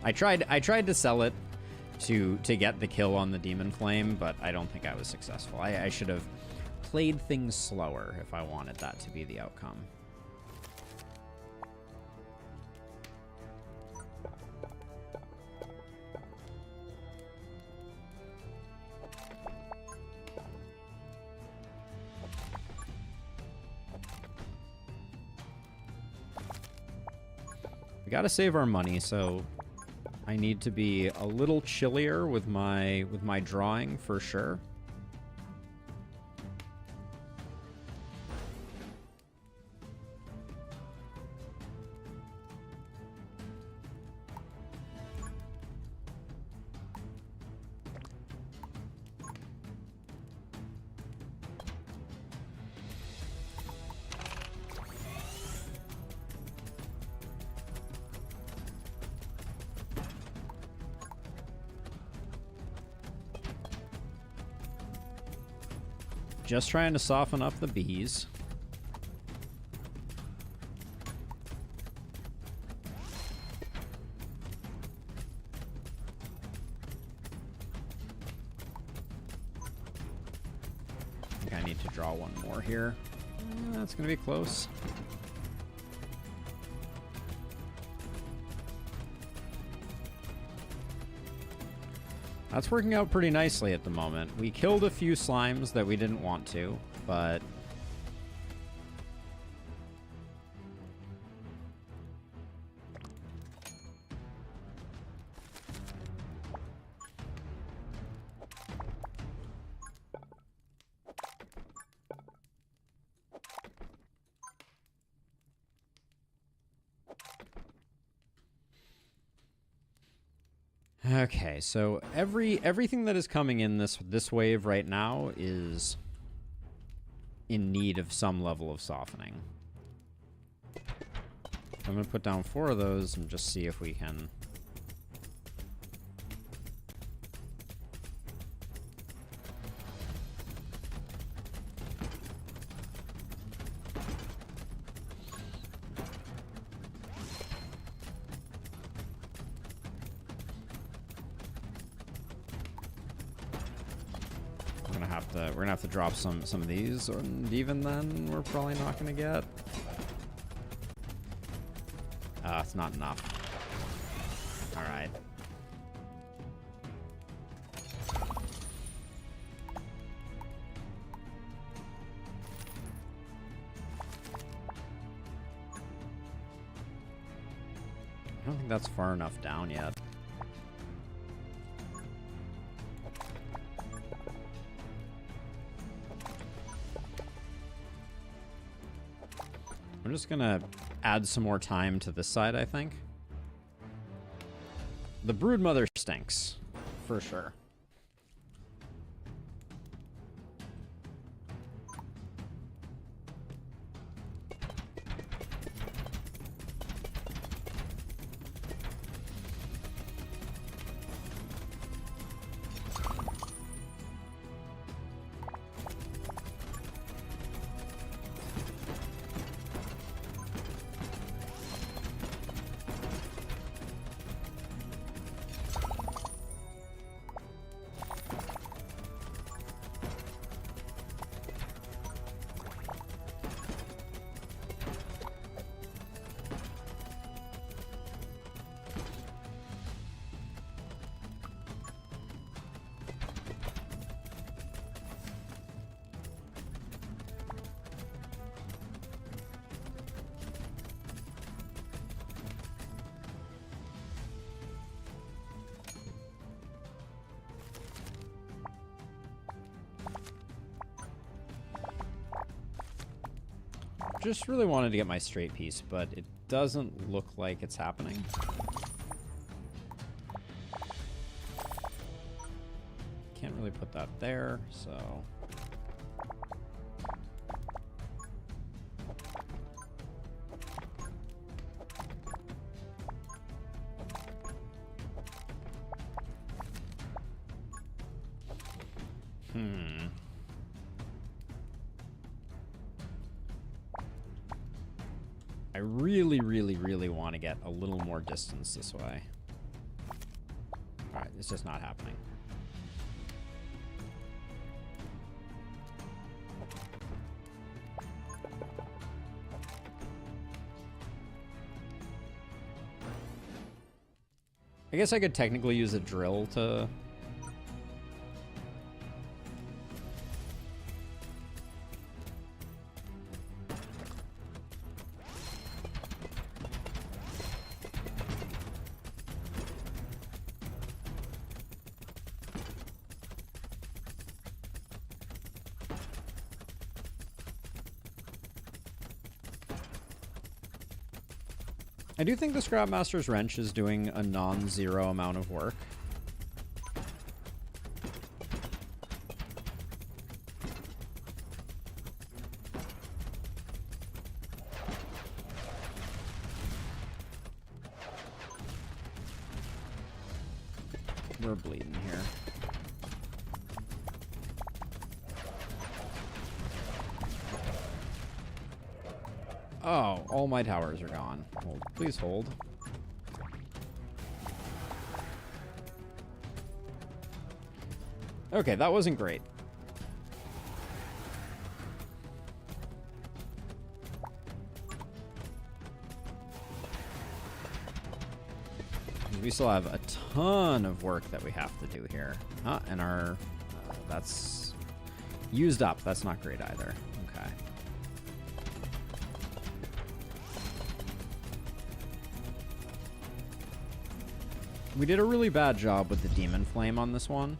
I tried to sell it to get the kill on the Demon Flame, but I don't think I was successful. I should have played things slower if I wanted that to be the outcome. We gotta save our money, so I need to be a little chillier with my drawing for sure. Just trying to soften up the bees. I think I need to draw one more here. That's gonna be close. That's working out pretty nicely at the moment. We killed a few slimes that we didn't want to, but okay, so everything that is coming in this wave right now is in need of some level of softening. I'm going to put down 4 of those and just see if we can. We're gonna have to drop some of these, and even then, we're probably not gonna get. It's not enough. All right. I don't think that's far enough down yet. I'm just gonna add some more time to this side, I think. The Broodmother stinks, for sure. just really wanted to get my straight piece, but it doesn't look like it's happening. Can't really put that there, so... I really, really, really want to get a little more distance this way. Alright, it's just not happening. I guess I could technically use a drill to... I do think the Scrapmaster's Wrench is doing a non-zero amount of work. We're bleeding here. Oh, all my towers are gone. Hold, please hold. Okay, that wasn't great. We still have a ton of work that we have to do here. And our... that's used up. That's not great either. Okay. We did a really bad job with the Demon Flame on this one.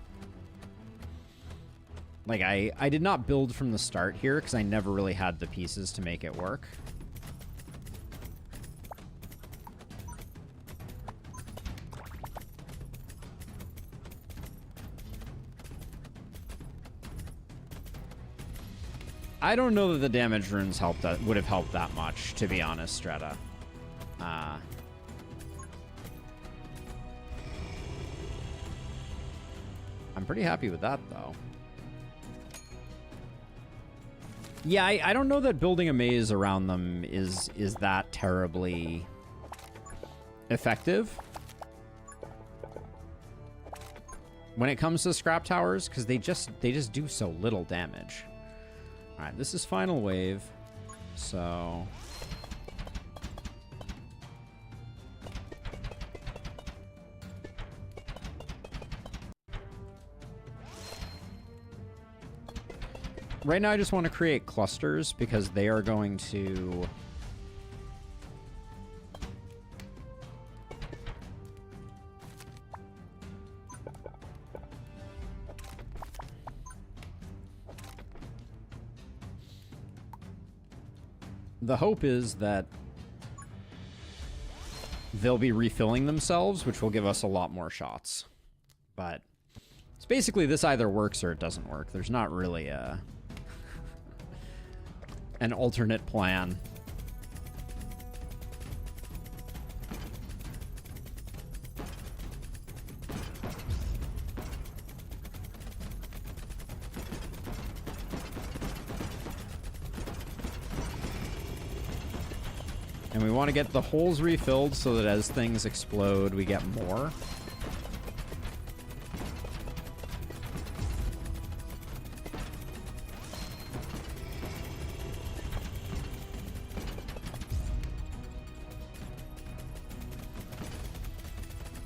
Like, I did not build from the start here because I never really had the pieces to make it work. I don't know that the damage runes would have helped that much, to be honest, Strata. I'm pretty happy with that, though. Yeah, I don't know that building a maze around them is that terribly effective when it comes to scrap towers, because they just do so little damage. All right, this is final wave, so... Right now, I just want to create clusters because they are going to... The hope is that they'll be refilling themselves, which will give us a lot more shots. But it's basically this either works or it doesn't work. There's not really an alternate plan. And we want to get the holes refilled so that as things explode, we get more.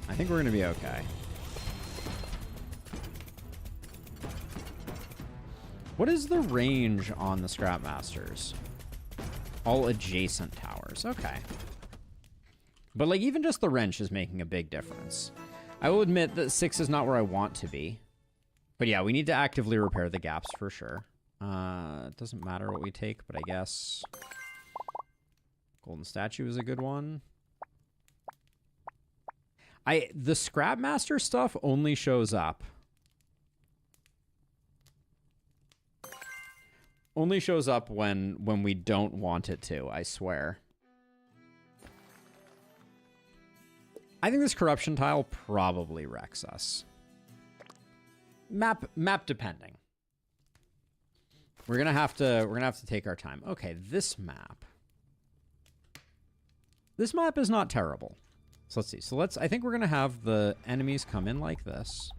I think we're going to be okay. What is the range on the Scrapmasters? All adjacent towers. Okay. But, like, even just the wrench is making a big difference. I will admit that 6 is not where I want to be. But, yeah, we need to actively repair the gaps for sure. It doesn't matter what we take, but I guess... Golden statue is a good one. The Scrapmaster stuff only shows up. Only shows up when we don't want it to, I swear. I think this corruption tile probably wrecks us. Map depending. We're gonna have to take our time. Okay, this map. This map is not terrible. So let's see. So I think we're gonna have the enemies come in like this.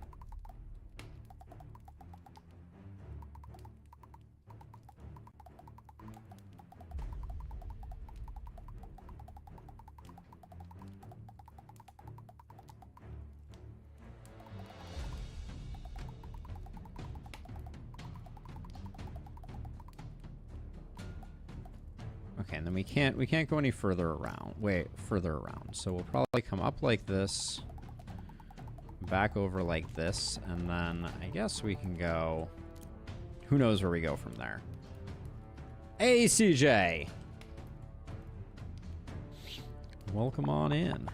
Okay, and then we can't go any further around. Further around. So we'll probably come up like this, back over like this, and then I guess we can go. Who knows where we go from there? Hey, CJ! Welcome on in.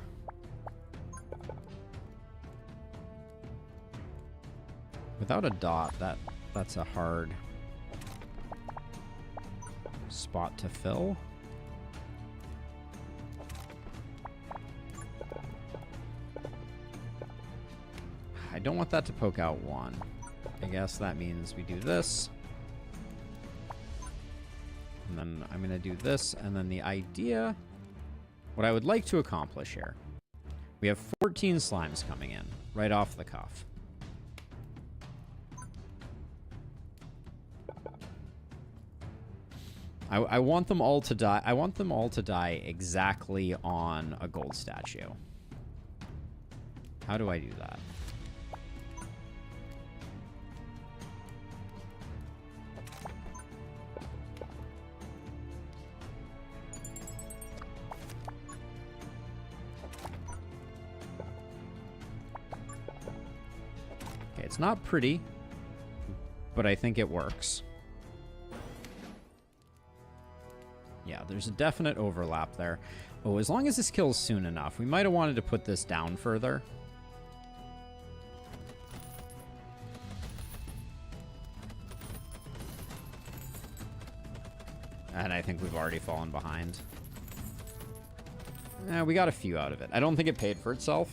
Without a dot, that's a hard spot to fill. I don't want that to poke out one. I guess that means we do this. And then I'm going to do this. And then the idea, what I would like to accomplish here, we have 14 slimes coming in right off the cuff. I want them all to die. I want them all to die exactly on a gold statue. How do I do that? Okay, it's not pretty, but I think it works. Yeah, there's a definite overlap there. Oh, as long as this kills soon enough. We might have wanted to put this down further. And I think we've already fallen behind. We got a few out of it. I don't think it paid for itself.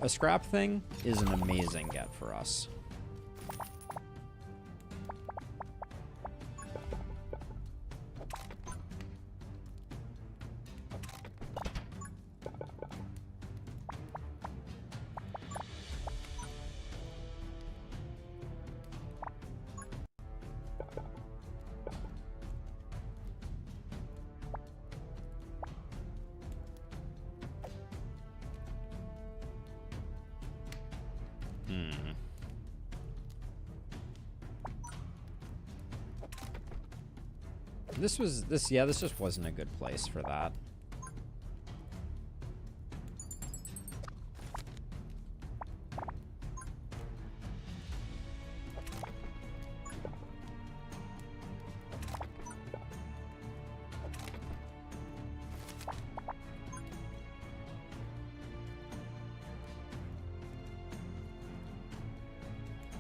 A scrap thing is an amazing get for us. This just wasn't a good place for that.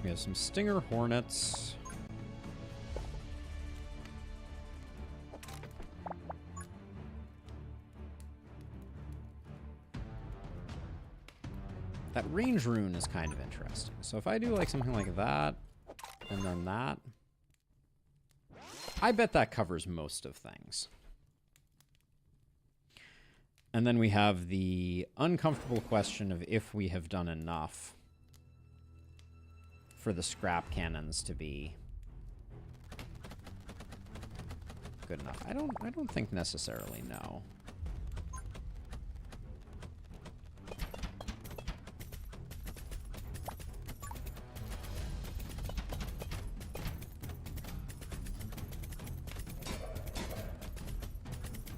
We have some Stinger Hornets. That range rune is kind of interesting. So if I do like something like that, and then that, I bet that covers most of things. And then we have the uncomfortable question of if we have done enough for the scrap cannons to be good enough. I don't think necessarily no.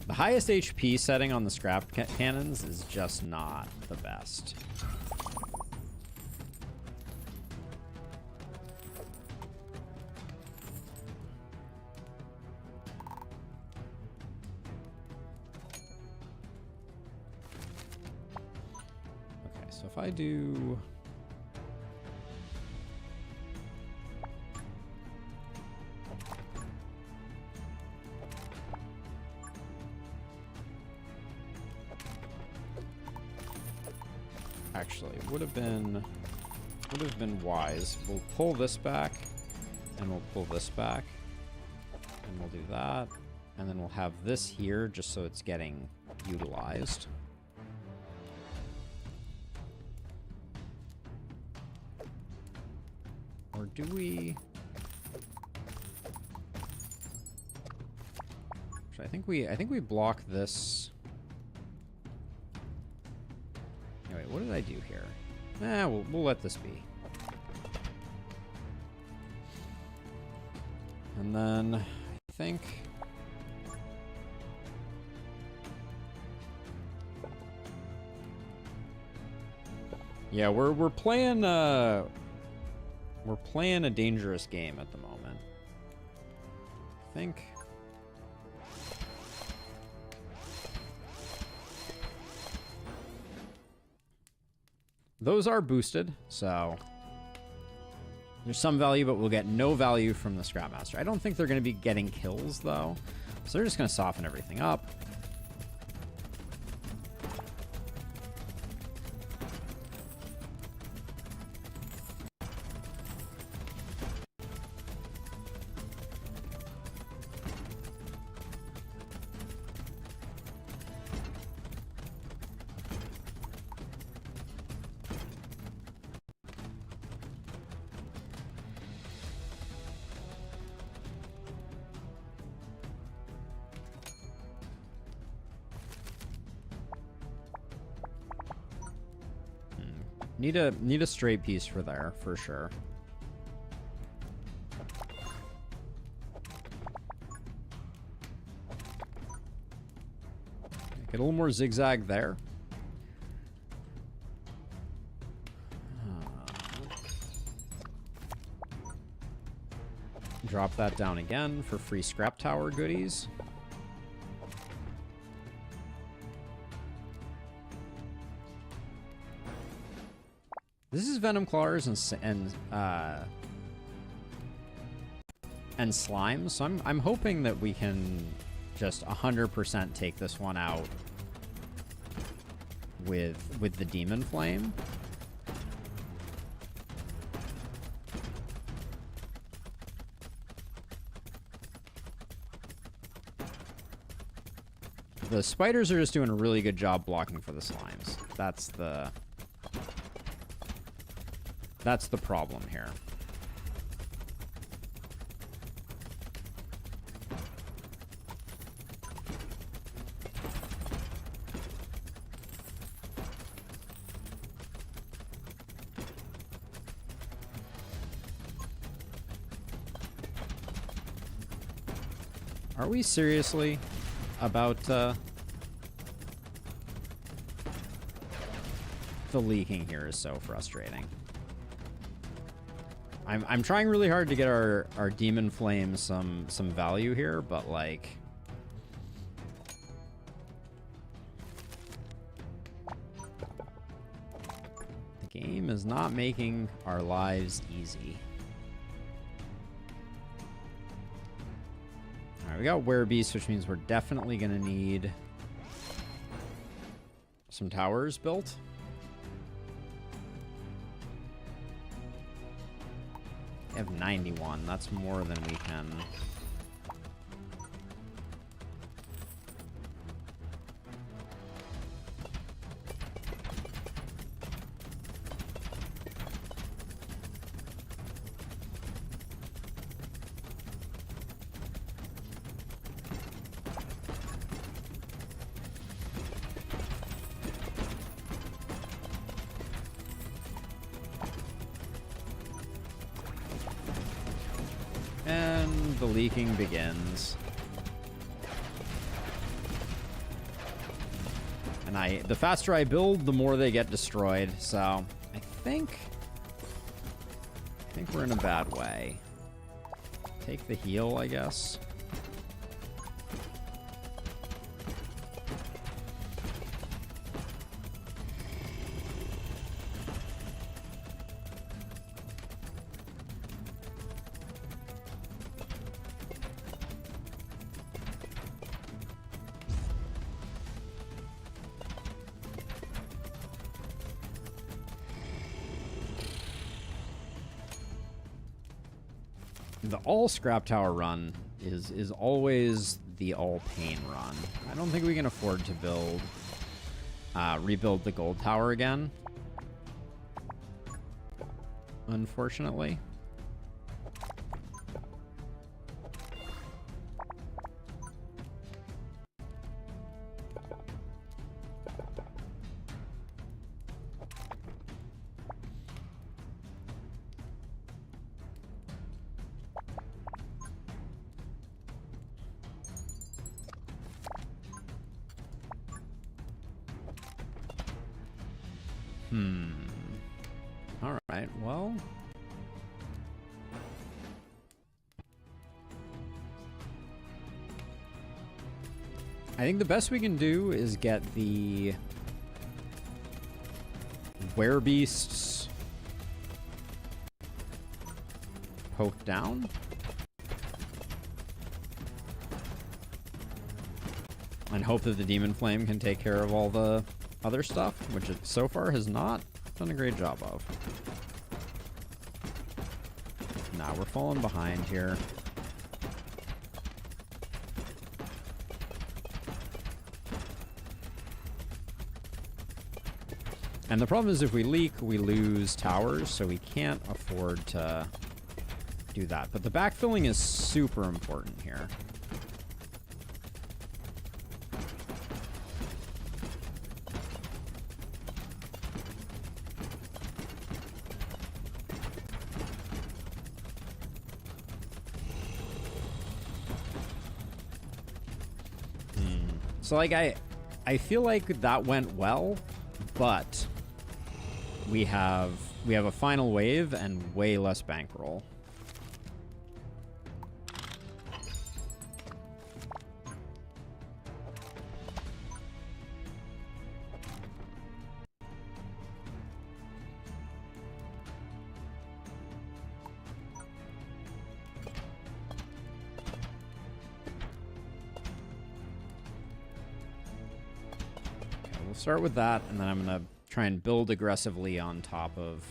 The highest HP setting on the scrap cannons is just not the best. if I do... Actually, would have been wise. We'll pull this back, and we'll pull this back, and we'll do that, and then we'll have this here just so it's getting utilized. Or do we? Actually, I think we block this. Wait, what did I do here? We'll let this be. And then I think yeah, we're playing a dangerous game at the moment. I think those are boosted, so there's some value, but we'll get no value from the Scrapmaster. I don't think they're going to be getting kills, though, so they're just going to soften everything up. Need a straight piece for there, for sure. Get a little more zigzag there. Drop that down again for free scrap tower goodies. This is Venom Clawers and Slime, so I'm hoping that we can just 100% take this one out with the Demon Flame. The spiders are just doing a really good job blocking for the slimes. That's the problem here. Are we seriously about the leaking here is so frustrating. I'm trying really hard to get our Demon Flame some value here, but like the game is not making our lives easy. All right, we got Werebeast, which means we're definitely gonna need some towers built. I have 91. That's more than we can. And the leaking begins. And the faster I build, the more they get destroyed. So I think we're in a bad way. Take the heal, I guess. The all scrap tower run is always the all pain run. I don't think we can afford to rebuild the gold tower again, unfortunately. All right, well. I think the best we can do is get the werebeasts poked down. And hope that the Demon Flame can take care of all the other stuff, which it so far has not done a great job of. Nah, we're falling behind here. And the problem is if we leak, we lose towers, so we can't afford to do that. But the backfilling is super important here. So, like, I feel like that went well, but we have a final wave and way less bankroll. Start with that, and then I'm gonna try and build aggressively on top of.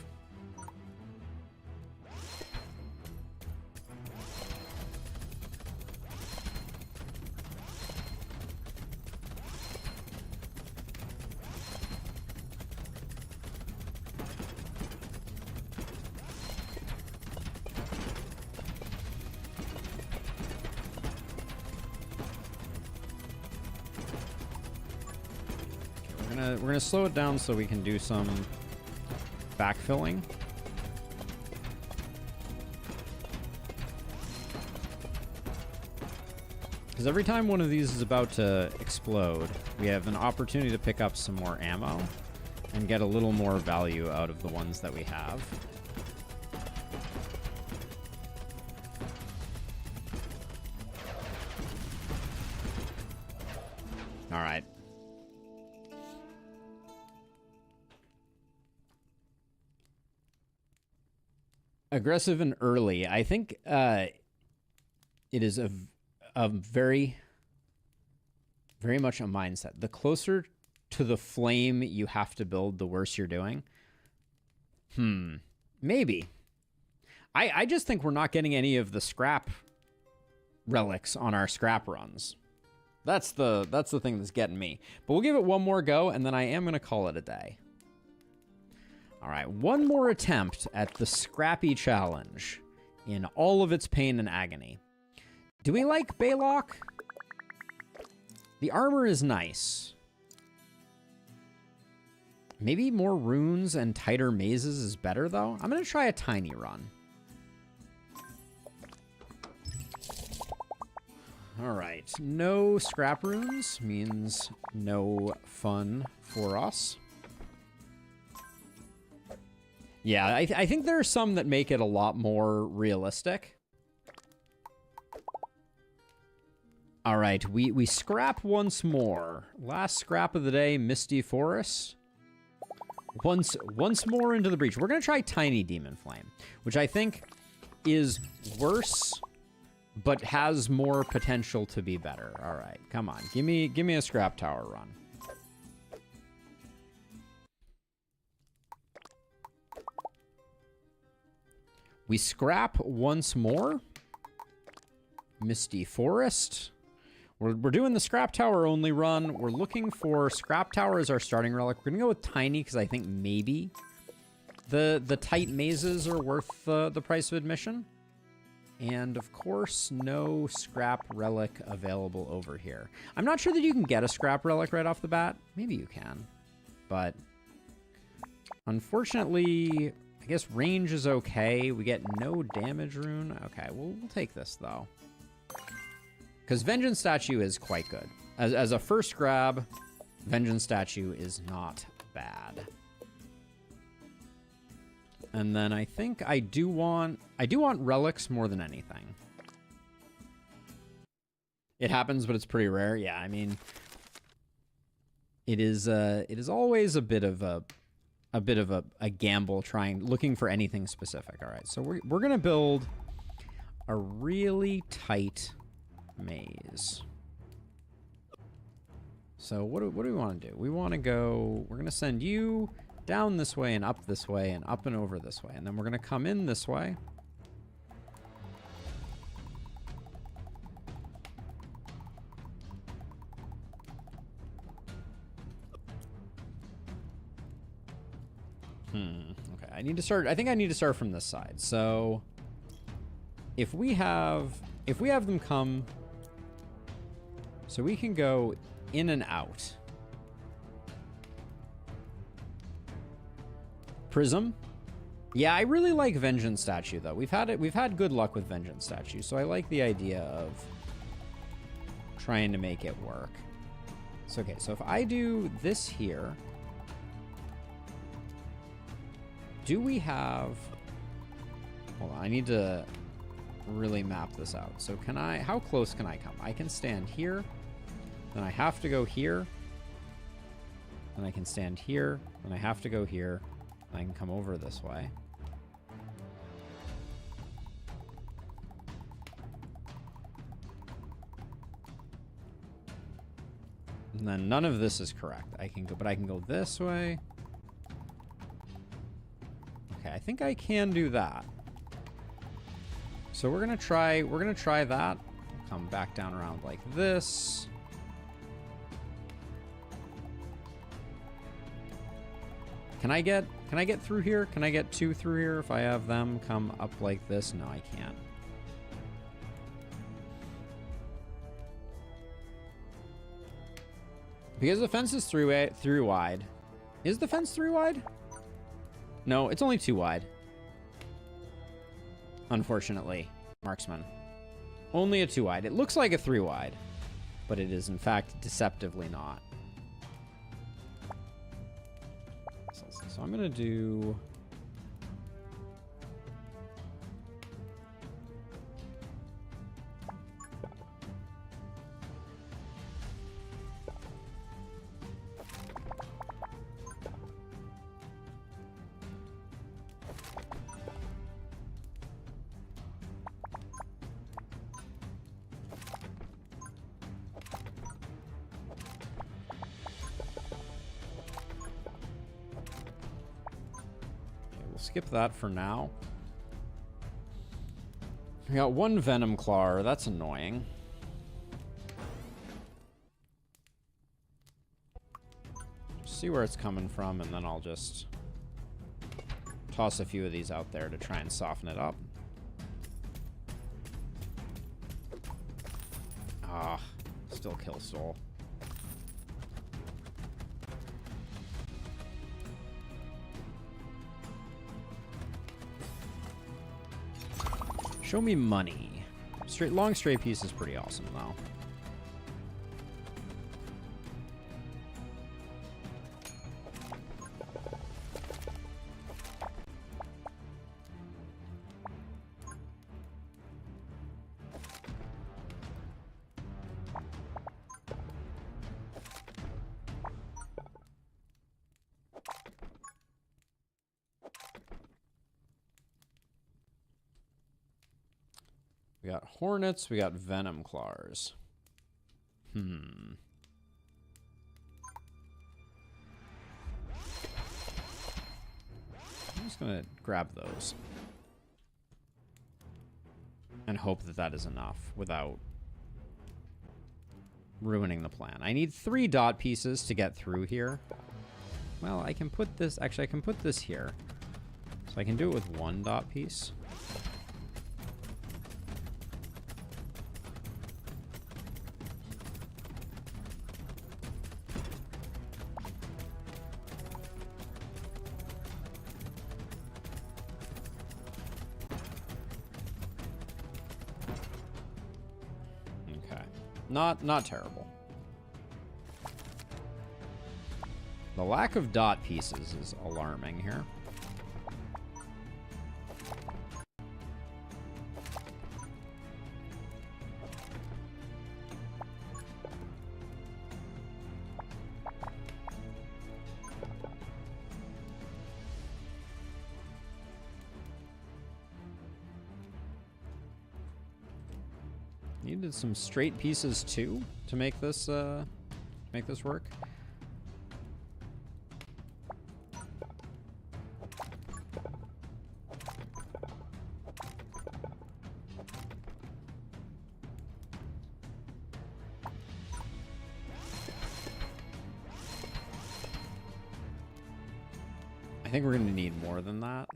We're gonna slow it down so we can do some backfilling. Because every time one of these is about to explode, we have an opportunity to pick up some more ammo and get a little more value out of the ones that we have. All right. Aggressive and early. I think it is a very much a mindset. The closer to the flame you have to build, the worse you're doing. Maybe. I just think we're not getting any of the scrap relics on our scrap runs. That's the thing that's getting me. But we'll give it one more go, and then I am going to call it a day. All right, one more attempt at the Scrappy Challenge in all of its pain and agony. Do we like Baylock? The armor is nice. Maybe more runes and tighter mazes is better, though. I'm going to try a tiny run. All right, no scrap runes means no fun for us. Yeah, I think there are some that make it a lot more realistic. All right, we scrap once more. Last scrap of the day, Misty Forest. Once more into the breach. We're going to try Tiny Demon Flame, which I think is worse, but has more potential to be better. All right, come on. Give me a scrap tower run. We scrap once more. Misty Forest. We're doing the Scrap Tower only run. We're looking for Scrap Tower as our starting relic. We're going to go with Tiny because I think maybe the tight mazes are worth the price of admission. And, of course, no Scrap Relic available over here. I'm not sure that you can get a Scrap Relic right off the bat. Maybe you can. But, unfortunately, I guess range is okay. We get no damage rune. Okay, we'll take this, though. Because Vengeance Statue is quite good. As a first grab, Vengeance Statue is not bad. And then I think I do want relics more than anything. It happens, but it's pretty rare. Yeah, I mean, it is always a bit of a gamble looking for anything specific. All right, so we're gonna build a really tight maze. So what do we want to do? We want to go, we're going to send you down this way and up this way and up and over this way. And then we're going to come in this way. Okay, I think I need to start from this side. So if we have them come, so we can go in and out. Prism. Yeah, I really like Vengeance Statue though. We've had good luck with Vengeance Statue, so I like the idea of trying to make it work. So okay, so if I do this here, do we have, hold on, I need to really map this out. So how close can I come? I can stand here, then I have to go here, then I can stand here, then I have to go here, and I can come over this way. And then none of this is correct. But I can go this way. Okay, I think I can do that. So we're gonna try that. Come back down around like this. Can I get through here? Can I get two through here if I have them come up like this? No, I can't. Because the fence is three wide. Is the fence 3 wide? No, it's only 2 wide. Unfortunately, marksman. Only a 2 wide. It looks like a 3 wide, but it is in fact deceptively not. So I'm gonna do. Skip that for now. We got 1 Venom Claw. That's annoying. Just see where it's coming from, and then I'll just toss a few of these out there to try and soften it up. Ah, still kill stole. Show me money. Long straight piece is pretty awesome, though. We got hornets, we got venom claws. I'm just gonna grab those. and hope that that is enough without ruining the plan. I need 3 dot pieces to get through here. Well, I can put this... Actually, I can put this here. So I can do it with 1 dot piece. Not terrible. The lack of dot pieces is alarming here. Needed some straight pieces too to make this work. I think we're going to need more than that.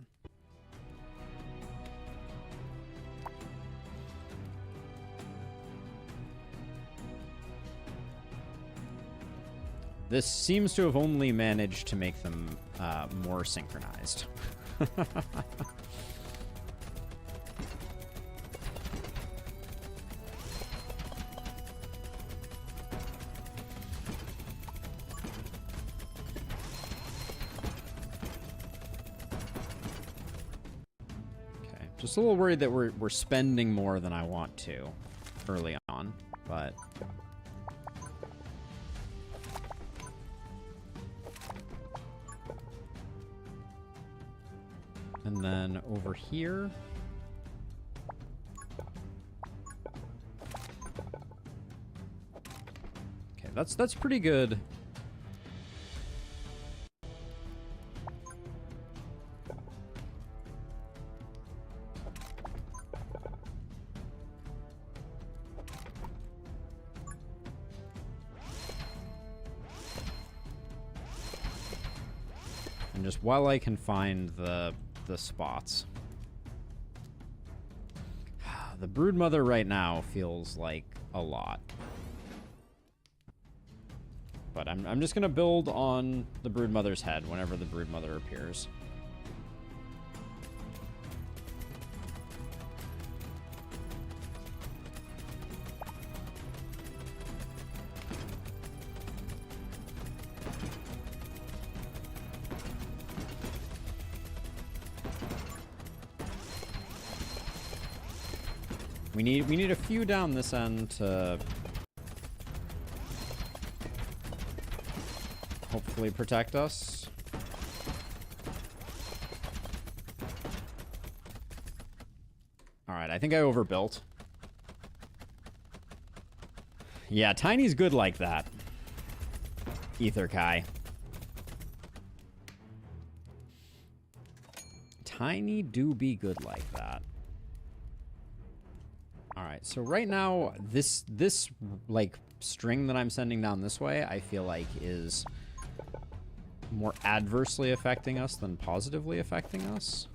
This seems to have only managed to make them more synchronized. Okay, just a little worried that we're spending more than I want to early on, but... And then over here. Okay, that's pretty good. And just while I can find the spots. The Broodmother right now feels like a lot. But I'm just gonna build on the Broodmother's head whenever the Broodmother appears. We need a few down this end to hopefully protect us. All right, I think I overbuilt. Yeah, Tiny's good like that. Ether Kai. Tiny do be good like that. Alright, so right now, this like, string that I'm sending down this way, I feel like is more adversely affecting us than positively affecting us.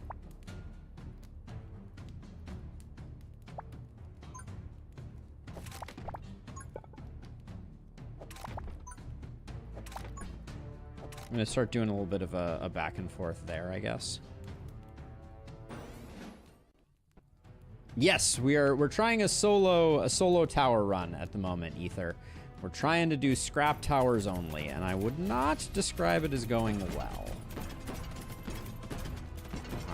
I'm going to start doing a little bit of a back and forth there, I guess. Yes, we're trying a solo tower run at the moment, Ether. We're trying to do scrap towers only, and I would not describe it as going well.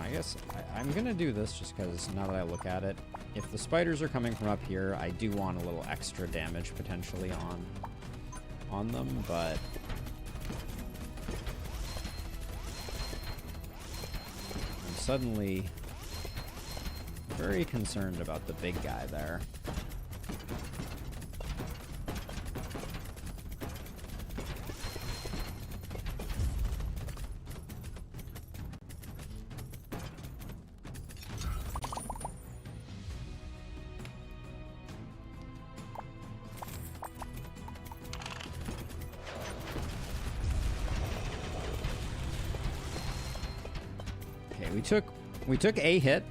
I guess I'm gonna do this just because now that I look at it, if the spiders are coming from up here, I do want a little extra damage potentially on them, but I'm suddenly very concerned about the big guy there. Okay, we took a hit.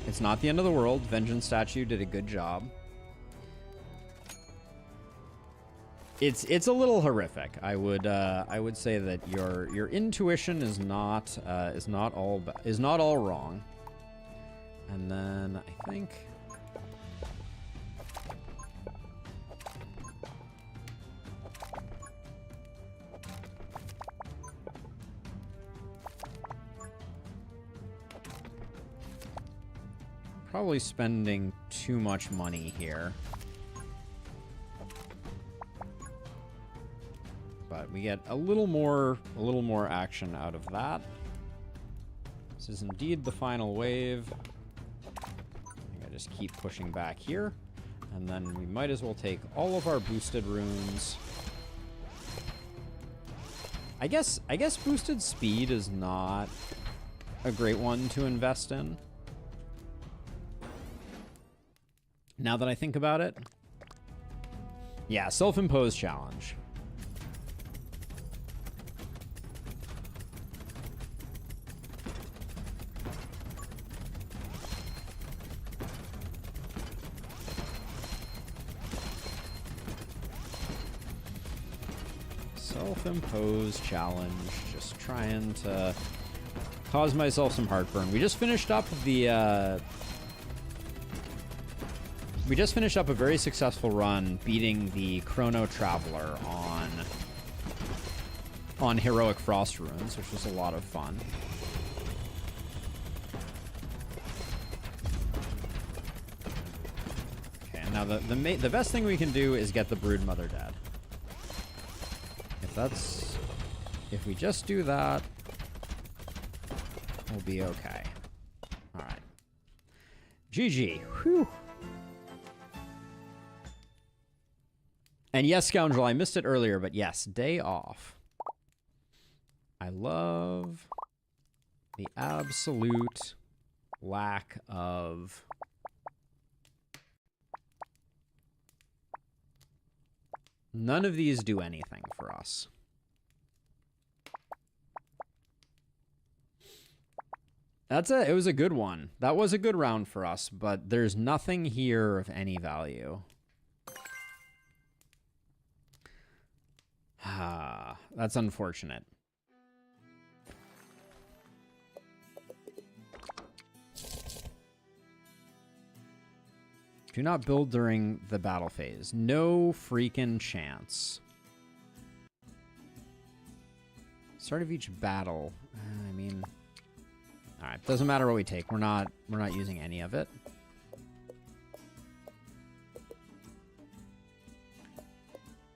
It's not the end of the world. Vengeance Statue did a good job. It's a little horrific. I would say that your intuition is not all wrong. And then I think probably spending too much money here. But we get a little more action out of that. This is indeed the final wave. I think I just keep pushing back here. And then we might as well take all of our boosted runes. I guess boosted speed is not a great one to invest in. Now that I think about it. Yeah, self-imposed challenge. Self-imposed challenge. Just trying to cause myself some heartburn. We just finished up the we just finished up a very successful run beating the Chrono Traveler on Heroic Frost Runes, which was a lot of fun. Okay, now the best thing we can do is get the Broodmother dead. If we just do that, we'll be okay. All right. GG. Whew. And yes, Scoundrel, I missed it earlier, but yes, day off. I love the absolute lack of... None of these do anything for us. It was a good one. That was a good round for us, but there's nothing here of any value. Ah, that's unfortunate. Do not build during the battle phase. No freaking chance. Start of each battle. I mean, all right. Doesn't matter what we take. We're not using any of it.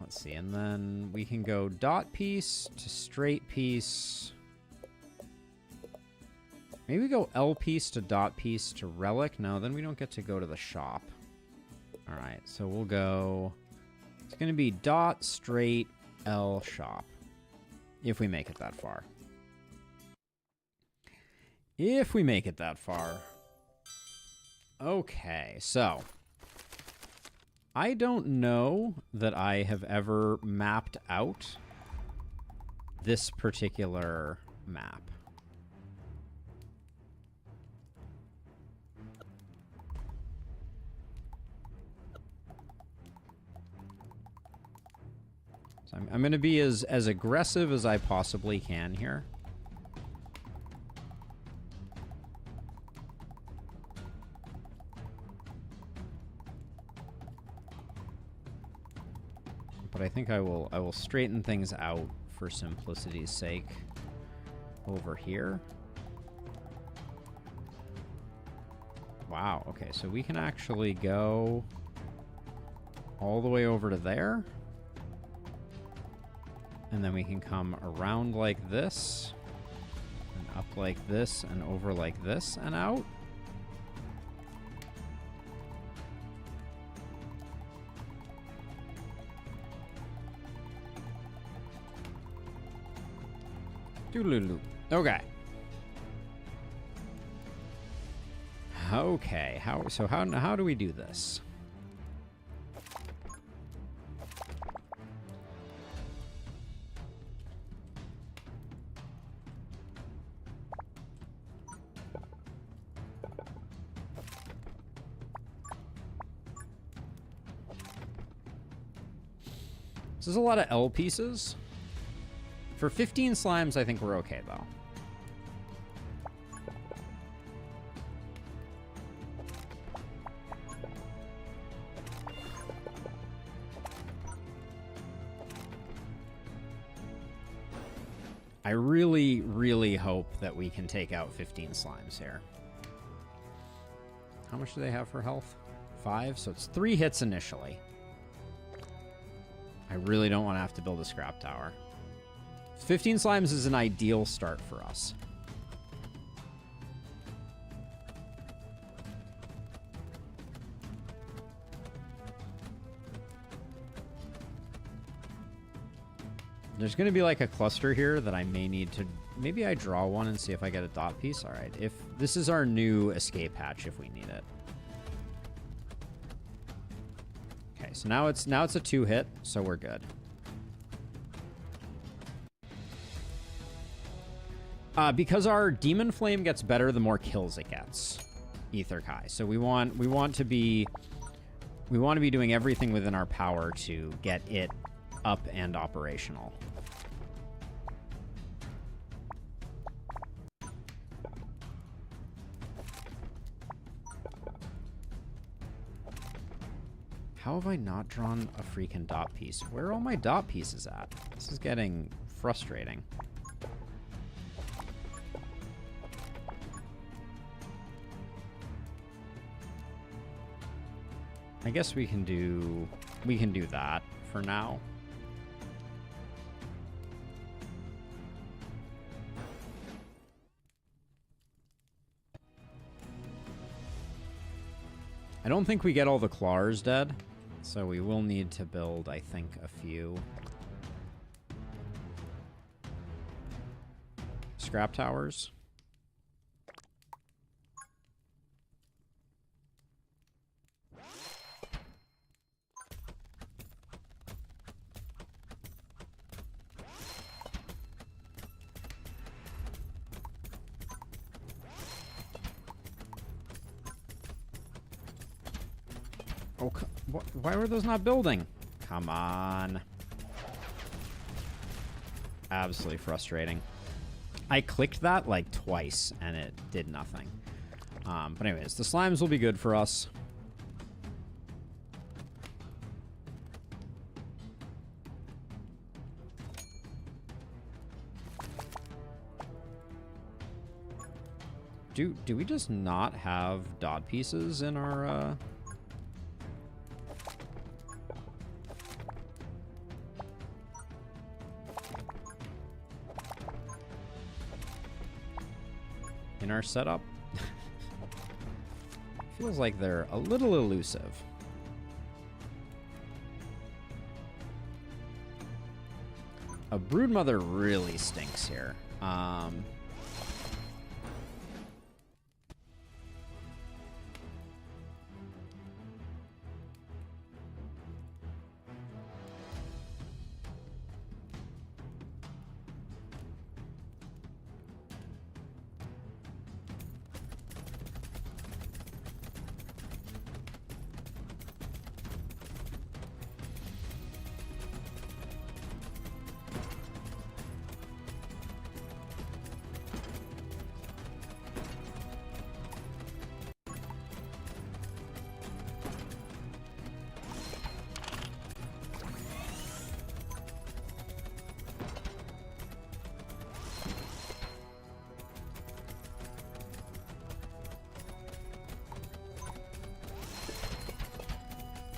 Let's see, and then we can go dot piece to straight piece. Maybe we go L piece to dot piece to relic. No, then we don't get to go to the shop. All right, so we'll go... It's going to be dot, straight, L, shop. If we make it that far. If we make it that far. Okay, so... I don't know that I have ever mapped out this particular map. So I'm going to be as aggressive as I possibly can here. But I think I will straighten things out for simplicity's sake over here. Wow, okay, so we can actually go all the way over to there. And then we can come around like this, and up like this, and over like this, and out. Doodaloo. Okay. Okay, how do we do this? This is a lot of L pieces. For 15 slimes, I think we're okay, though. I really, really hope that we can take out 15 slimes here. How much do they have for health? 5, so it's 3 hits initially. I really don't want to have to build a scrap tower. 15 slimes is an ideal start for us. There's going to be like a cluster here that I may need to... Maybe I draw one and see if I get a dot piece. All right. If this is our new escape hatch if we need it. Okay, so now it's a 2-hit, so we're good. Because our Demon Flame gets better the more kills it gets. Ether Kai. So we want to be doing everything within our power to get it up and operational. How have I not drawn a freaking dot piece? Where are all my dot pieces at? This is getting frustrating. I guess we can do that for now. I don't think we get all the claws dead, so we will need to build, I think, a few scrap towers. Oh, why were those not building? Come on. Absolutely frustrating. I clicked that like twice and it did nothing. But anyways, the slimes will be good for us. Do we just not have dot pieces in our setup? Feels like they're a little elusive. A broodmother really stinks here.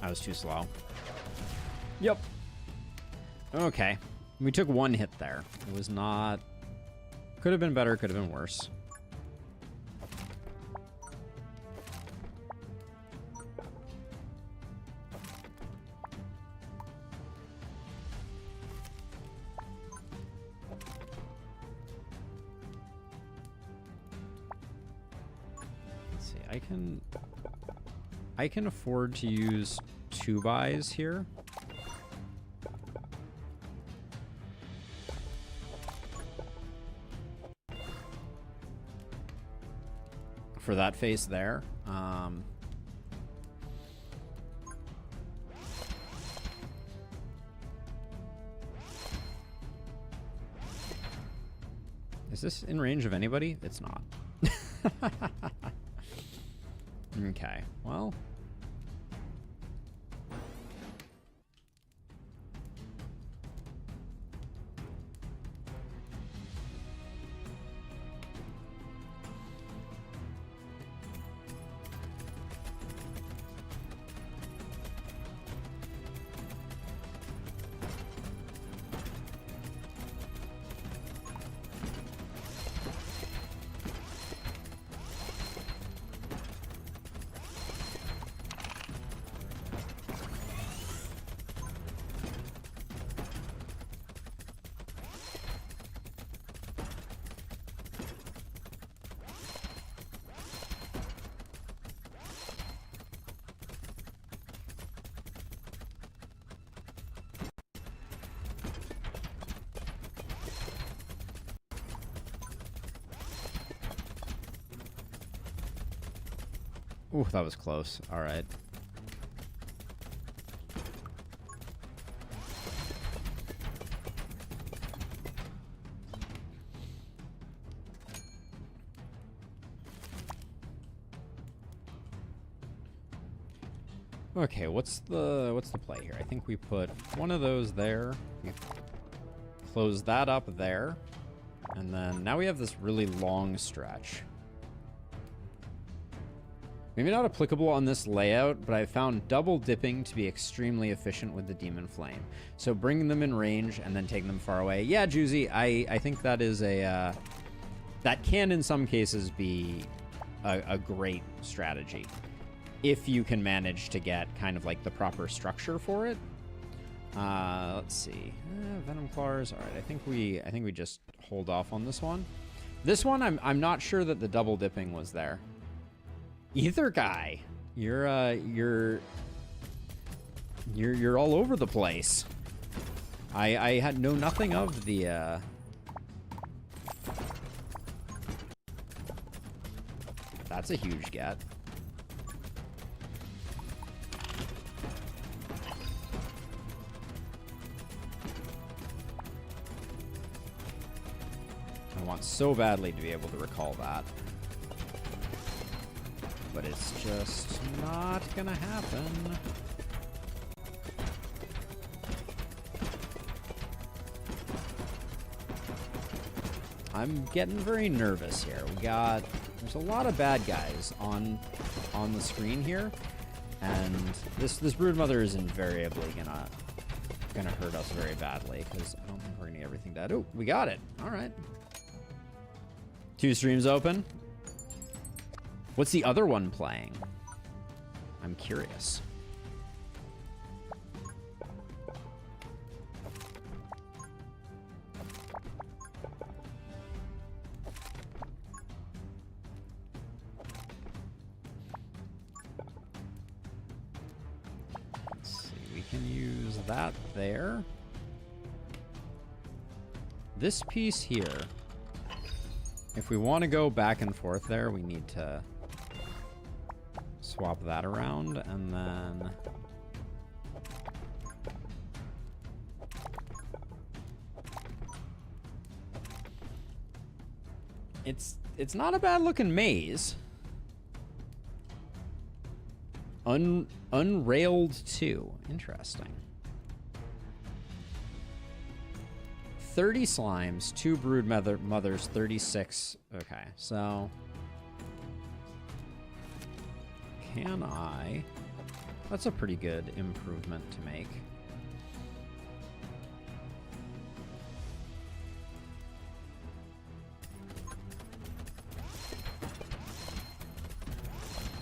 I was too slow. Yep. Okay. We took 1 hit there. It was not... Could have been better, could have been worse. Let's see, I can afford to use 2 buys here. For that face there. Is this in range of anybody? It's not. Okay, well. Ooh, that was close. All right. Okay, what's the play here? I think we put one of those there. We close that up there. And then now we have this really long stretch. Maybe not applicable on this layout, but I found double dipping to be extremely efficient with the Demon Flame. So bring them in range and then take them far away. Yeah, Juicy, I think that is a... that can, in some cases, be a great strategy. If you can manage to get kind of like the proper structure for it. Let's see. Venom Claws. All right, I think we just hold off on this one. This one, I'm not sure that the double dipping was there. Either guy, you're all over the place. I had know nothing of the. That's a huge get. I want so badly to be able to recall that. But it's just not gonna happen. I'm getting very nervous here. There's a lot of bad guys on the screen here, and this Broodmother is invariably gonna hurt us very badly because I don't think we're gonna get everything dead. Oh, we got it. All right. 2 streams open. What's the other one playing? I'm curious. Let's see, we can use that there. This piece here, if we want to go back and forth there, we need to swap that around, and then it's not a bad looking maze. Unrailed 2. Interesting. 30 slimes, 2 brood mothers, 36. Okay, so can I? That's a pretty good improvement to make.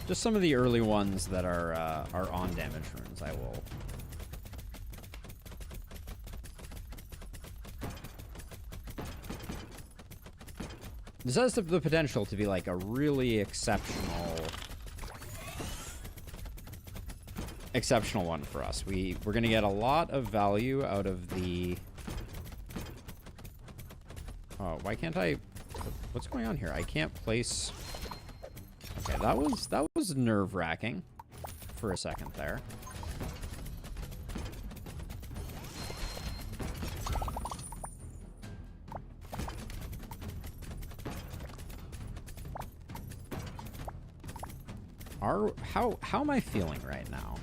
Just some of the early ones that are on damage runes, I will. This has the potential to be like a really exceptional one for us. We're going to get a lot of value out of the... Oh, why can't I... What's going on here? I can't place... Okay, that was nerve-wracking for a second there. How am I feeling right now?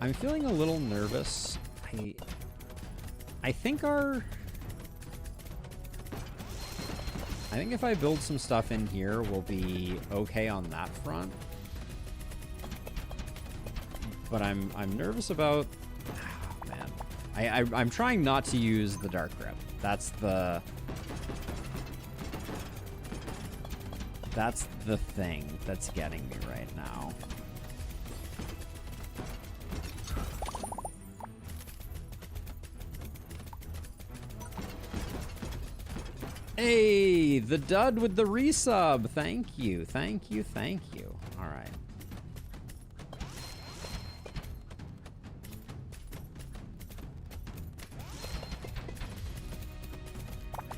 I'm feeling a little nervous. I think if I build some stuff in here, we'll be okay on that front. But I'm nervous about... Oh, man. I'm trying not to use the Dark Grip. That's the thing that's getting me right now. Hey, the dud with the resub. Thank you, thank you, thank you. All right.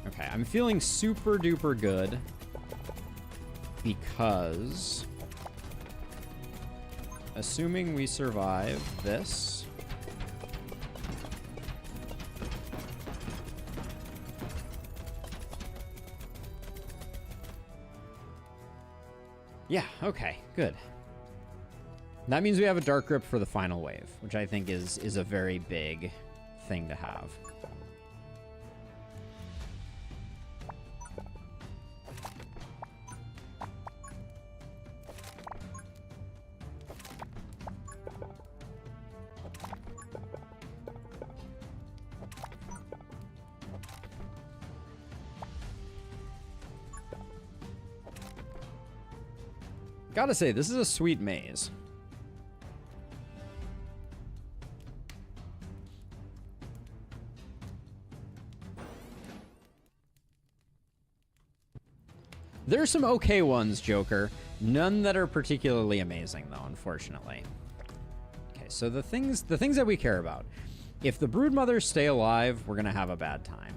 Okay, I'm feeling super duper good because assuming we survive this, yeah, okay, good. That means we have a Dark Grip for the final wave, which I think is a very big thing to have. Gotta say, this is a sweet maze. There's some okay ones, Joker. None that are particularly amazing, though, unfortunately. Okay, so the things that we care about. If the broodmothers stay alive, we're gonna have a bad time.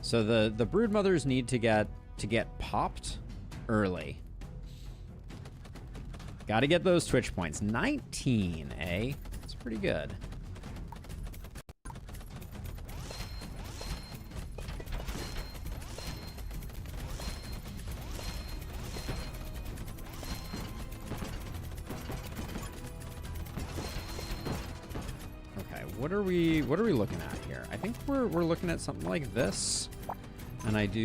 So the broodmothers need to get popped early. Got to get those Twitch points. 19, eh? That's pretty good. Okay, what are we looking at here? I think we're looking at something like this. And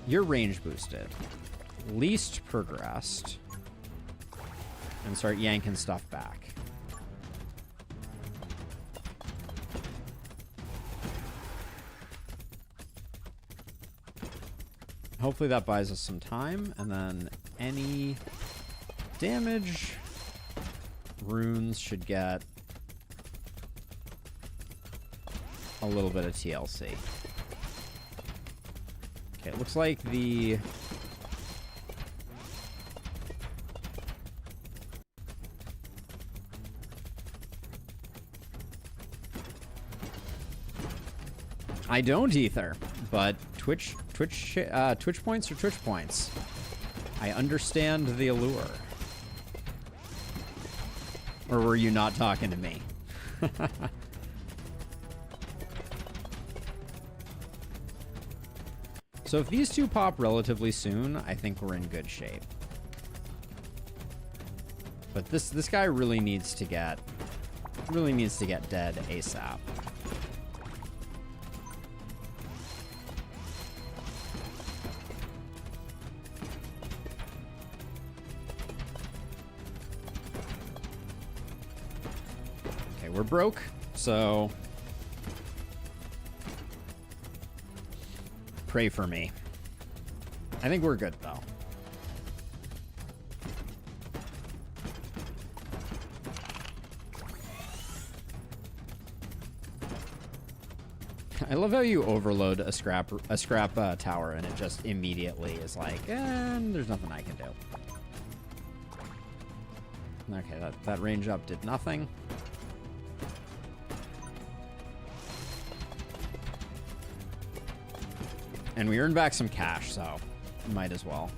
you're range boosted. Least progressed, and start yanking stuff back. Hopefully that buys us some time, and then any damage runes should get a little bit of TLC. Okay, it looks like the I don't ether, but Twitch points are Twitch points. I understand the allure. Or were you not talking to me? So if these two pop relatively soon, I think we're in good shape. But this guy really needs to get dead ASAP. We're broke, so pray for me. I think we're good, though. I love how you overload a scrap tower and it just immediately is like, there's nothing I can do. Okay, that range up did nothing. And we earned back some cash, so might as well.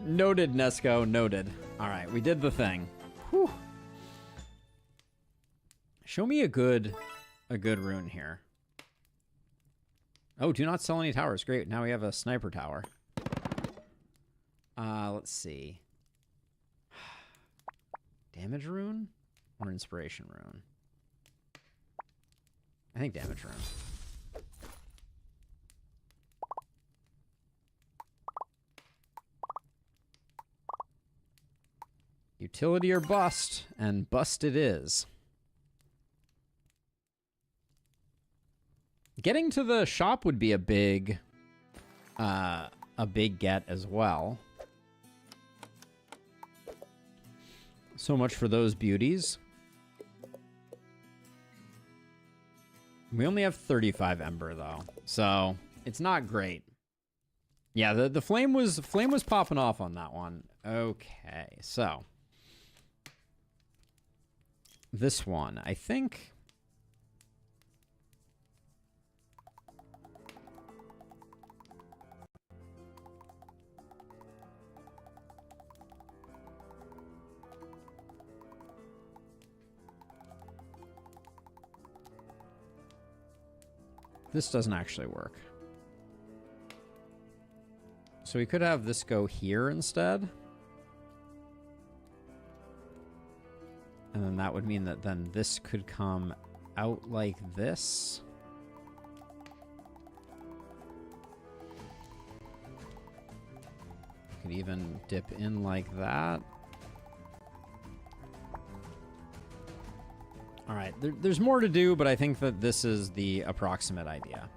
Noted, Nesco. Noted. All right, we did the thing. Whew. Show me a good rune here. Oh, do not sell any towers. Great. Now we have a sniper tower. Let's see. Damage rune or inspiration rune? I think damage rune. Utility or bust, and bust it is. Getting to the shop would be a big get as well. So much for those beauties. We only have 35 ember though, so it's not great. Yeah, the flame was popping off on that one. Okay, so this one, I think. This doesn't actually work. So we could have this go here instead. And then that would mean that then this could come out like this. Could even dip in like that. All right, there's more to do, but I think that this is the approximate idea.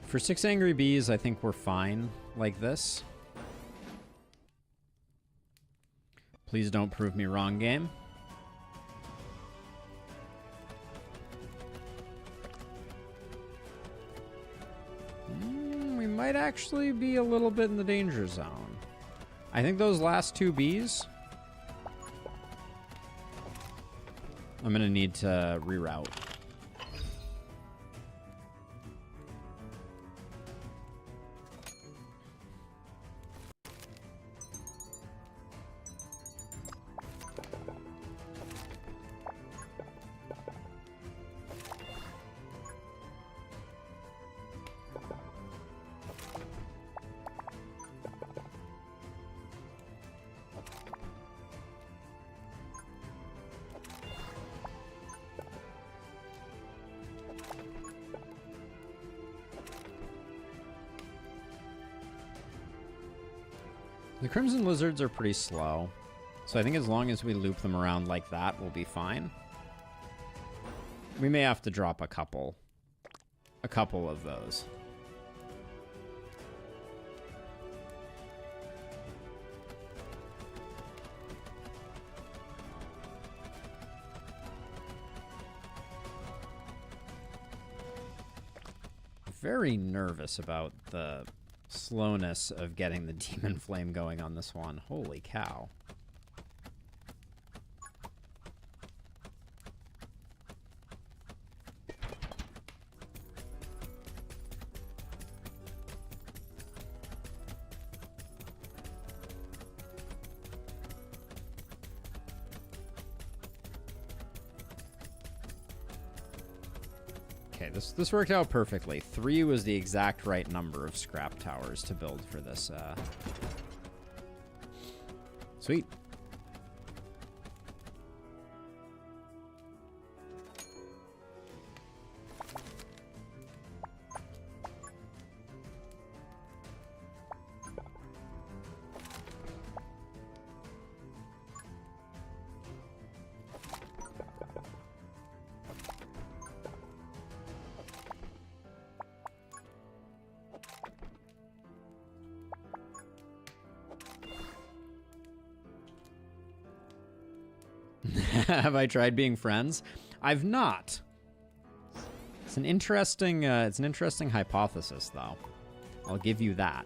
For 6 angry bees, I think we're fine like this. Please don't prove me wrong, game. We might actually be a little bit in the danger zone. I think those last 2 bees, I'm gonna need to reroute. The Crimson Lizards are pretty slow, so I think as long as we loop them around like that, we'll be fine. We may have to drop a couple of those. Very nervous about the slowness of getting the Demon Flame going on this one. Holy cow. Okay, this worked out perfectly. 3 was the exact right number of scrap towers to build for this. Sweet. Have I tried being friends? I've not. It's an interesting hypothesis, though. I'll give you that.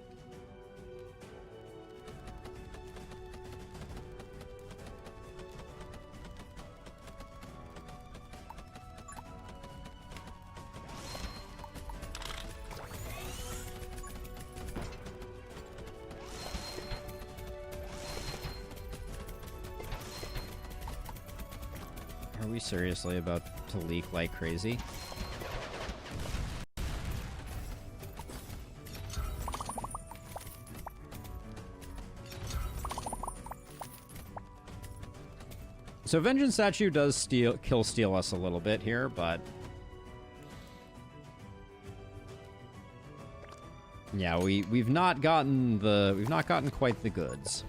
Are we seriously about to leak like crazy? So Vengeance Statue does kill steal us a little bit here, but yeah, we've not gotten quite the goods.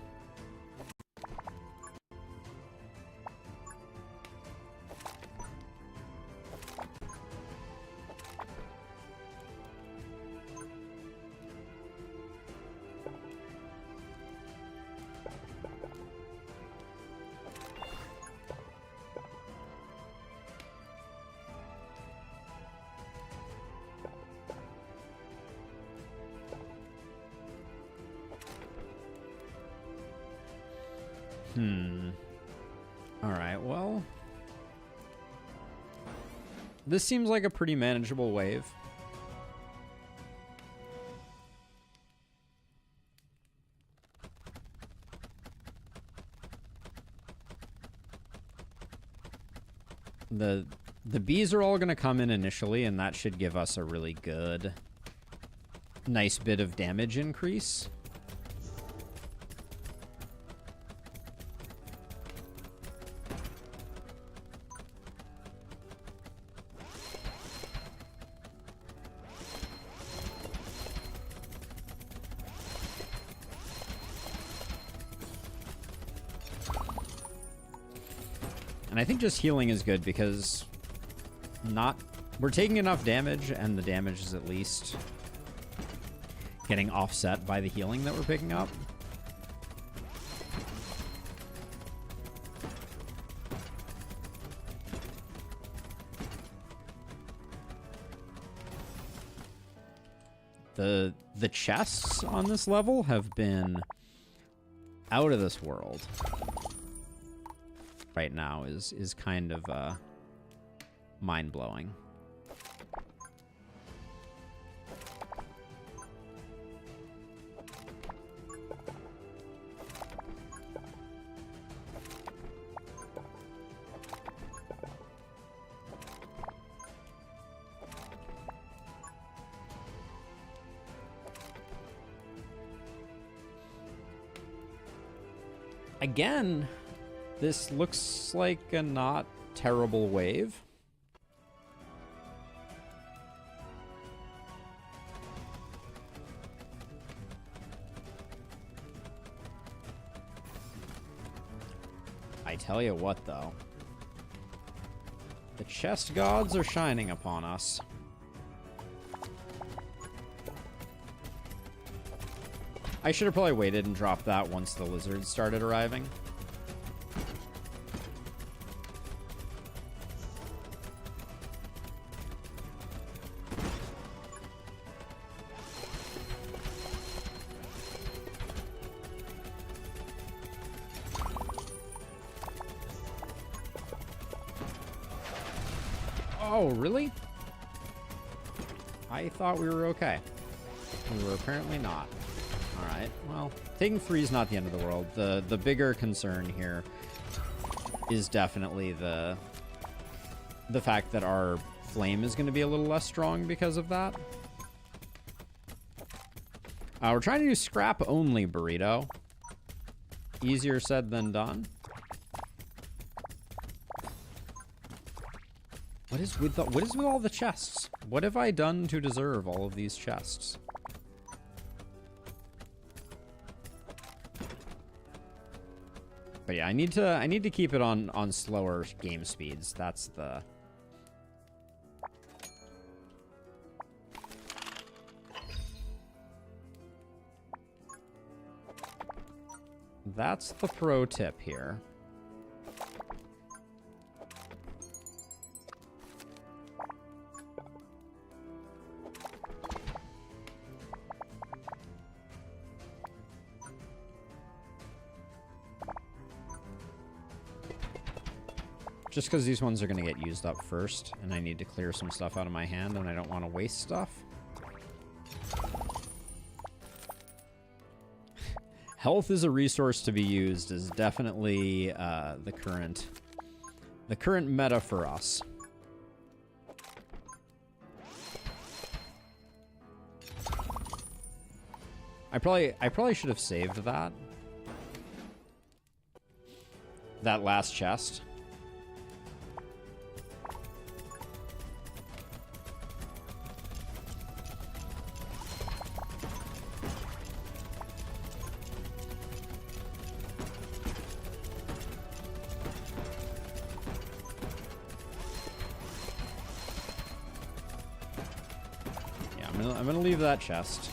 Alright, well, this seems like a pretty manageable wave. The bees are all going to come in initially, and that should give us a really good, nice bit of damage increase. And I think just healing is good because we're taking enough damage, and the damage is at least getting offset by the healing that we're picking up. The chests on this level have been out of this world. Right now is kind of mind-blowing. Again, this looks like a not terrible wave. I tell you what, though. The chest gods are shining upon us. I should have probably waited and dropped that once the lizards started arriving. Oh, really? I thought we were okay. We were apparently not. Alright, well, taking 3 is not the end of the world. The bigger concern here is definitely the fact that our flame is going to be a little less strong because of that. We're trying to do scrap only burrito. Easier said than done. What is with all the chests? What have I done to deserve all of these chests? But yeah, I need to keep it on slower game speeds. That's the pro tip here. Just because these ones are going to get used up first, and I need to clear some stuff out of my hand, and I don't want to waste stuff. Health is a resource to be used is definitely the current meta for us. I probably should have saved that last chest. Yeah, I'm gonna leave that chest.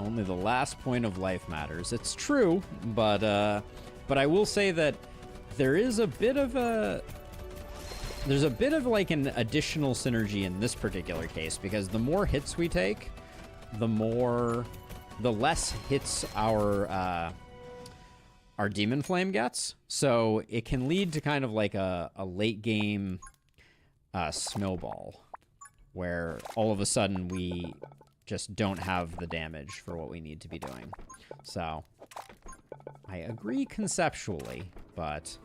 Only the last point of life matters. It's true, but I will say that there's a bit of like an additional synergy in this particular case, because the more hits we take, the less hits our Demon Flame gets. So it can lead to kind of like a late game snowball, where all of a sudden we just don't have the damage for what we need to be doing. So I agree conceptually, but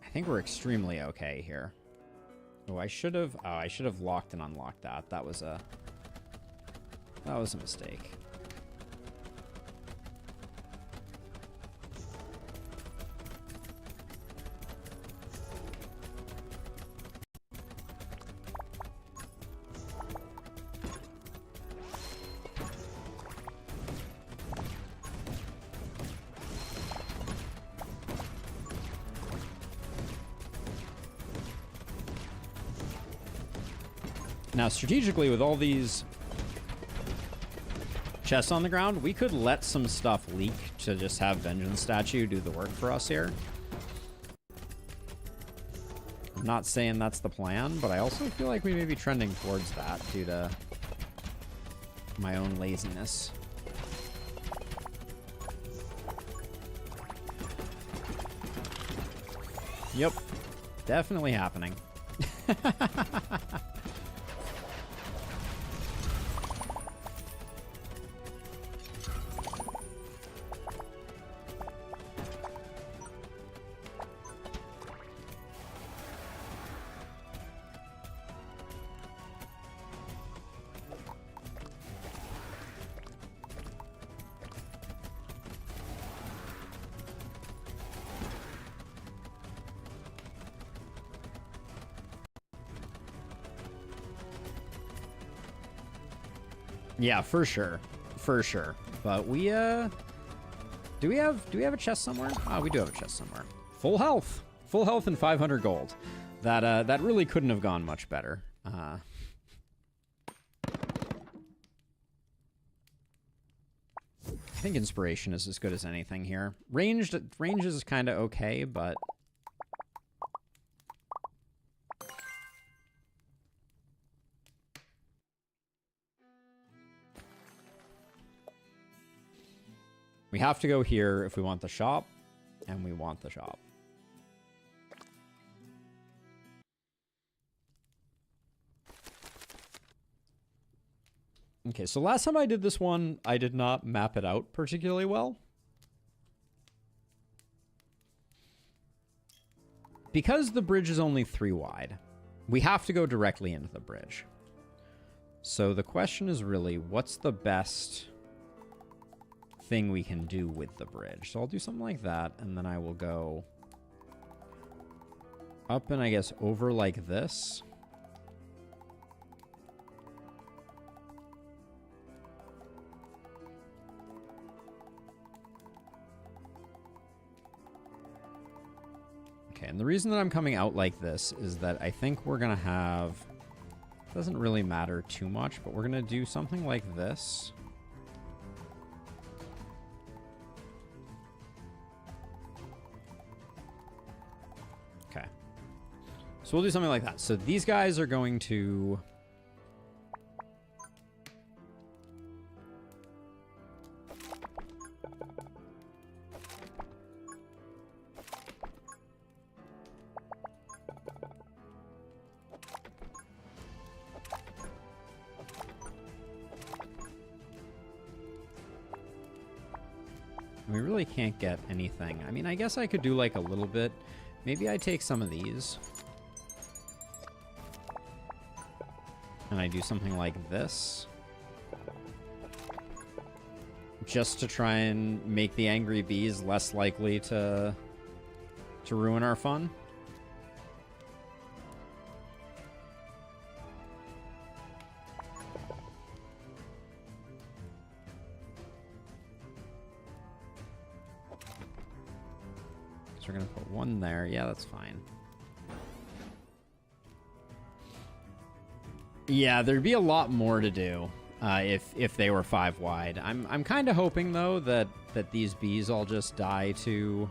I think we're extremely okay here. Oh, I should have locked and unlocked that. That was a mistake. Now, strategically, with all these chests on the ground, we could let some stuff leak to just have Vengeance Statue do the work for us here. I'm not saying that's the plan, but I also feel like we may be trending towards that due to my own laziness. Yep, definitely happening. Yeah, for sure. For sure. But we, do we have a chest somewhere? Oh, we do have a chest somewhere. Full health. Full health and 500 gold. That really couldn't have gone much better. I think inspiration is as good as anything here. Range is kind of okay, but we have to go here if we want the shop, and we want the shop. Okay, so last time I did this one, I did not map it out particularly well. Because the bridge is only 3 wide, we have to go directly into the bridge. So the question is really, what's the best thing we can do with the bridge? So I'll do something like that, and then I will go up and I guess over like this. Okay, and the reason that I'm coming out like this is that I think we're gonna have, doesn't really matter too much, but we're gonna do something like this. Okay. So we'll do something like that. So these guys are going to... We really can't get anything. I mean, I guess I could do like a little bit. Maybe I take some of these. And I do something like this. Just to try and make the angry bees less likely to ruin our fun. We're gonna put one there. Yeah, that's fine. Yeah, there'd be a lot more to do if they were 5 wide. I'm kind of hoping though that these bees all just die to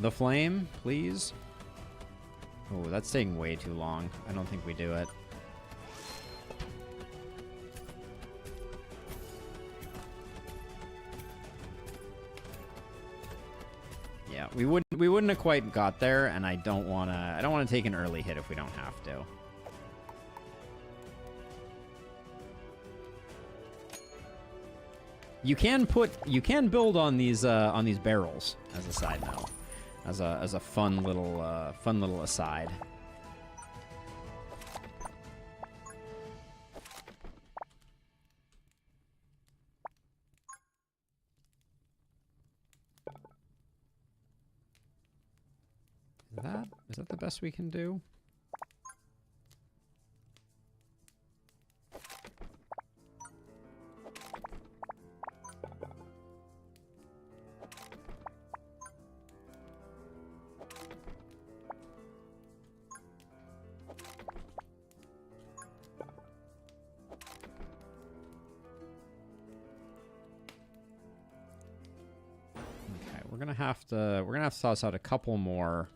the flame, please. Oh, that's taking way too long. I don't think we do it. Yeah, we wouldn't have quite got there, and I don't wanna take an early hit if we don't have to. You can build on these barrels as a side note, as a fun little aside. Is that the best we can do? Okay, we're gonna have to toss out a couple more.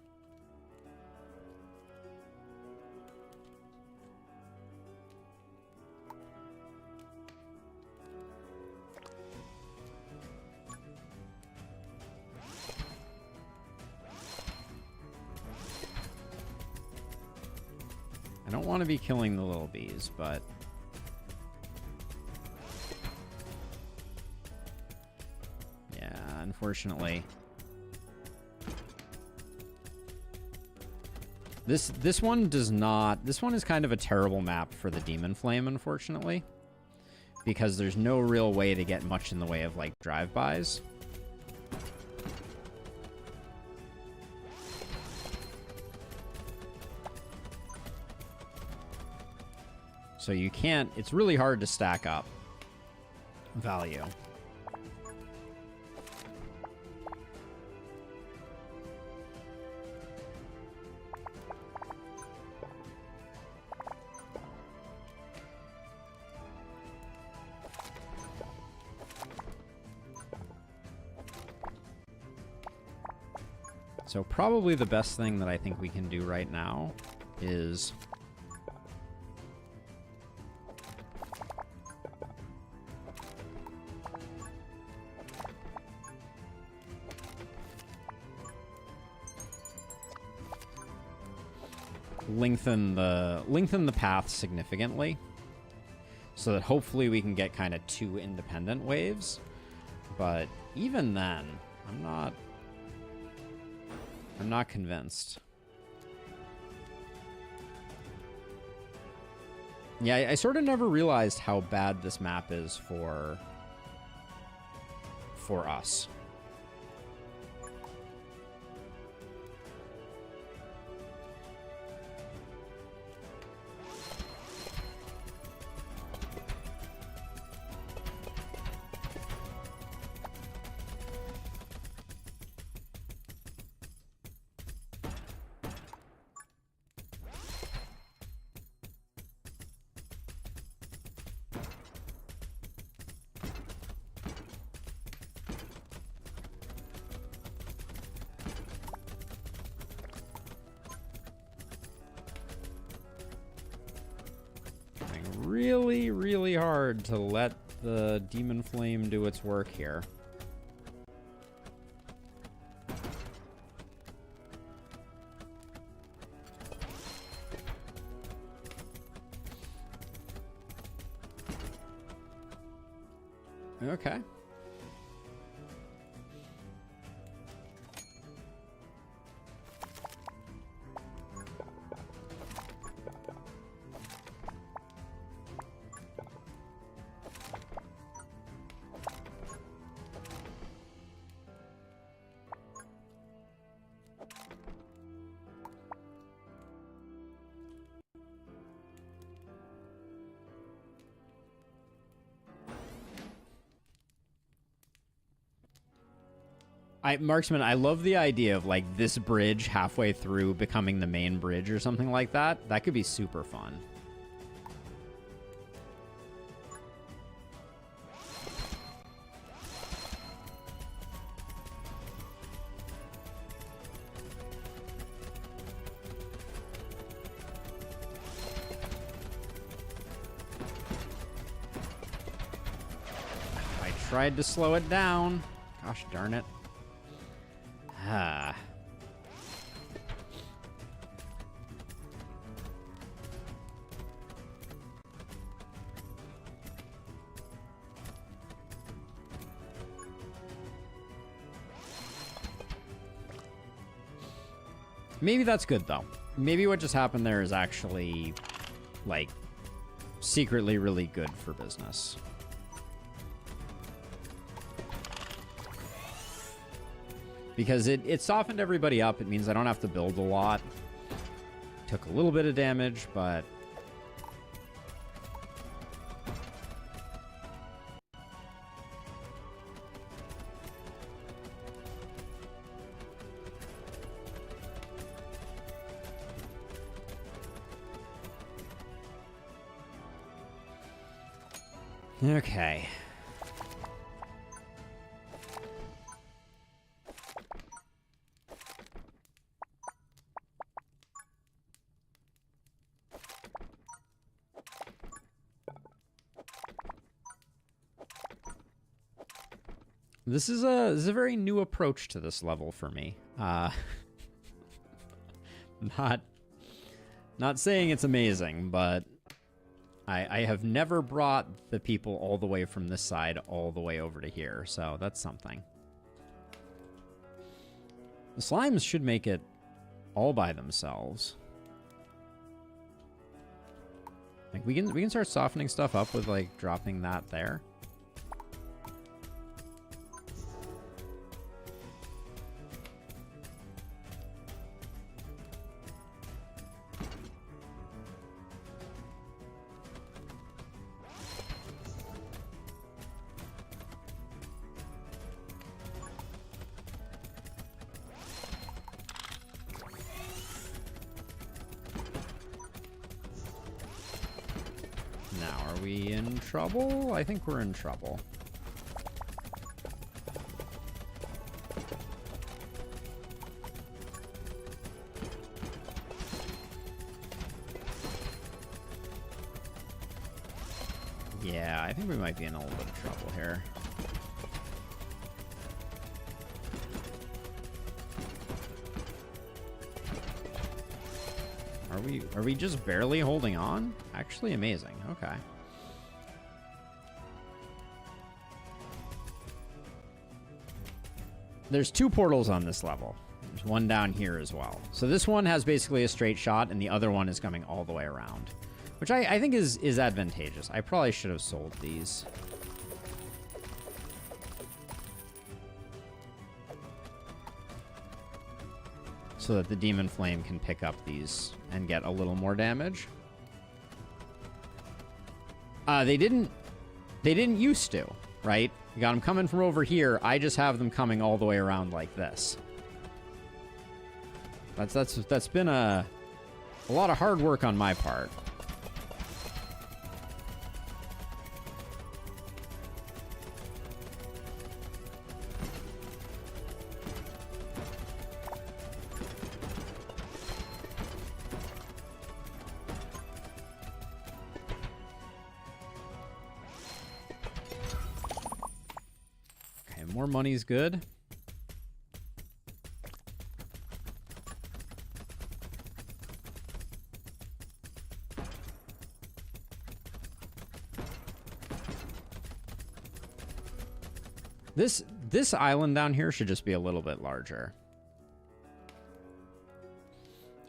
I don't want to be killing the little bees, but... yeah, unfortunately. This one does not... this one is kind of a terrible map for the Demon Flame, unfortunately. Because there's no real way to get much in the way of, like, drive-bys. So you can't, it's really hard to stack up value. So probably the best thing that I think we can do right now is lengthen the path significantly so that hopefully we can get kind of 2 independent waves. But even then, I'm not convinced. Yeah, I sort of never realized how bad this map is for us. really, really hard to let the demon flame do its work here. Okay. Marksman, I love the idea of, like, this bridge halfway through becoming the main bridge or something like that. That could be super fun. I tried to slow it down. Gosh darn it. Ah. Maybe that's good, though. Maybe what just happened there is actually, like, secretly really good for business. Because it softened everybody up. It means I don't have to build a lot. Took a little bit of damage, but... Okay. This is a very new approach to this level for me. Not saying it's amazing, but I have never brought the people all the way from this side all the way over to here, so that's something. The slimes should make it all by themselves. Like we can start softening stuff up with, like, dropping that there. Now, are we in trouble? I think we're in trouble. Yeah, I think we might be in a little bit of trouble here. Are we just barely holding on? Actually amazing. Okay. There's two portals on this level. There's one down here as well. So this one has basically a straight shot, and the other one is coming all the way around, which I think is advantageous. I probably should have sold these. So that the demon flame can pick up these and get a little more damage. They didn't used to, right? You got them coming from over here. I just have them coming all the way around like this. That's been a lot of hard work on my part. more money's good. This island down here should just be a little bit larger.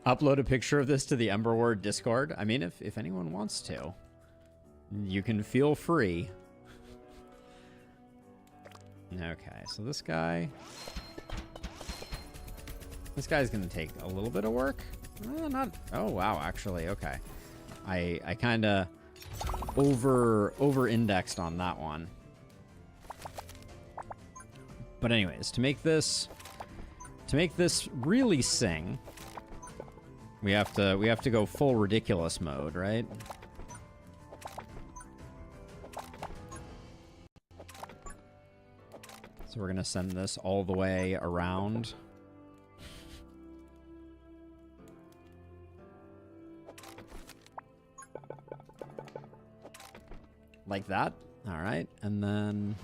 Upload a picture of this to the Emberward Discord. I mean, if anyone wants to, you can feel free. Okay, so this guy's gonna take a little bit of work. Oh wow, actually, okay. I kind of over-indexed on that one. But anyways, to make this really sing, we have to go full ridiculous mode, right? So we're gonna send this all the way around. Like that. All right, and then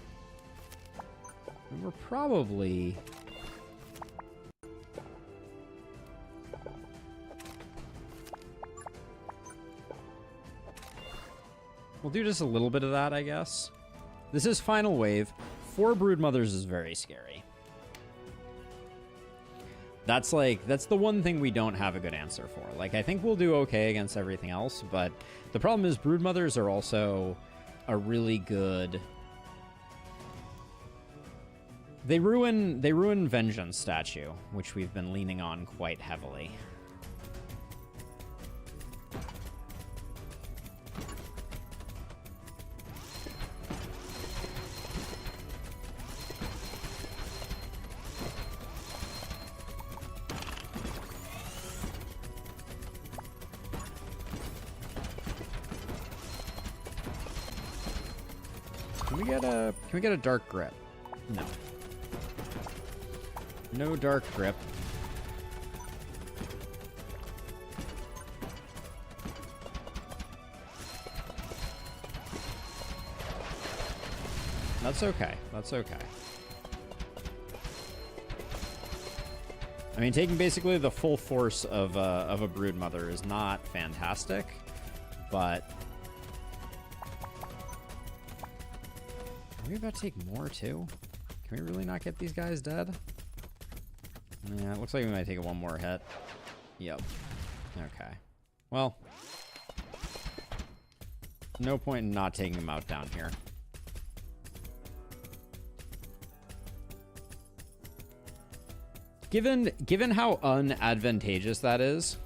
we're probably... We'll do just a little bit of that, I guess. This is final wave. 4 broodmothers is very scary. That's the one thing we don't have a good answer for. Like, I think we'll do okay against everything else, but the problem is broodmothers are also a really good... They ruin Vengeance statue, which we've been leaning on quite heavily. Can we get a dark grip? No. No dark grip. That's okay. That's okay. I mean, taking basically the full force of a broodmother is not fantastic, but... Are we about to take more, too? Can we really not get these guys dead? Yeah, it looks like we might take one more hit. Yep. Okay. Well. No point in not taking them out down here. Given how unadvantageous that is,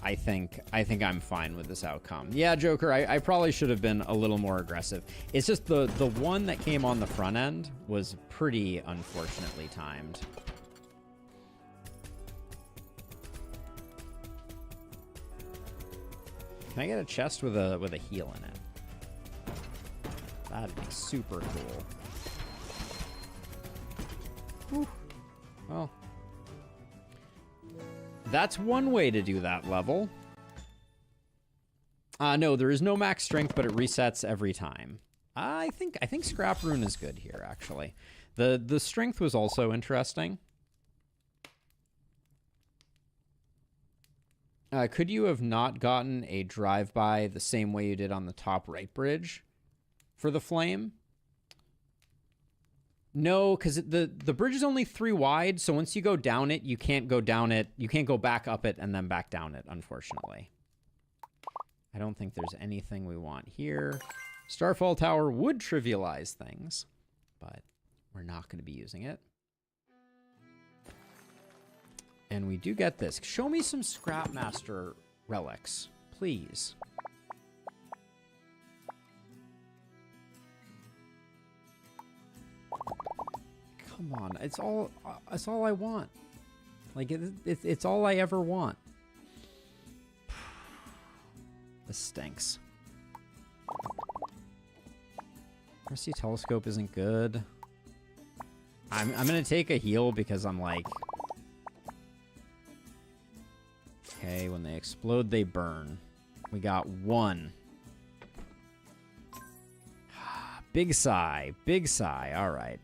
I think I'm fine with this outcome. Yeah, Joker, I probably should have been a little more aggressive. It's just the one that came on the front end was pretty unfortunately timed. Can I get a chest with a heal in it? That'd be super cool. Whew. Well. That's one way to do that level. No, there is no max strength, but it resets every time. I think Scrap Rune is good here, actually. The strength was also interesting. Could you have not gotten a drive-by the same way you did on the top right bridge for the flame? No, because the bridge is only 3 wide, so once you go down it, you can't go down it. You can't go back up it and then back down it, unfortunately. I don't think there's anything we want here. Starfall Tower would trivialize things, but we're not going to be using it. And we do get this. Show me some Scrapmaster relics, please. Come on, it's all I want. Like it's all I ever want. This stinks. Mercy Telescope isn't good. I'm gonna take a heal because I'm like, okay, when they explode, they burn. We got 1. Big sigh. Big sigh. All right.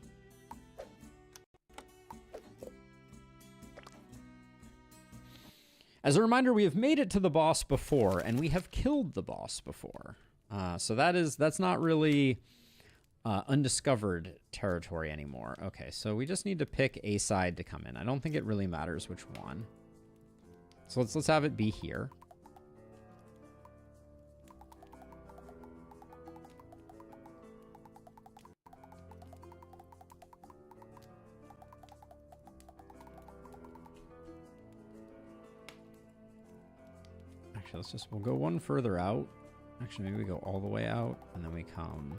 As a reminder, we have made it to the boss before, and we have killed the boss before. So that's not really undiscovered territory anymore. Okay, so we just need to pick a side to come in. I don't think it really matters which one. So let's have it be here. Actually, we'll go one further out. Actually, maybe we go all the way out, and then we come...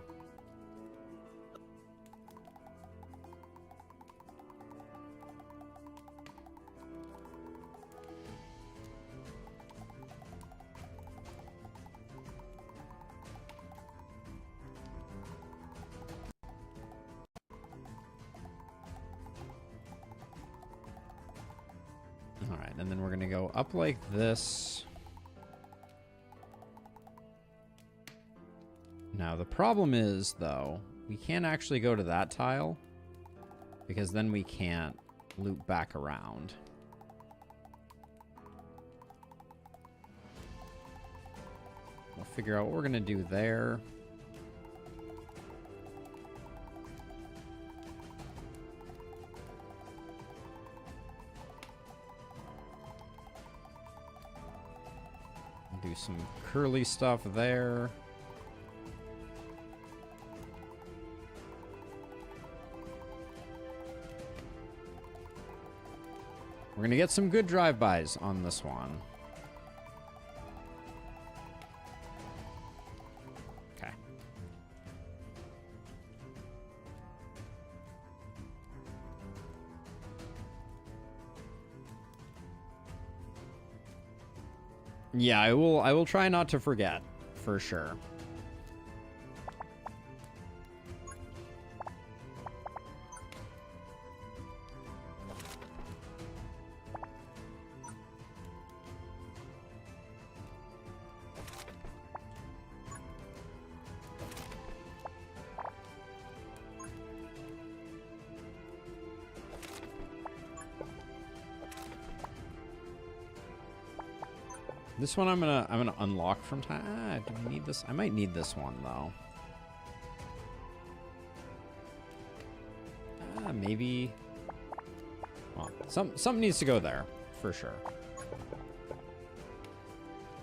All right, and then we're going to go up like this. Now, the problem is, though, we can't actually go to that tile because then we can't loop back around. We'll figure out what we're going to do there. Do some curly stuff there. We're going to get some good drive-bys on this one. Okay. Yeah, I will try not to forget, for sure. This one I'm gonna unlock from time. Do we need this? I might need this one though. Maybe. Well, something needs to go there for sure.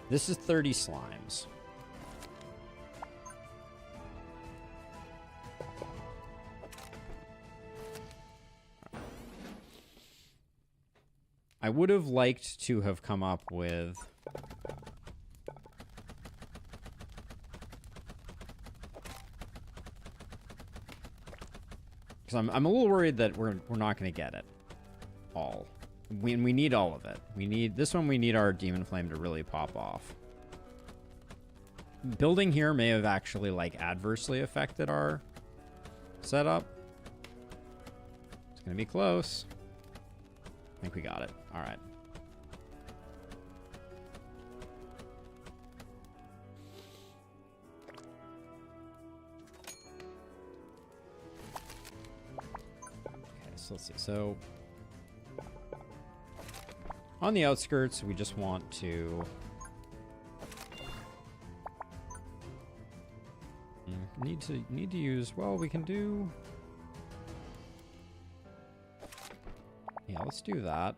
This is 30 slimes. I would have liked to have come up with because I'm a little worried that we're not going to get it all. We need all of it. We need this one. We need our demon flame to really pop off. Building here may have actually like adversely affected our setup. It's going to be close. I think we got it. All right. Okay, so let's see. So on the outskirts, we just want to need to use, well, we can do, yeah, let's do that.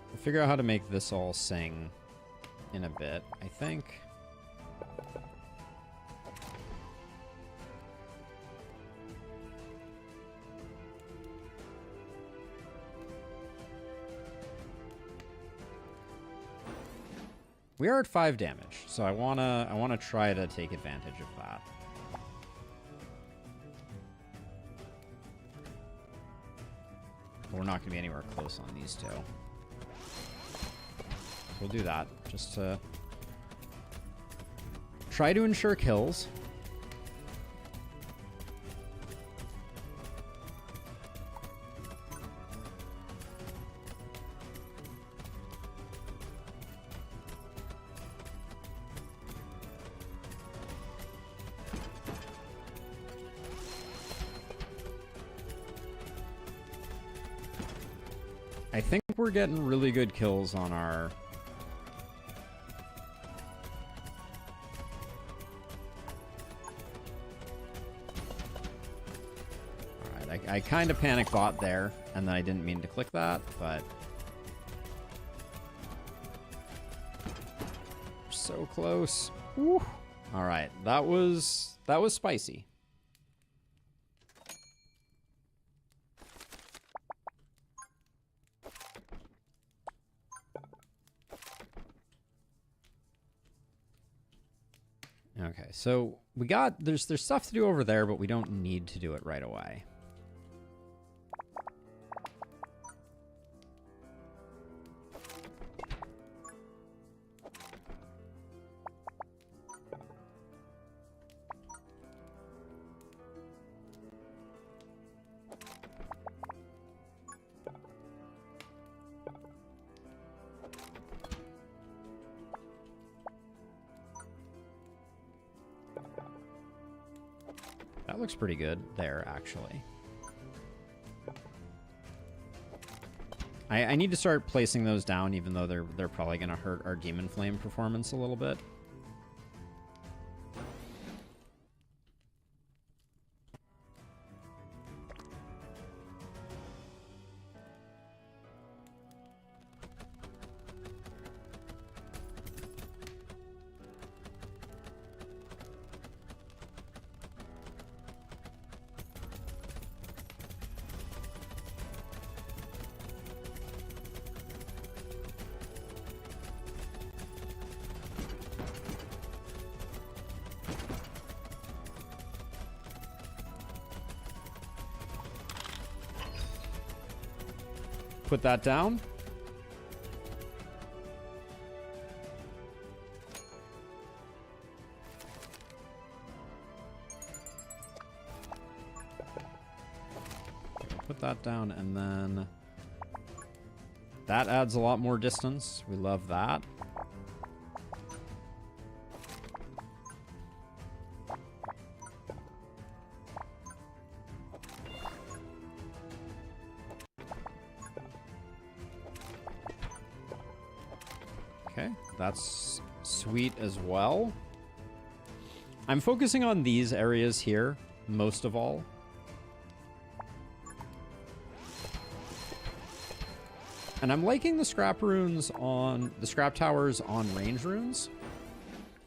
We'll figure out how to make this all sing in a bit, I think. We are at 5 damage, so I wanna try to take advantage of that. But we're not gonna be anywhere close on these two. We'll do that just to try to ensure kills. I think we're getting really good kills on our... Alright, I kind of panic bought there, and then I didn't mean to click that, but... So close. Woo. Alright, that was spicy. Okay, so we got, there's stuff to do over there, but we don't need to do it right away. That looks pretty good there, actually. I need to start placing those down, even though they're probably going to hurt our Demon Flame performance a little bit. Put that down. Put that down, and then that adds a lot more distance. We love that. Okay, that's sweet as well. I'm focusing on these areas here, most of all. And I'm liking the scrap runes on, the scrap towers on range runes.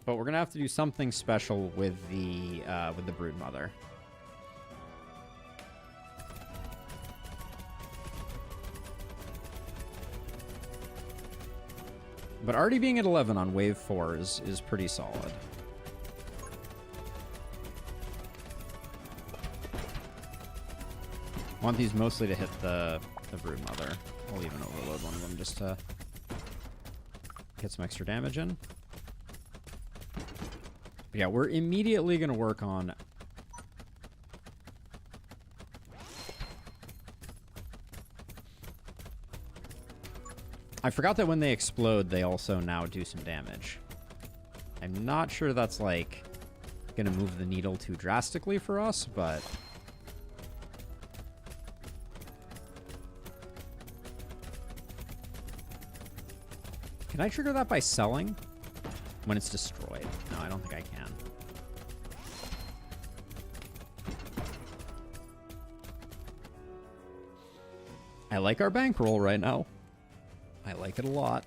But we're gonna have to do something special with the Broodmother. But already being at 11 on wave 4 is pretty solid. I want these mostly to hit the Broodmother. I'll even overload one of them just to get some extra damage in. But yeah, we're immediately going to work on... I forgot that when they explode, they also now do some damage. I'm not sure that's, like, going to move the needle too drastically for us, but... Can I trigger that by selling when it's destroyed? No, I don't think I can. I like our bankroll right now. I like it a lot.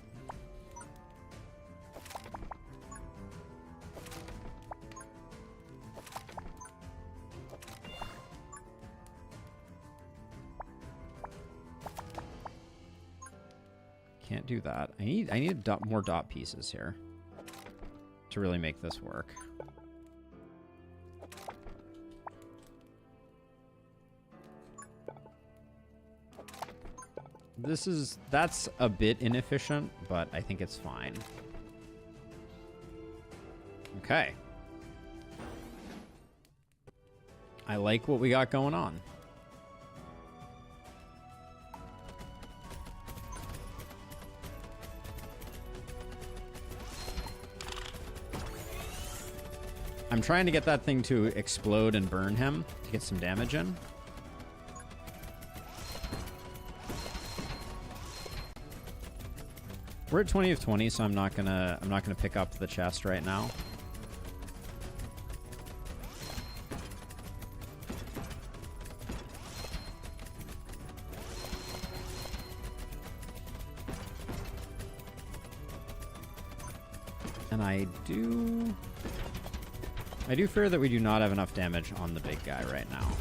Can't do that. I need more dot pieces here to really make this work. That's a bit inefficient, but I think it's fine. Okay. I like what we got going on. I'm trying to get that thing to explode and burn him to get some damage in. We're at 20 of 20, so I'm not gonna pick up the chest right now. And I do fear that we do not have enough damage on the big guy right now.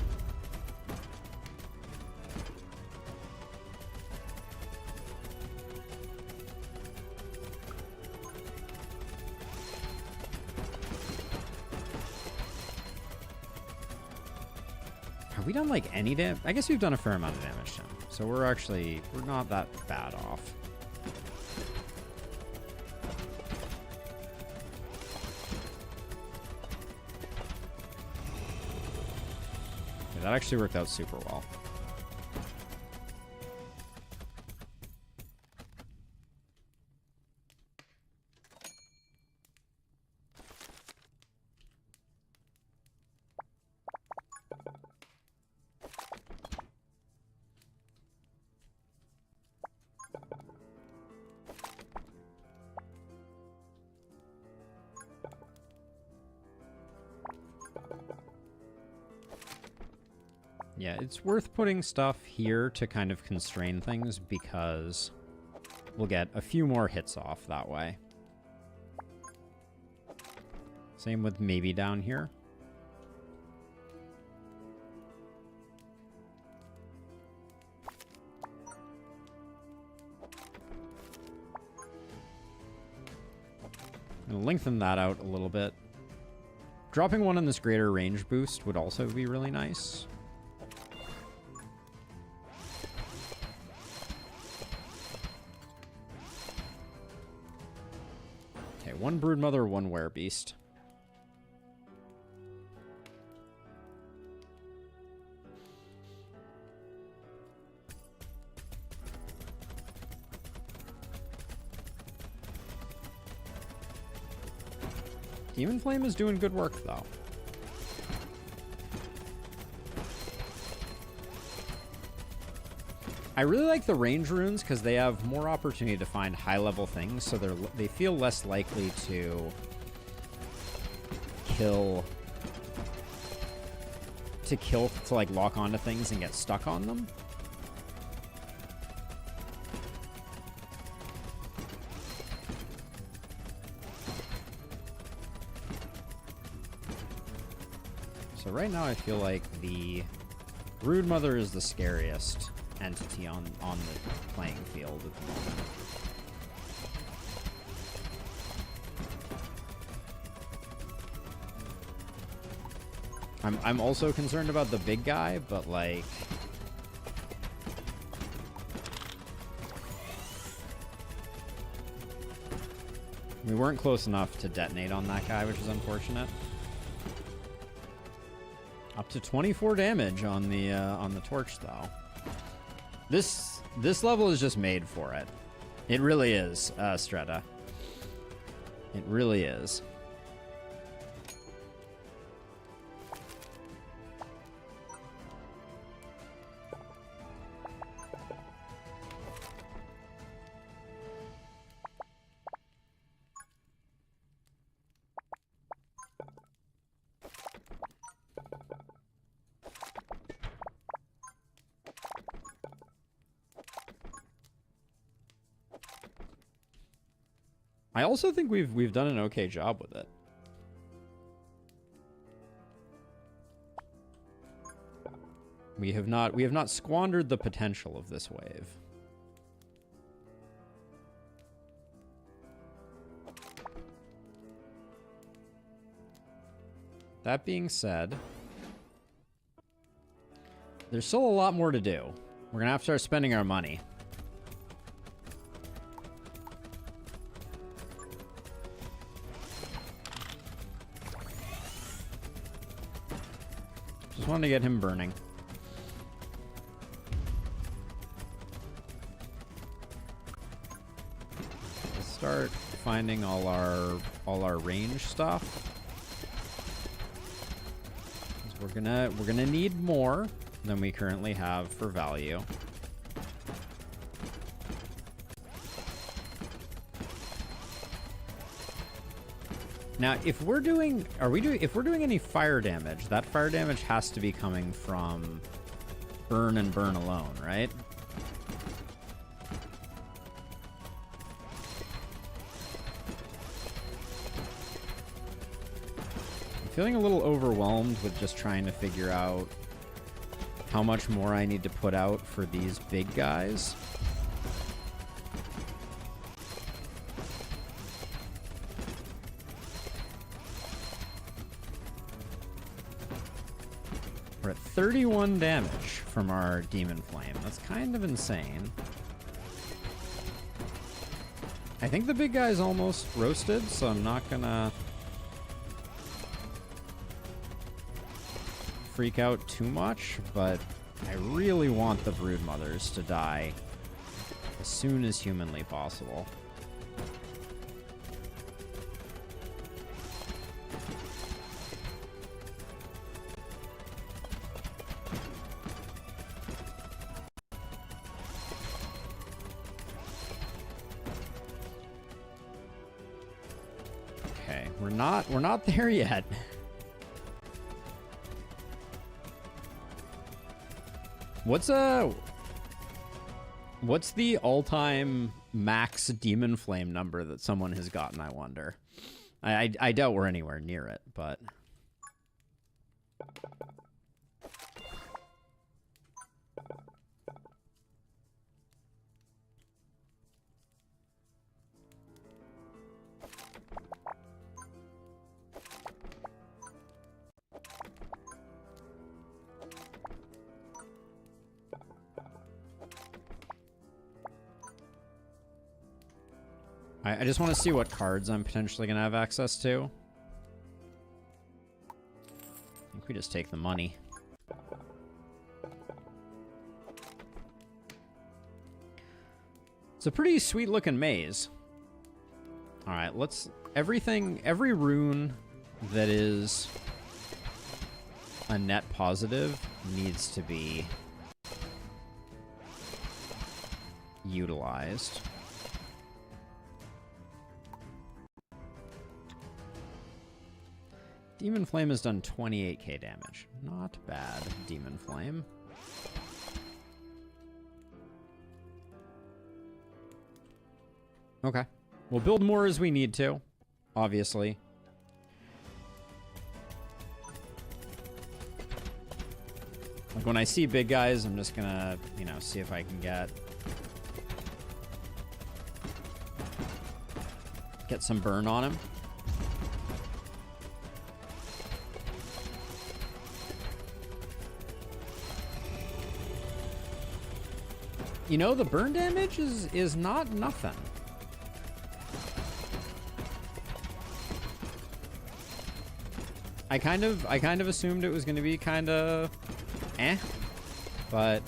Have we done like any damage? I guess we've done a fair amount of damage to him. So we're not that bad off. Yeah, that actually worked out super well. Yeah, it's worth putting stuff here to kind of constrain things because we'll get a few more hits off that way. Same with maybe down here. I'm gonna lengthen that out a little bit. Dropping one on this greater range boost would also be really nice. Okay, one Broodmother, one Werebeast. Demon Flame is doing good work, though. I really like the range runes because they have more opportunity to find high-level things, so they feel less likely to like lock onto things and get stuck on them. So right now I feel like the Broodmother is the scariest entity on the playing field at the moment. I'm also concerned about the big guy, but like we weren't close enough to detonate on that guy, which is unfortunate. Up to 24 damage on the torch though. This level is just made for it. It really is, Streta. It really is. I also think we've done an okay job with it. We have not squandered the potential of this wave. That being said, there's still a lot more to do. We're gonna have to start spending our money. Just wanted to get him burning. Let's start finding all our range stuff. We're gonna need more than we currently have for value. Now, if we're doing any fire damage, that fire damage has to be coming from burn and burn alone, right? Feeling a little overwhelmed with just trying to figure out how much more I need to put out for these big guys. We're at 31 damage from our Demon Flame. That's kind of insane. I think the big guy's almost roasted, so I'm not gonna freak out too much, but I really want the brood mothers to die as soon as humanly possible. Okay, we're not there yet. What's the all-time max Demon Flame number that someone has gotten, I wonder? I doubt we're anywhere near it, but... I just want to see what cards I'm potentially going to have access to. I think we just take the money. It's a pretty sweet looking maze. Alright, let's... every rune that is a net positive needs to be utilized. Demon Flame has done 28k damage. Not bad, Demon Flame. Okay. We'll build more as we need to, obviously. Like, when I see big guys, I'm just gonna, you know, see if I can get some burn on him. You know, the burn damage is not nothing. I kind of assumed it was going to be kind of but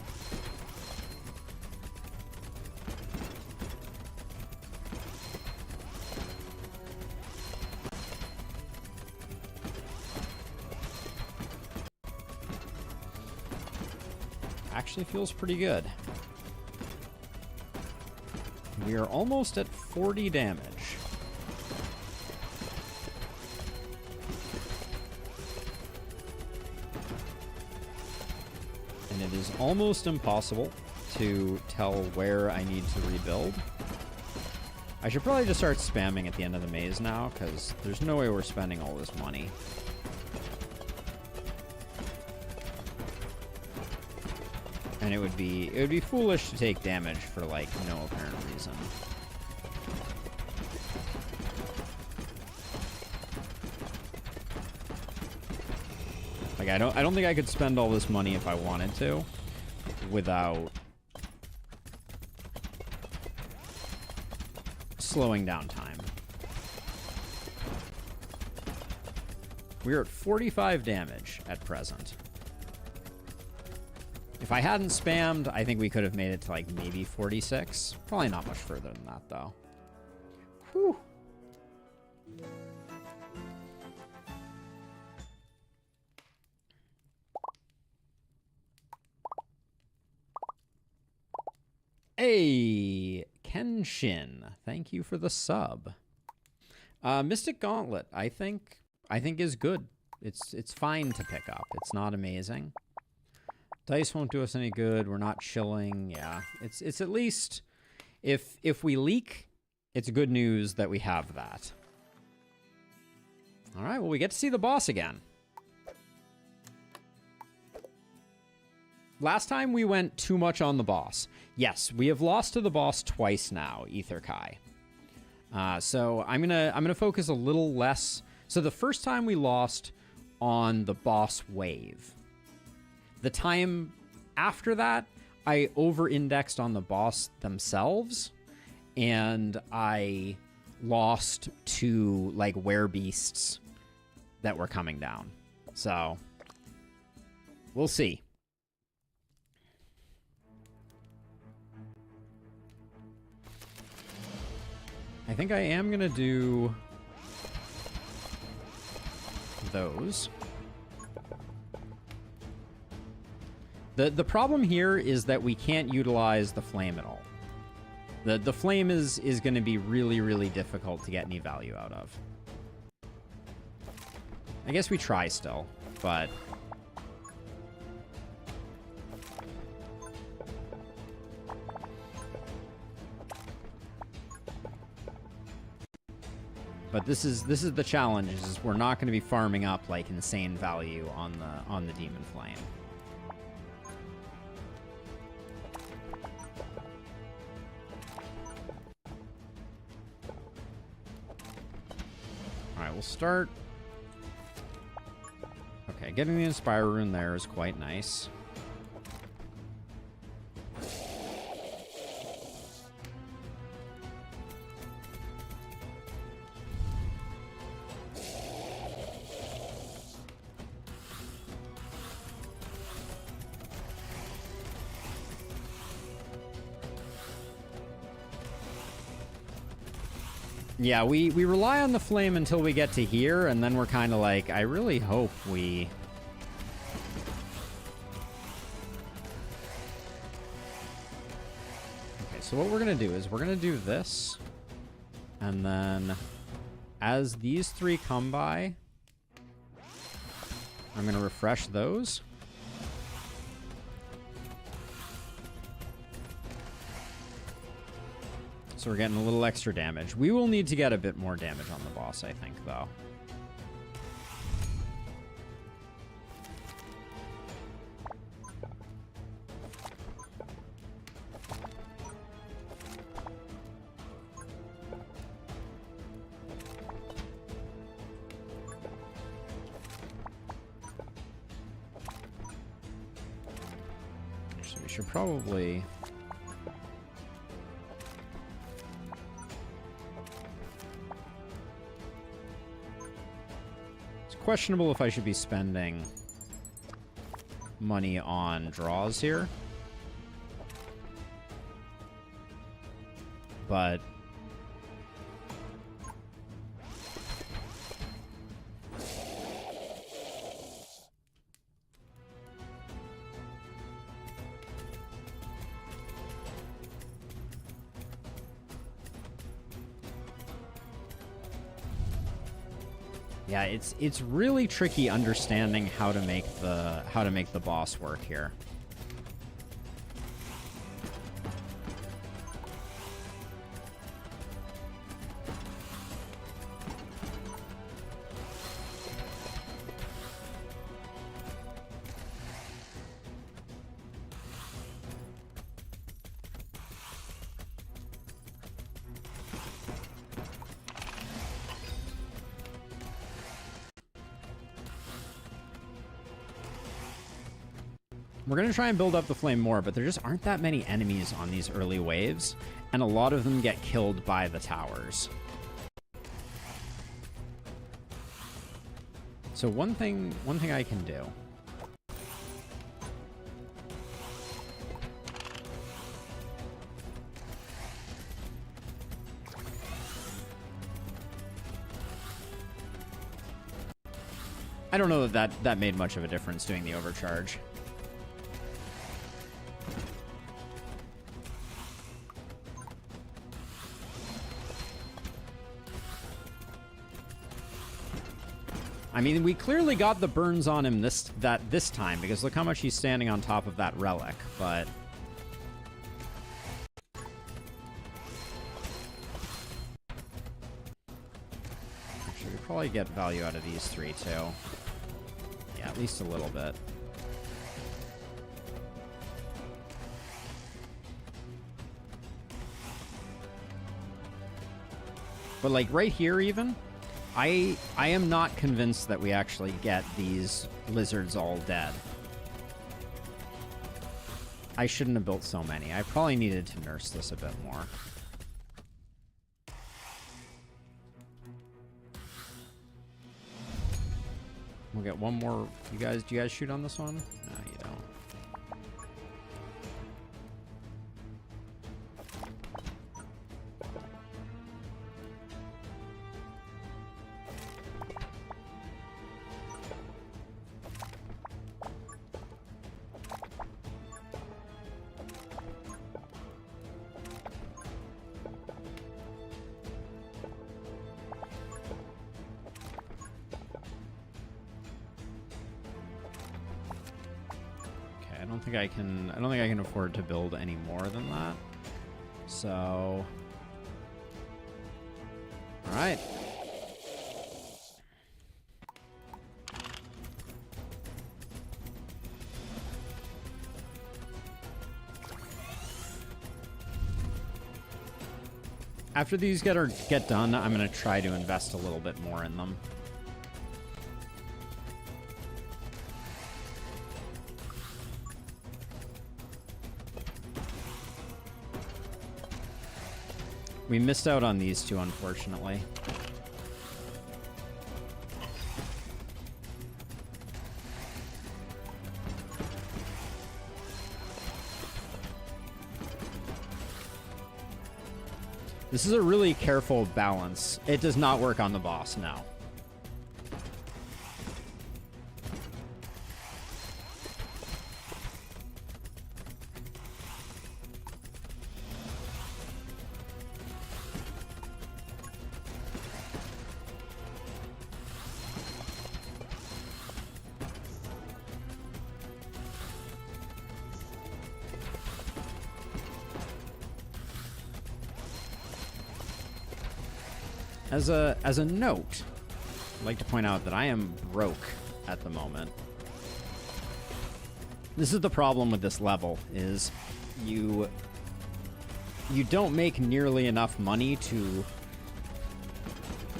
actually feels pretty good. We are almost at 40 damage. And it is almost impossible to tell where I need to rebuild. I should probably just start spamming at the end of the maze now, because there's no way we're spending all this money. And it would be foolish to take damage for, like, no apparent reason. Like, I don't think I could spend all this money if I wanted to without slowing down time. We're at 45 damage at present. If I hadn't spammed, I think we could have made it to like maybe 46. Probably not much further than that though. Whew. Hey, Kenshin, thank you for the sub. Mystic Gauntlet, I think is good. It's fine to pick up. It's not amazing. Dice won't do us any good. We're not chilling. Yeah, it's at least if we leak, it's good news that we have that. All right, well, we get to see the boss again. Last time we went too much on the boss. Yes, we have lost to the boss twice now, Ether Kai. So I'm gonna focus a little less. So the first time we lost on the boss wave. The time after that, I over-indexed on the boss themselves, and I lost to like werebeasts that were coming down. So we'll see. I think I am gonna do those. The problem here is that we can't utilize the flame at all. The flame is going to be really, really difficult to get any value out of. I guess we try still, but... But this is the challenge, is we're not going to be farming up like insane value on the Demon Flame. Alright, we'll start. Okay, getting the Inspire Rune there is quite nice. Yeah, we rely on the flame until we get to here, and then we're kind of like, I really hope we... Okay, so what we're going to do is we're going to do this, and then as these three come by, I'm going to refresh those. So we're getting a little extra damage. We will need to get a bit more damage on the boss, I think, though. So we should probably... Questionable if I should be spending money on draws here. But yeah, it's really tricky understanding how to make the boss work here. We're going to try and build up the flame more, but there just aren't that many enemies on these early waves, and a lot of them get killed by the towers. So one thing I can do I don't know that made much of a difference doing the overcharge. I mean, we clearly got the burns on him this time, because look how much he's standing on top of that relic, but... Actually, we probably get value out of these three, too. Yeah, at least a little bit. But, like, right here, even... I am not convinced that we actually get these lizards all dead. I shouldn't have built so many. I probably needed to nurse this a bit more. We'll get one more. Do you guys shoot on this one? No, you don't. I don't think I can afford to build any more than that. So, all right. After these get done, I'm going to try to invest a little bit more in them. We missed out on these two, unfortunately. This is a really careful balance. It does not work on the boss now. As a note, I'd like to point out that I am broke at the moment. This is the problem with this level, is you don't make nearly enough money to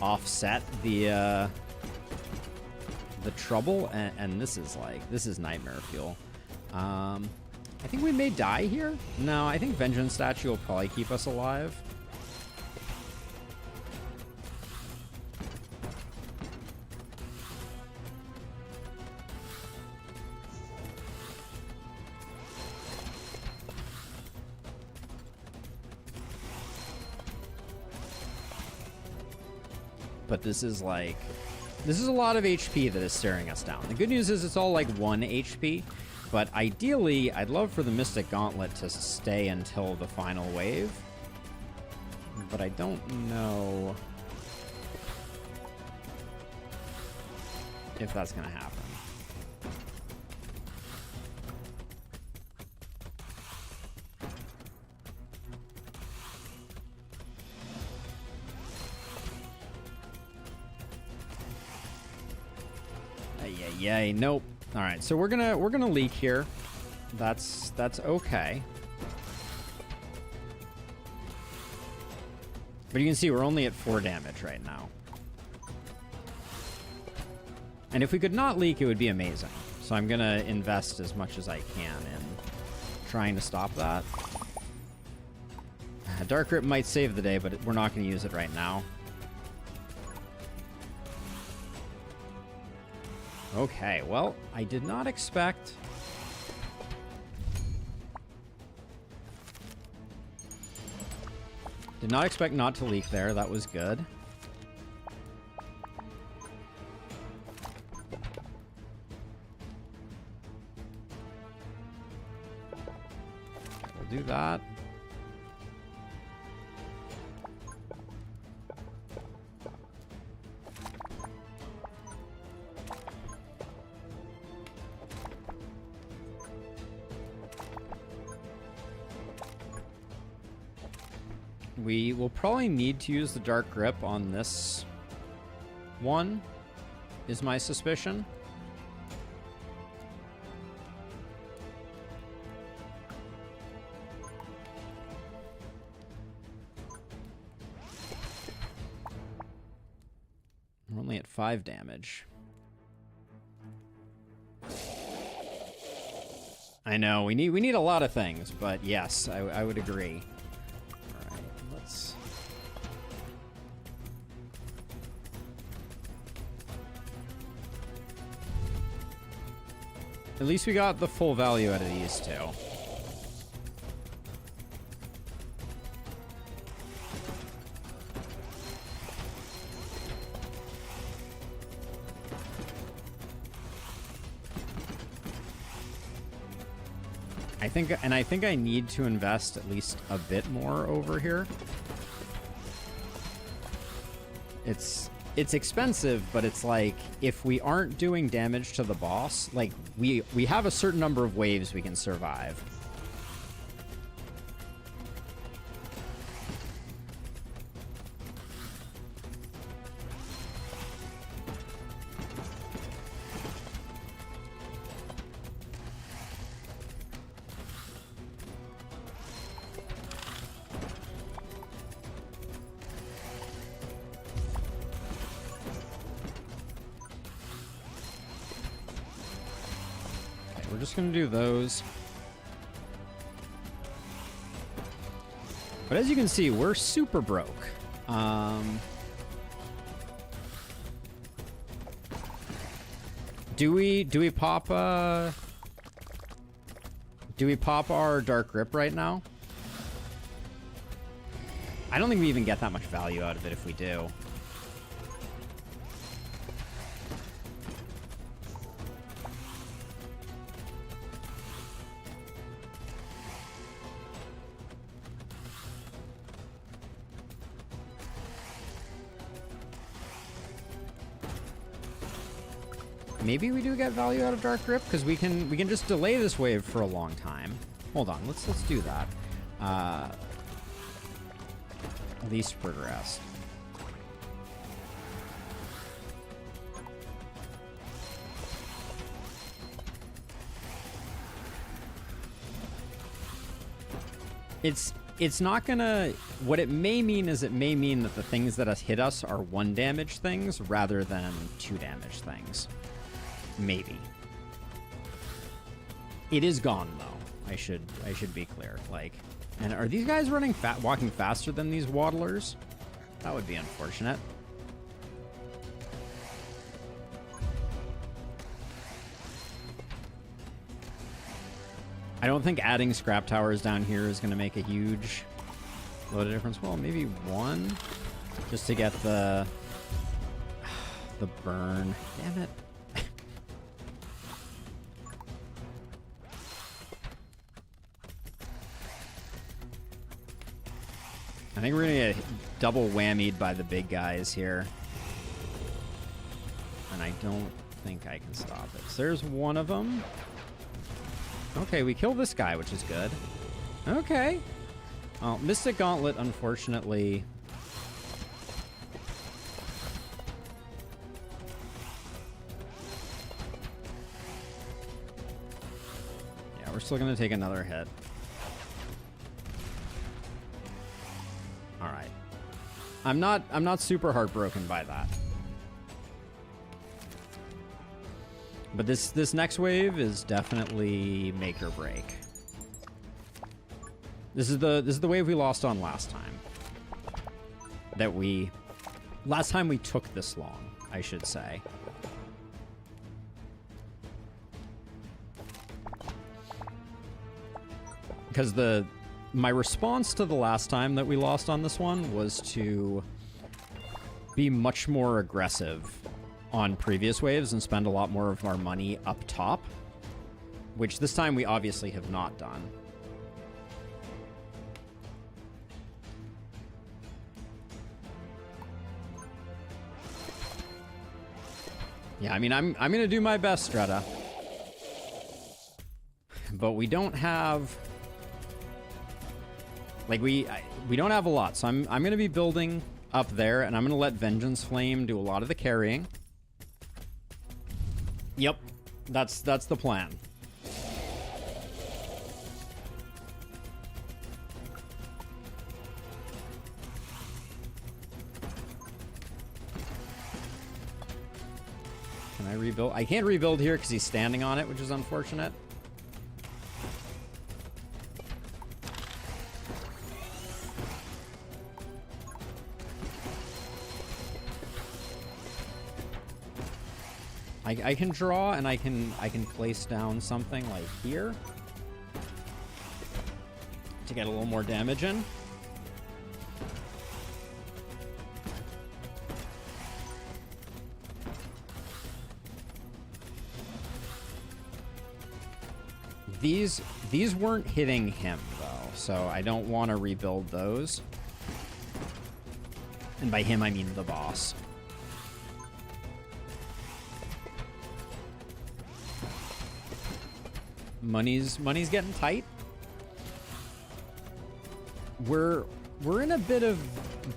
offset the trouble, and this is nightmare fuel. I think we may die here. No, I think Vengeance Statue will probably keep us alive. But this is a lot of HP that is staring us down. The good news is it's all like 1 HP, but ideally I'd love for the Mystic Gauntlet to stay until the final wave. But I don't know if that's going to happen. Yay, nope. All right, so we're gonna leak here. That's okay. But you can see we're only at 4 damage right now. And if we could not leak, it would be amazing. So I'm gonna invest as much as I can in trying to stop that. Dark Grip might save the day, but we're not gonna use it right now. Okay, well, I did not expect... Did not expect not to leak there. That was good. that. We will probably need to use the Dark Grip on this one, is my suspicion. We're only at 5 damage. I know, we need a lot of things, but yes, I would agree. At least we got the full value out of these two. I think I need to invest at least a bit more over here. It's expensive, but it's like, if we aren't doing damage to the boss, like, we have a certain number of waves we can survive. We're just gonna do those. But as you can see, we're super broke. Do we pop our Dark Grip right now? I don't think we even get that much value out of it if we do. Maybe we do get value out of Dark Grip, because we can just delay this wave for a long time. Hold on, let's do that. Least progress. It's not gonna... What it may mean is it may mean that the things that hit us are 1 damage things rather than 2 damage things. Maybe. It is gone though. I should be clear. Like, and are these guys walking faster than these waddlers? That would be unfortunate. I don't think adding scrap towers down here is going to make a huge load of difference. Well, maybe 1, just to get the burn. Damn it. I think we're gonna get double whammied by the big guys here. And I don't think I can stop it. So there's one of them. Okay, we kill this guy, which is good. Okay. Mystic Gauntlet, unfortunately. Yeah, we're still gonna take another hit. Alright. I'm not super heartbroken by that. But this next wave is definitely make or break. This is the wave we lost on last time. Last time we took this long, I should say. Because my response to the last time that we lost on this one was to be much more aggressive on previous waves and spend a lot more of our money up top, which this time we obviously have not done. Yeah, I mean, I'm gonna do my best, Strata. But we don't have... Like, we don't have a lot, so I'm gonna be building up there, and I'm gonna let Vengeance Flame do a lot of the carrying. Yep, that's the plan. Can I rebuild? I can't rebuild here because he's standing on it, which is unfortunate. I can draw, and I can place down something like here to get a little more damage in. These weren't hitting him though, so I don't want to rebuild those. And by him I mean the boss. Money's getting tight. We're in a bit of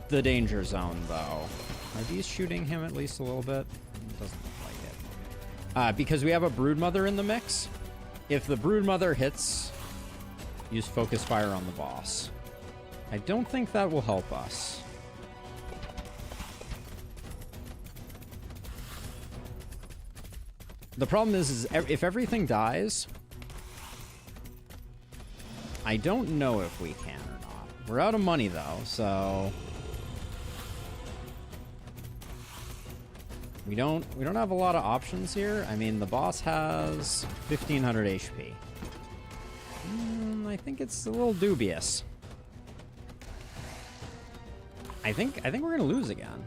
the danger zone though. Are these shooting him at least a little bit? It doesn't look like it. Because we have a Broodmother in the mix. If the Broodmother hits, use Focus Fire on the boss. I don't think that will help us. The problem is if everything dies, I don't know if we can or not. We're out of money though, so we don't have a lot of options here. I mean, the boss has 1500 HP. I think it's a little dubious. I think we're gonna lose again.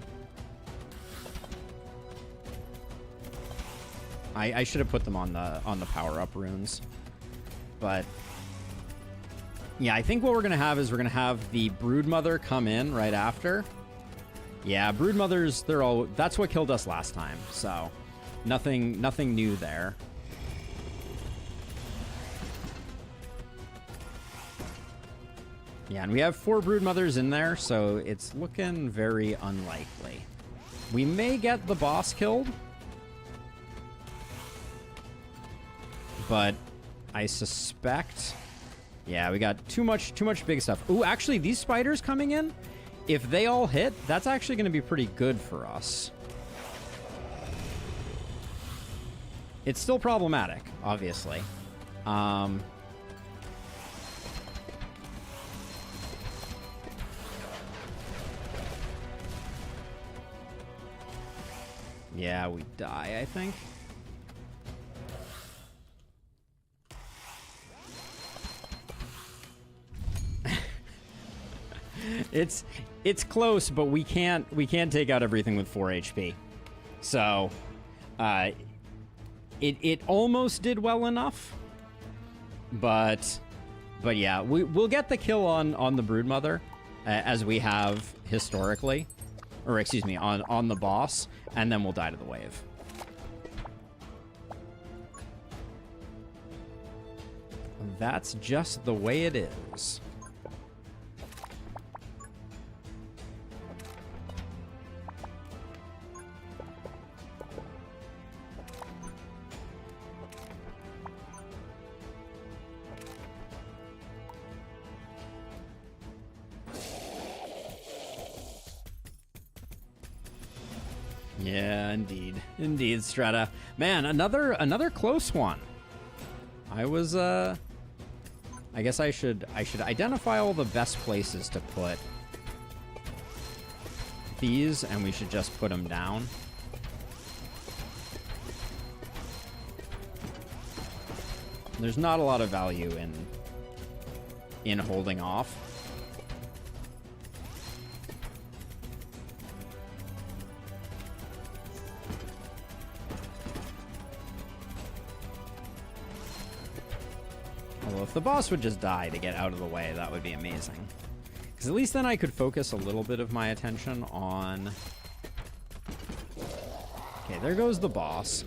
I should have put them on the power-up runes, but yeah, I think what we're gonna have is we're gonna have the Broodmother come in right after. Yeah, Broodmothers, that's what killed us last time, so nothing new there. Yeah, and we have 4 Broodmothers in there, so it's looking very unlikely. We may get the boss killed, but I suspect, yeah, we got too much big stuff. Ooh, actually, these spiders coming in, if they all hit, that's actually going to be pretty good for us. It's still problematic, obviously. Yeah, we die, I think. It's close, but we can't take out everything with 4 HP. So, it almost did well enough, but yeah, we'll get the kill on the Broodmother, as we have historically, or excuse me, on the boss, and then we'll die to the wave. That's just the way it is. Yeah, indeed, Strata. Man, another close one. I was I guess I should identify all the best places to put these, and we should just put them down. There's not a lot of value in holding off. Although if the boss would just die to get out of the way, that would be amazing. Because at least then I could focus a little bit of my attention on Okay, there goes the boss.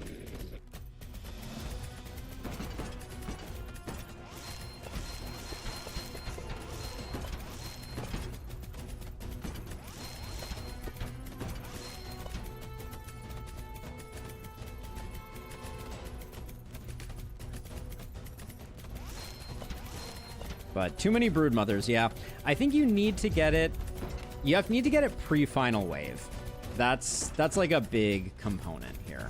But too many broodmothers, yeah. I think you need to get it. Need to get it pre-final wave. That's like a big component here.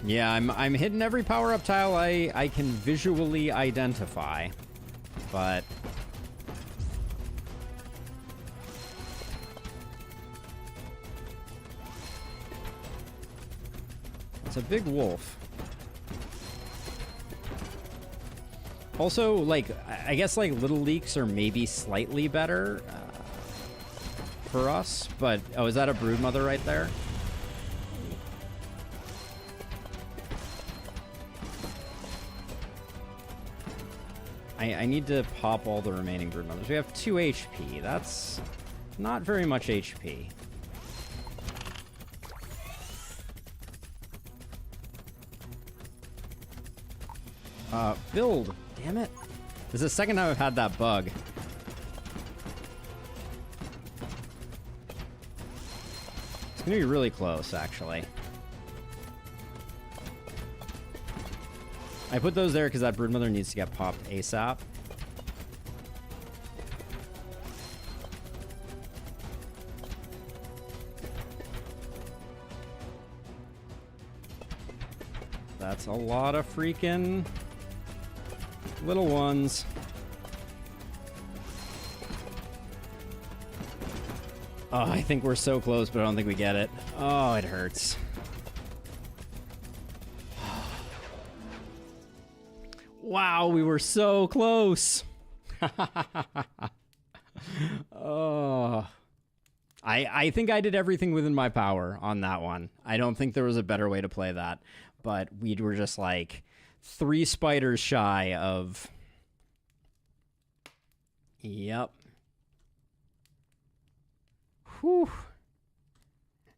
Yeah, I'm hitting every power-up tile I can visually identify. But it's a big wolf. Also, like, I guess, like, little leaks are maybe slightly better for us. But, oh, is that a broodmother right there? I need to pop all the remaining broodmothers. We have 2 HP. That's not very much HP. Build. Damn it. This is the second time I've had that bug. It's gonna be really close, actually. I put those there because that broodmother needs to get popped ASAP. That's a lot of freaking little ones. Oh, I think we're so close, but I don't think we get it. Oh, it hurts. Wow, we were so close. Oh. I think I did everything within my power on that one. I don't think there was a better way to play that. But we were just like 3 spiders shy of... Yep. Whew.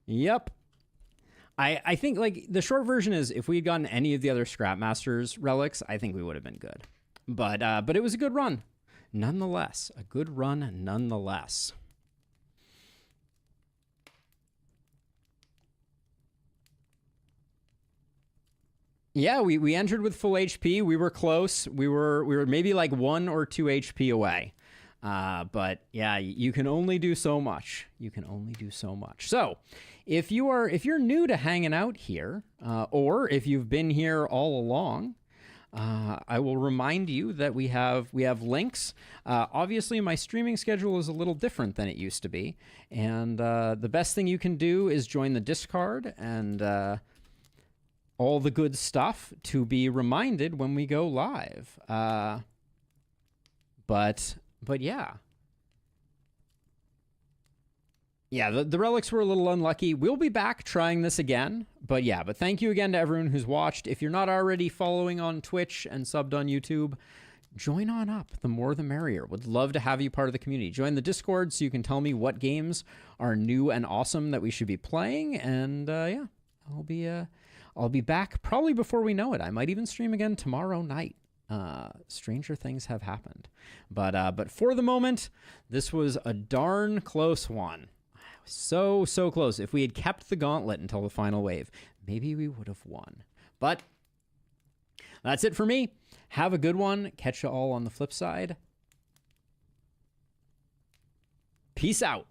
Yep. I think, like, the short version is if we had gotten any of the other Scrapmasters relics, I think we would have been good. But it was a good run. Nonetheless. A good run nonetheless. Yeah, we entered with full HP. We were close. We were maybe like 1 or 2 HP away. But yeah, you can only do so much. You can only do so much. So, if you're new to hanging out here, or if you've been here all along, I will remind you that we have links. Obviously, my streaming schedule is a little different than it used to be, and the best thing you can do is join the Discord and all the good stuff to be reminded when we go live. But yeah. Yeah, the relics were a little unlucky. We'll be back trying this again. But yeah, but thank you again to everyone who's watched. If you're not already following on Twitch and subbed on YouTube, join on up. The more the merrier. Would love to have you part of the community. Join the Discord so you can tell me what games are new and awesome that we should be playing. And yeah, I'll be back probably before we know it. I might even stream again tomorrow night. Stranger things have happened. But for the moment, this was a darn close one. So close. If we had kept the gauntlet until the final wave, maybe we would have won. But that's it for me. Have a good one. Catch you all on the flip side. Peace out.